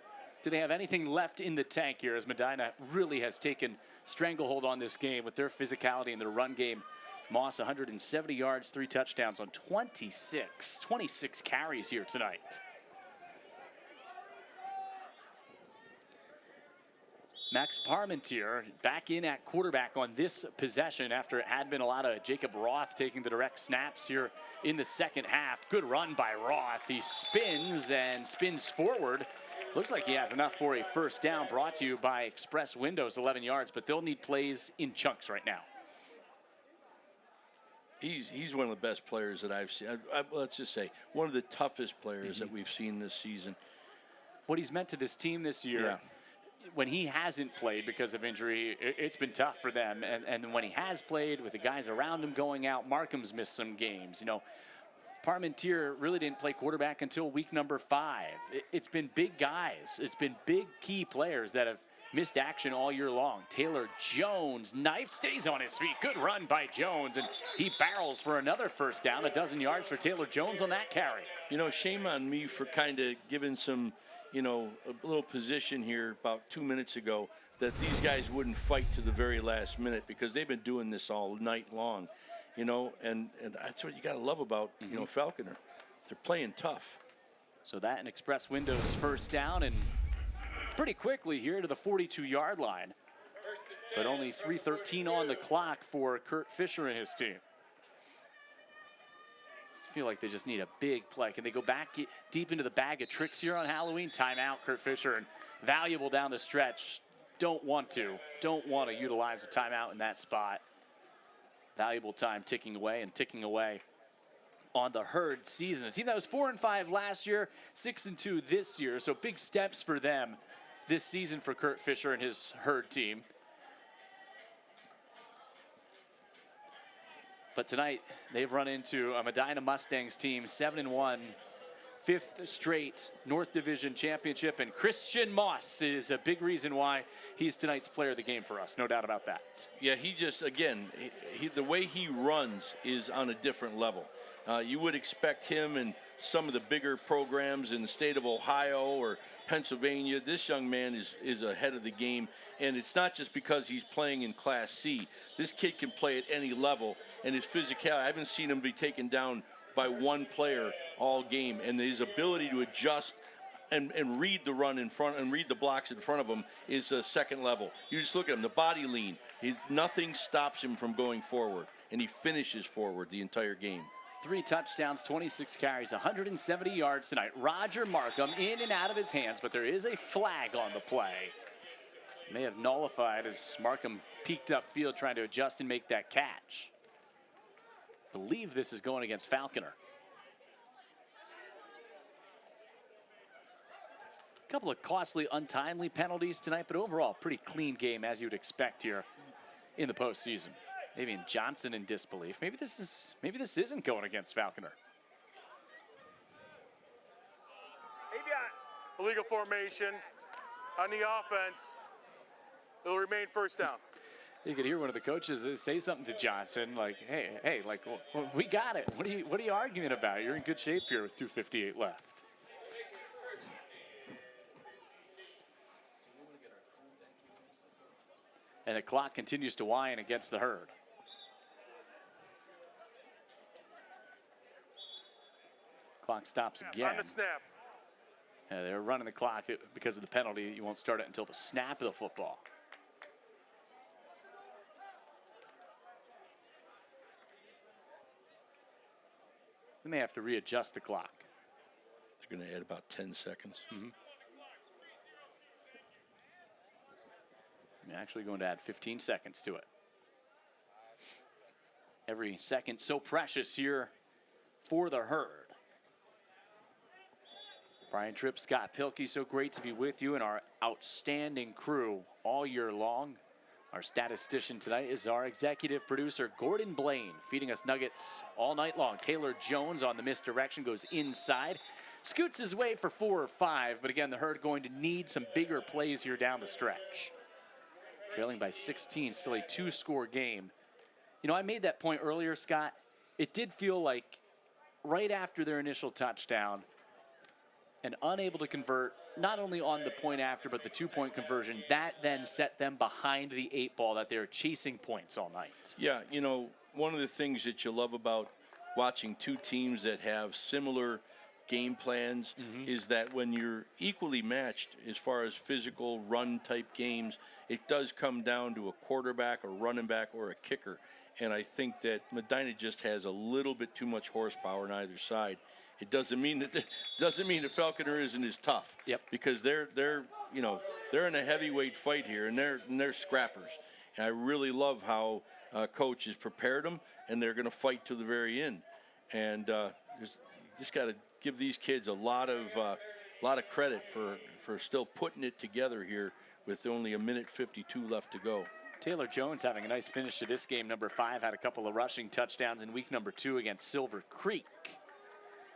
Do they have anything left in the tank here as Medina really has taken stranglehold on this game with their physicality and their run game? Moss 170 yards, 3 touchdowns on 26 carries here tonight. Max Parmentier back in at quarterback on this possession after it had been a lot of Jacob Roth taking the direct snaps here in the second half. Good run by Roth. He spins forward. Looks like he has enough for a first down, brought to you by Express Windows, 11 yards, but they'll need plays in chunks right now. He's one of the best players that I've seen. Let's just say one of the toughest players that we've seen this season. What he's meant to this team this year. Yeah. When he hasn't played because of injury, it's been tough for them. And when he has played with the guys around him going out, Markham's missed some games. Parmentier really didn't play quarterback until week number 5. It's been big guys. It's been big key players that have missed action all year long. Taylor Jones, knife stays on his feet. Good run by Jones, and he barrels for another first down. 12 yards for Taylor Jones on that carry. Shame on me for kind of giving some a little position here about 2 minutes ago that these guys wouldn't fight to the very last minute because they've been doing this all night long, and that's what you got to love about, Falconer. They're playing tough. So that and Express Windows first down, and pretty quickly here to the 42-yard line. But only 3:13 on the clock for Kurt Fisher and his team. I feel like they just need a big play. Can they go back deep into the bag of tricks here on Halloween? Timeout, Kurt Fisher, and valuable down the stretch. Don't want to utilize a timeout in that spot. Valuable time ticking away on the Herd season. A team that was 4-5 last year, 6-2 this year. So big steps for them this season for Kurt Fisher and his Herd team. But tonight, they've run into a Medina Mustangs team, 7-1, 5th straight North Division championship. And Christian Moss is a big reason why he's tonight's player of the game for us. No doubt about that. Yeah, he just, again, the way he runs is on a different level. You would expect him in some of the bigger programs in the state of Ohio or Pennsylvania. This young man is ahead of the game. And it's not just because he's playing in Class C. This kid can play at any level. And his physicality, I haven't seen him be taken down by one player all game, and his ability to adjust and read the run in front and read the blocks in front of him is a second level. You just look at him, the body lean. Nothing stops him from going forward, and he finishes forward the entire game. 3 touchdowns, 26 carries, 170 yards tonight. Roger Markham in and out of his hands, but there is a flag on the play. May have nullified as Markham peeked upfield trying to adjust and make that catch. Believe this is going against Falconer. A couple of costly, untimely penalties tonight, but overall, pretty clean game as you'd expect here in the postseason. Maybe in Johnson in disbelief. Maybe this isn't going against Falconer. Illegal formation on the offense. It'll remain first down. You could hear one of the coaches say something to Johnson, like, "Hey, like, we got it. What are you arguing about? You're in good shape here with 2:58 left." And the clock continues to wind against the Herd. Clock stops again. On the snap. They're running the clock because of the penalty. You won't start it until the snap of the football. They may have to readjust the clock. They're going to add about 10 seconds. Mm-hmm. I'm actually going to add 15 seconds to it. Every second so precious here for the Herd. Brian Tripp, Scott Pilkey, so great to be with you and our outstanding crew all year long. Our statistician tonight is our executive producer, Gordon Blaine, feeding us nuggets all night long. Taylor Jones on the misdirection goes inside. Scoots his way for 4 or 5, but again, the Herd going to need some bigger plays here down the stretch. Trailing by 16, still a 2-score game. You know, I made that point earlier, Scott. It did feel like right after their initial touchdown and unable to convert, not only on the point after, but the 2-point conversion, that then set them behind the 8 ball that they're chasing points all night. Yeah, you know, one of the things that you love about watching two teams that have similar game plans is that when you're equally matched as far as physical run type games, it does come down to a quarterback, a running back, or a kicker. And I think that Medina just has a little bit too much horsepower on either side. It doesn't mean that Falconer isn't as tough. Yep. Because they're in a heavyweight fight here, and they're scrappers. And I really love how coach has prepared them, and they're going to fight to the very end. And just got to give these kids a lot of credit for still putting it together here with only 1:52 left to go. Taylor Jones having a nice finish to this game. Number 5 had a couple of rushing touchdowns in week number 2 against Silver Creek.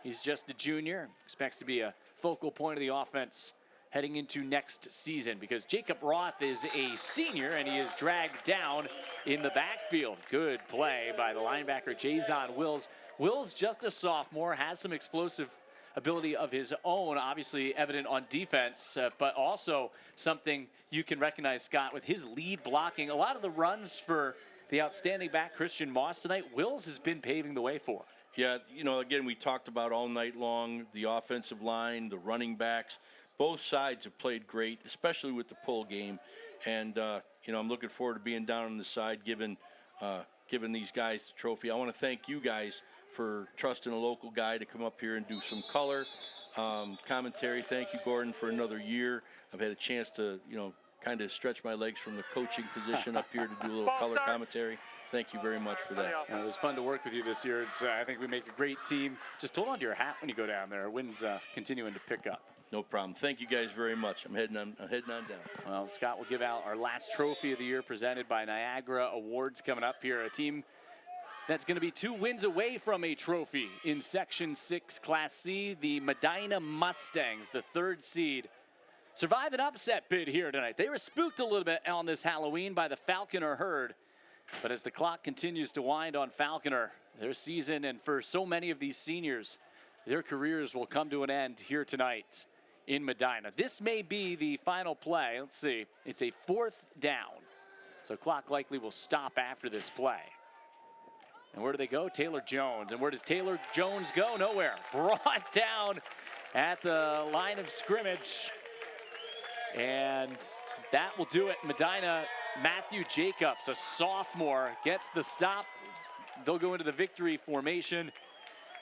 He's just a junior, expects to be a focal point of the offense heading into next season because Jacob Roth is a senior and he is dragged down in the backfield. Good play by the linebacker Jason Wills. Wills, just a sophomore, has some explosive ability of his own, obviously evident on defense, but also something you can recognize, Scott, with his lead blocking. A lot of the runs for the outstanding back Christian Moss tonight, Wills has been paving the way for. Yeah, you know, again, we talked about all night long, the offensive line, the running backs. Both sides have played great, especially with the pull game. And, you know, I'm looking forward to being down on the side, giving these guys the trophy. I want to thank you guys for trusting a local guy to come up here and do some color commentary. Thank you, Gordon, for another year. I've had a chance to, you know, kind of stretch my legs from the coaching position up here to do a little color commentary. Thank you very much for that. It was fun to work with you this year. I think we make a great team. Just hold on to your hat when you go down there. Wind's continuing to pick up. No problem. Thank you guys very much. I'm heading on down. Well, Scott will give out our last trophy of the year presented by Niagara Awards coming up here. A team that's going to be 2 wins away from a trophy in Section 6 Class C. The Medina Mustangs, the 3rd seed, survive an upset bid here tonight. They were spooked a little bit on this Halloween by the Falconer Herd. But as the clock continues to wind on Falconer, their season, and for so many of these seniors, their careers will come to an end here tonight in Medina. This may be the final play. Let's see. It's a 4th down. So clock likely will stop after this play. And where do they go? Taylor Jones. And where does Taylor Jones go? Nowhere. Brought down at the line of scrimmage. And that will do it. Medina, Matthew Jacobs, a sophomore, gets the stop. They'll go into the victory formation.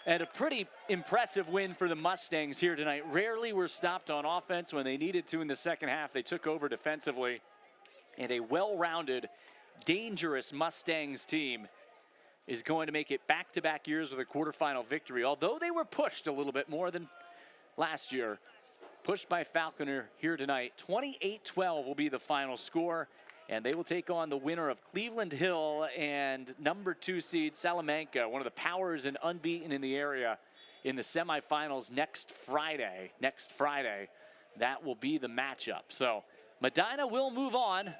And a pretty impressive win for the Mustangs here tonight. Rarely were stopped on offense when they needed to in the second half. They took over defensively. And a well-rounded, dangerous Mustangs team is going to make it back-to-back years with a quarterfinal victory. Although they were pushed a little bit more than last year. Pushed by Falconer here tonight. 28-12 will be the final score. And they will take on the winner of Cleveland Hill and number 2 seed Salamanca, one of the powers and unbeaten in the area, in the semifinals next Friday. Next Friday, that will be the matchup. So Medina will move on.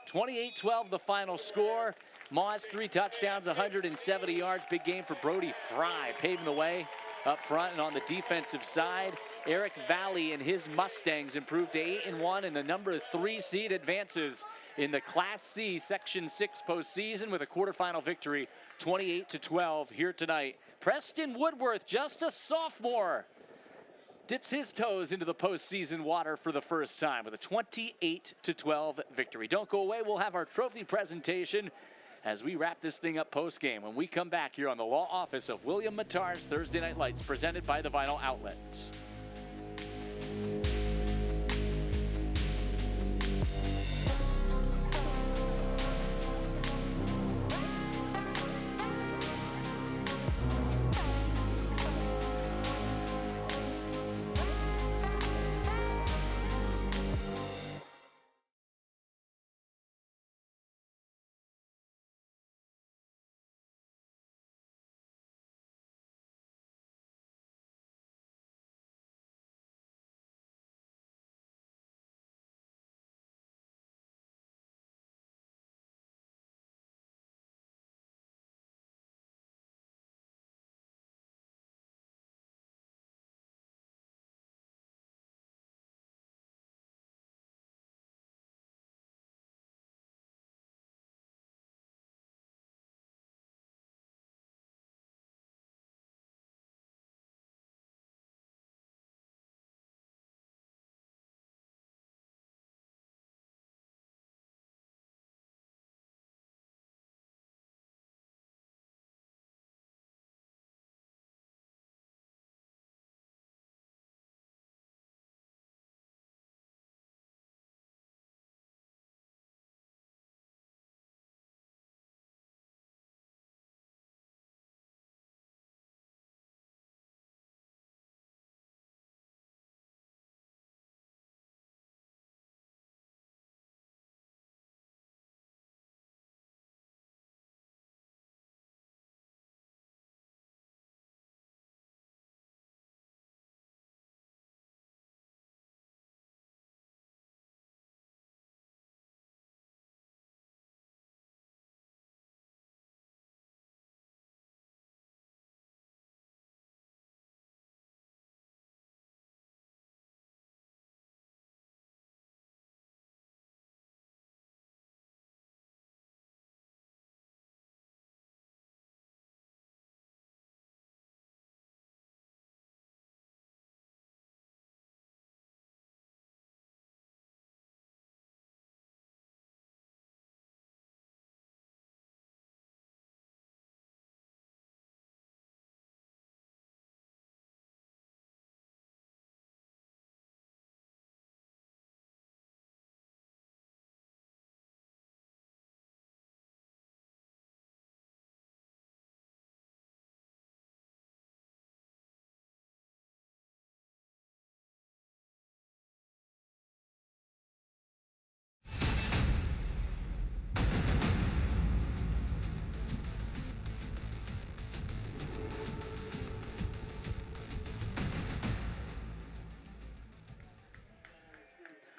28-12 the final score. Moss 3 touchdowns, 170 yards. Big game for Brody Fry, paving the way up front. And on the defensive side, Eric Valley and his Mustangs improved to 8-1, and the number 3 seed advances in the Class C Section 6 postseason with a quarterfinal victory, 28-12 here tonight. Preston Woodworth, just a sophomore, dips his toes into the postseason water for the first time with a 28-12 victory. Don't go away. We'll have our trophy presentation as we wrap this thing up post-game when we come back here on the law office of William Mattar's Thursday Night Lights, presented by the Vinyl Outlet.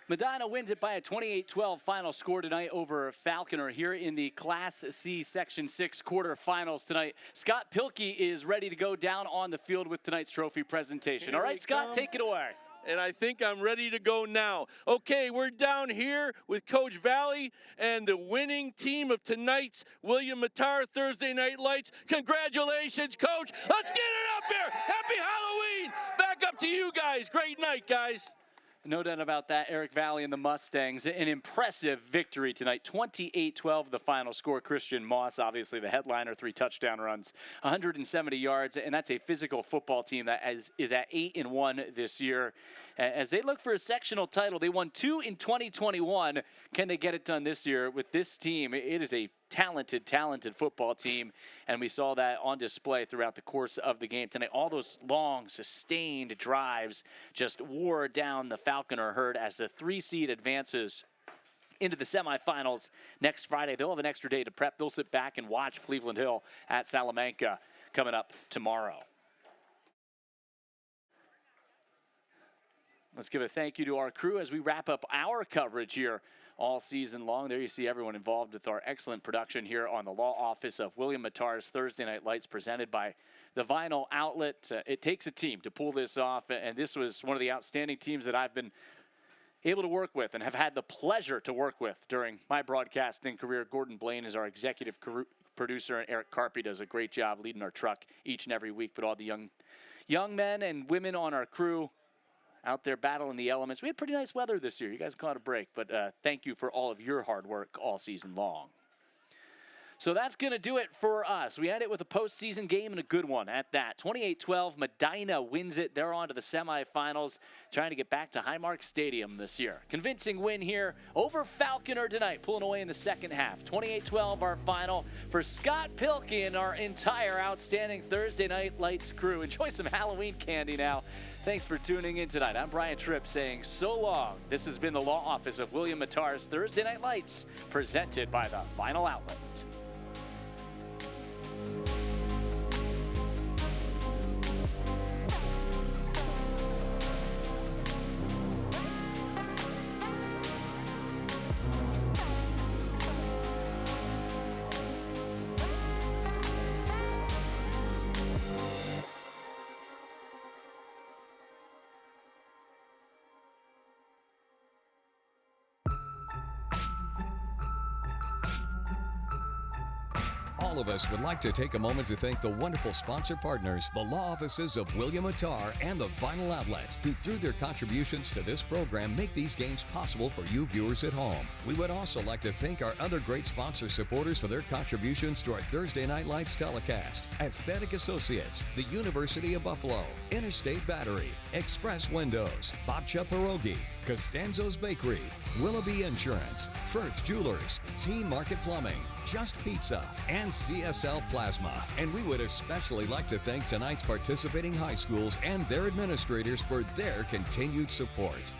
Medina wins it by a 28-12 final score tonight over Falconer here in the Class C Section 6 quarterfinals tonight. Scott Pilkey is ready to go down on the field with tonight's trophy presentation. All right, Scott, take it away. and I think I'm ready to go now. Okay, we're down here with Coach Valley and the winning team of tonight's William Mattar Thursday Night Lights. Congratulations, Coach. Let's get it up here. Happy Halloween. Back up to you guys. Great night, guys. No doubt about that. Eric Valley and the Mustangs, an impressive victory tonight. 28-12 the final score. Christian Moss, obviously the headliner, 3 touchdown runs, 170 yards, and that's a physical football team that is at 8-1 this year. As they look for a sectional title, they won 2 in 2021. Can they get it done this year with this team? It is a talented football team, and we saw that on display throughout the course of the game tonight. All those long, sustained drives just wore down the Falconer herd as the 3 seed advances into the semifinals next Friday. They'll have an extra day to prep. They'll sit back and watch Cleveland Hill at Salamanca coming up tomorrow. Let's give a thank you to our crew as we wrap up our coverage here all season long. There you see everyone involved with our excellent production here on the law office of William Mattar's Thursday Night Lights, presented by the Vinyl Outlet. It takes a team to pull this off, and this was one of the outstanding teams that I've been able to work with and have had the pleasure to work with during my broadcasting career. Gordon Blaine is our executive producer, and Eric Carpy does a great job leading our truck each and every week. But all the young men and women on our crew out there battling the elements. We had pretty nice weather this year. You guys caught a break, but thank you for all of your hard work all season long. So that's going to do it for us. We end it with a postseason game and a good one at that. 28-12, Medina wins it. They're on to the semifinals, trying to get back to Highmark Stadium this year. Convincing win here over Falconer tonight, pulling away in the second half. 28-12, our final. For Scott Pilkey and our entire outstanding Thursday Night Lights crew, enjoy some Halloween candy now. Thanks for tuning in tonight. I'm Brian Tripp saying so long. This has been the law office of William Mattar's Thursday Night Lights, presented by the Vinyl Outlet. All of us would like to take a moment to thank the wonderful sponsor partners, the law offices of William Mattar and the Vinyl Outlet, who through their contributions to this program make these games possible for you viewers at home. We would also like to thank our other great sponsor supporters for their contributions to our Thursday Night Lights telecast: Aesthetic Associates, the University of Buffalo, Interstate Battery, Express Windows, Babcha Pierogi, Costanzo's Bakery, Willoughby Insurance, Firth Jewelers, Team Market Plumbing, Just Pizza, and CSL Plasma. And we would especially like to thank tonight's participating high schools and their administrators for their continued support.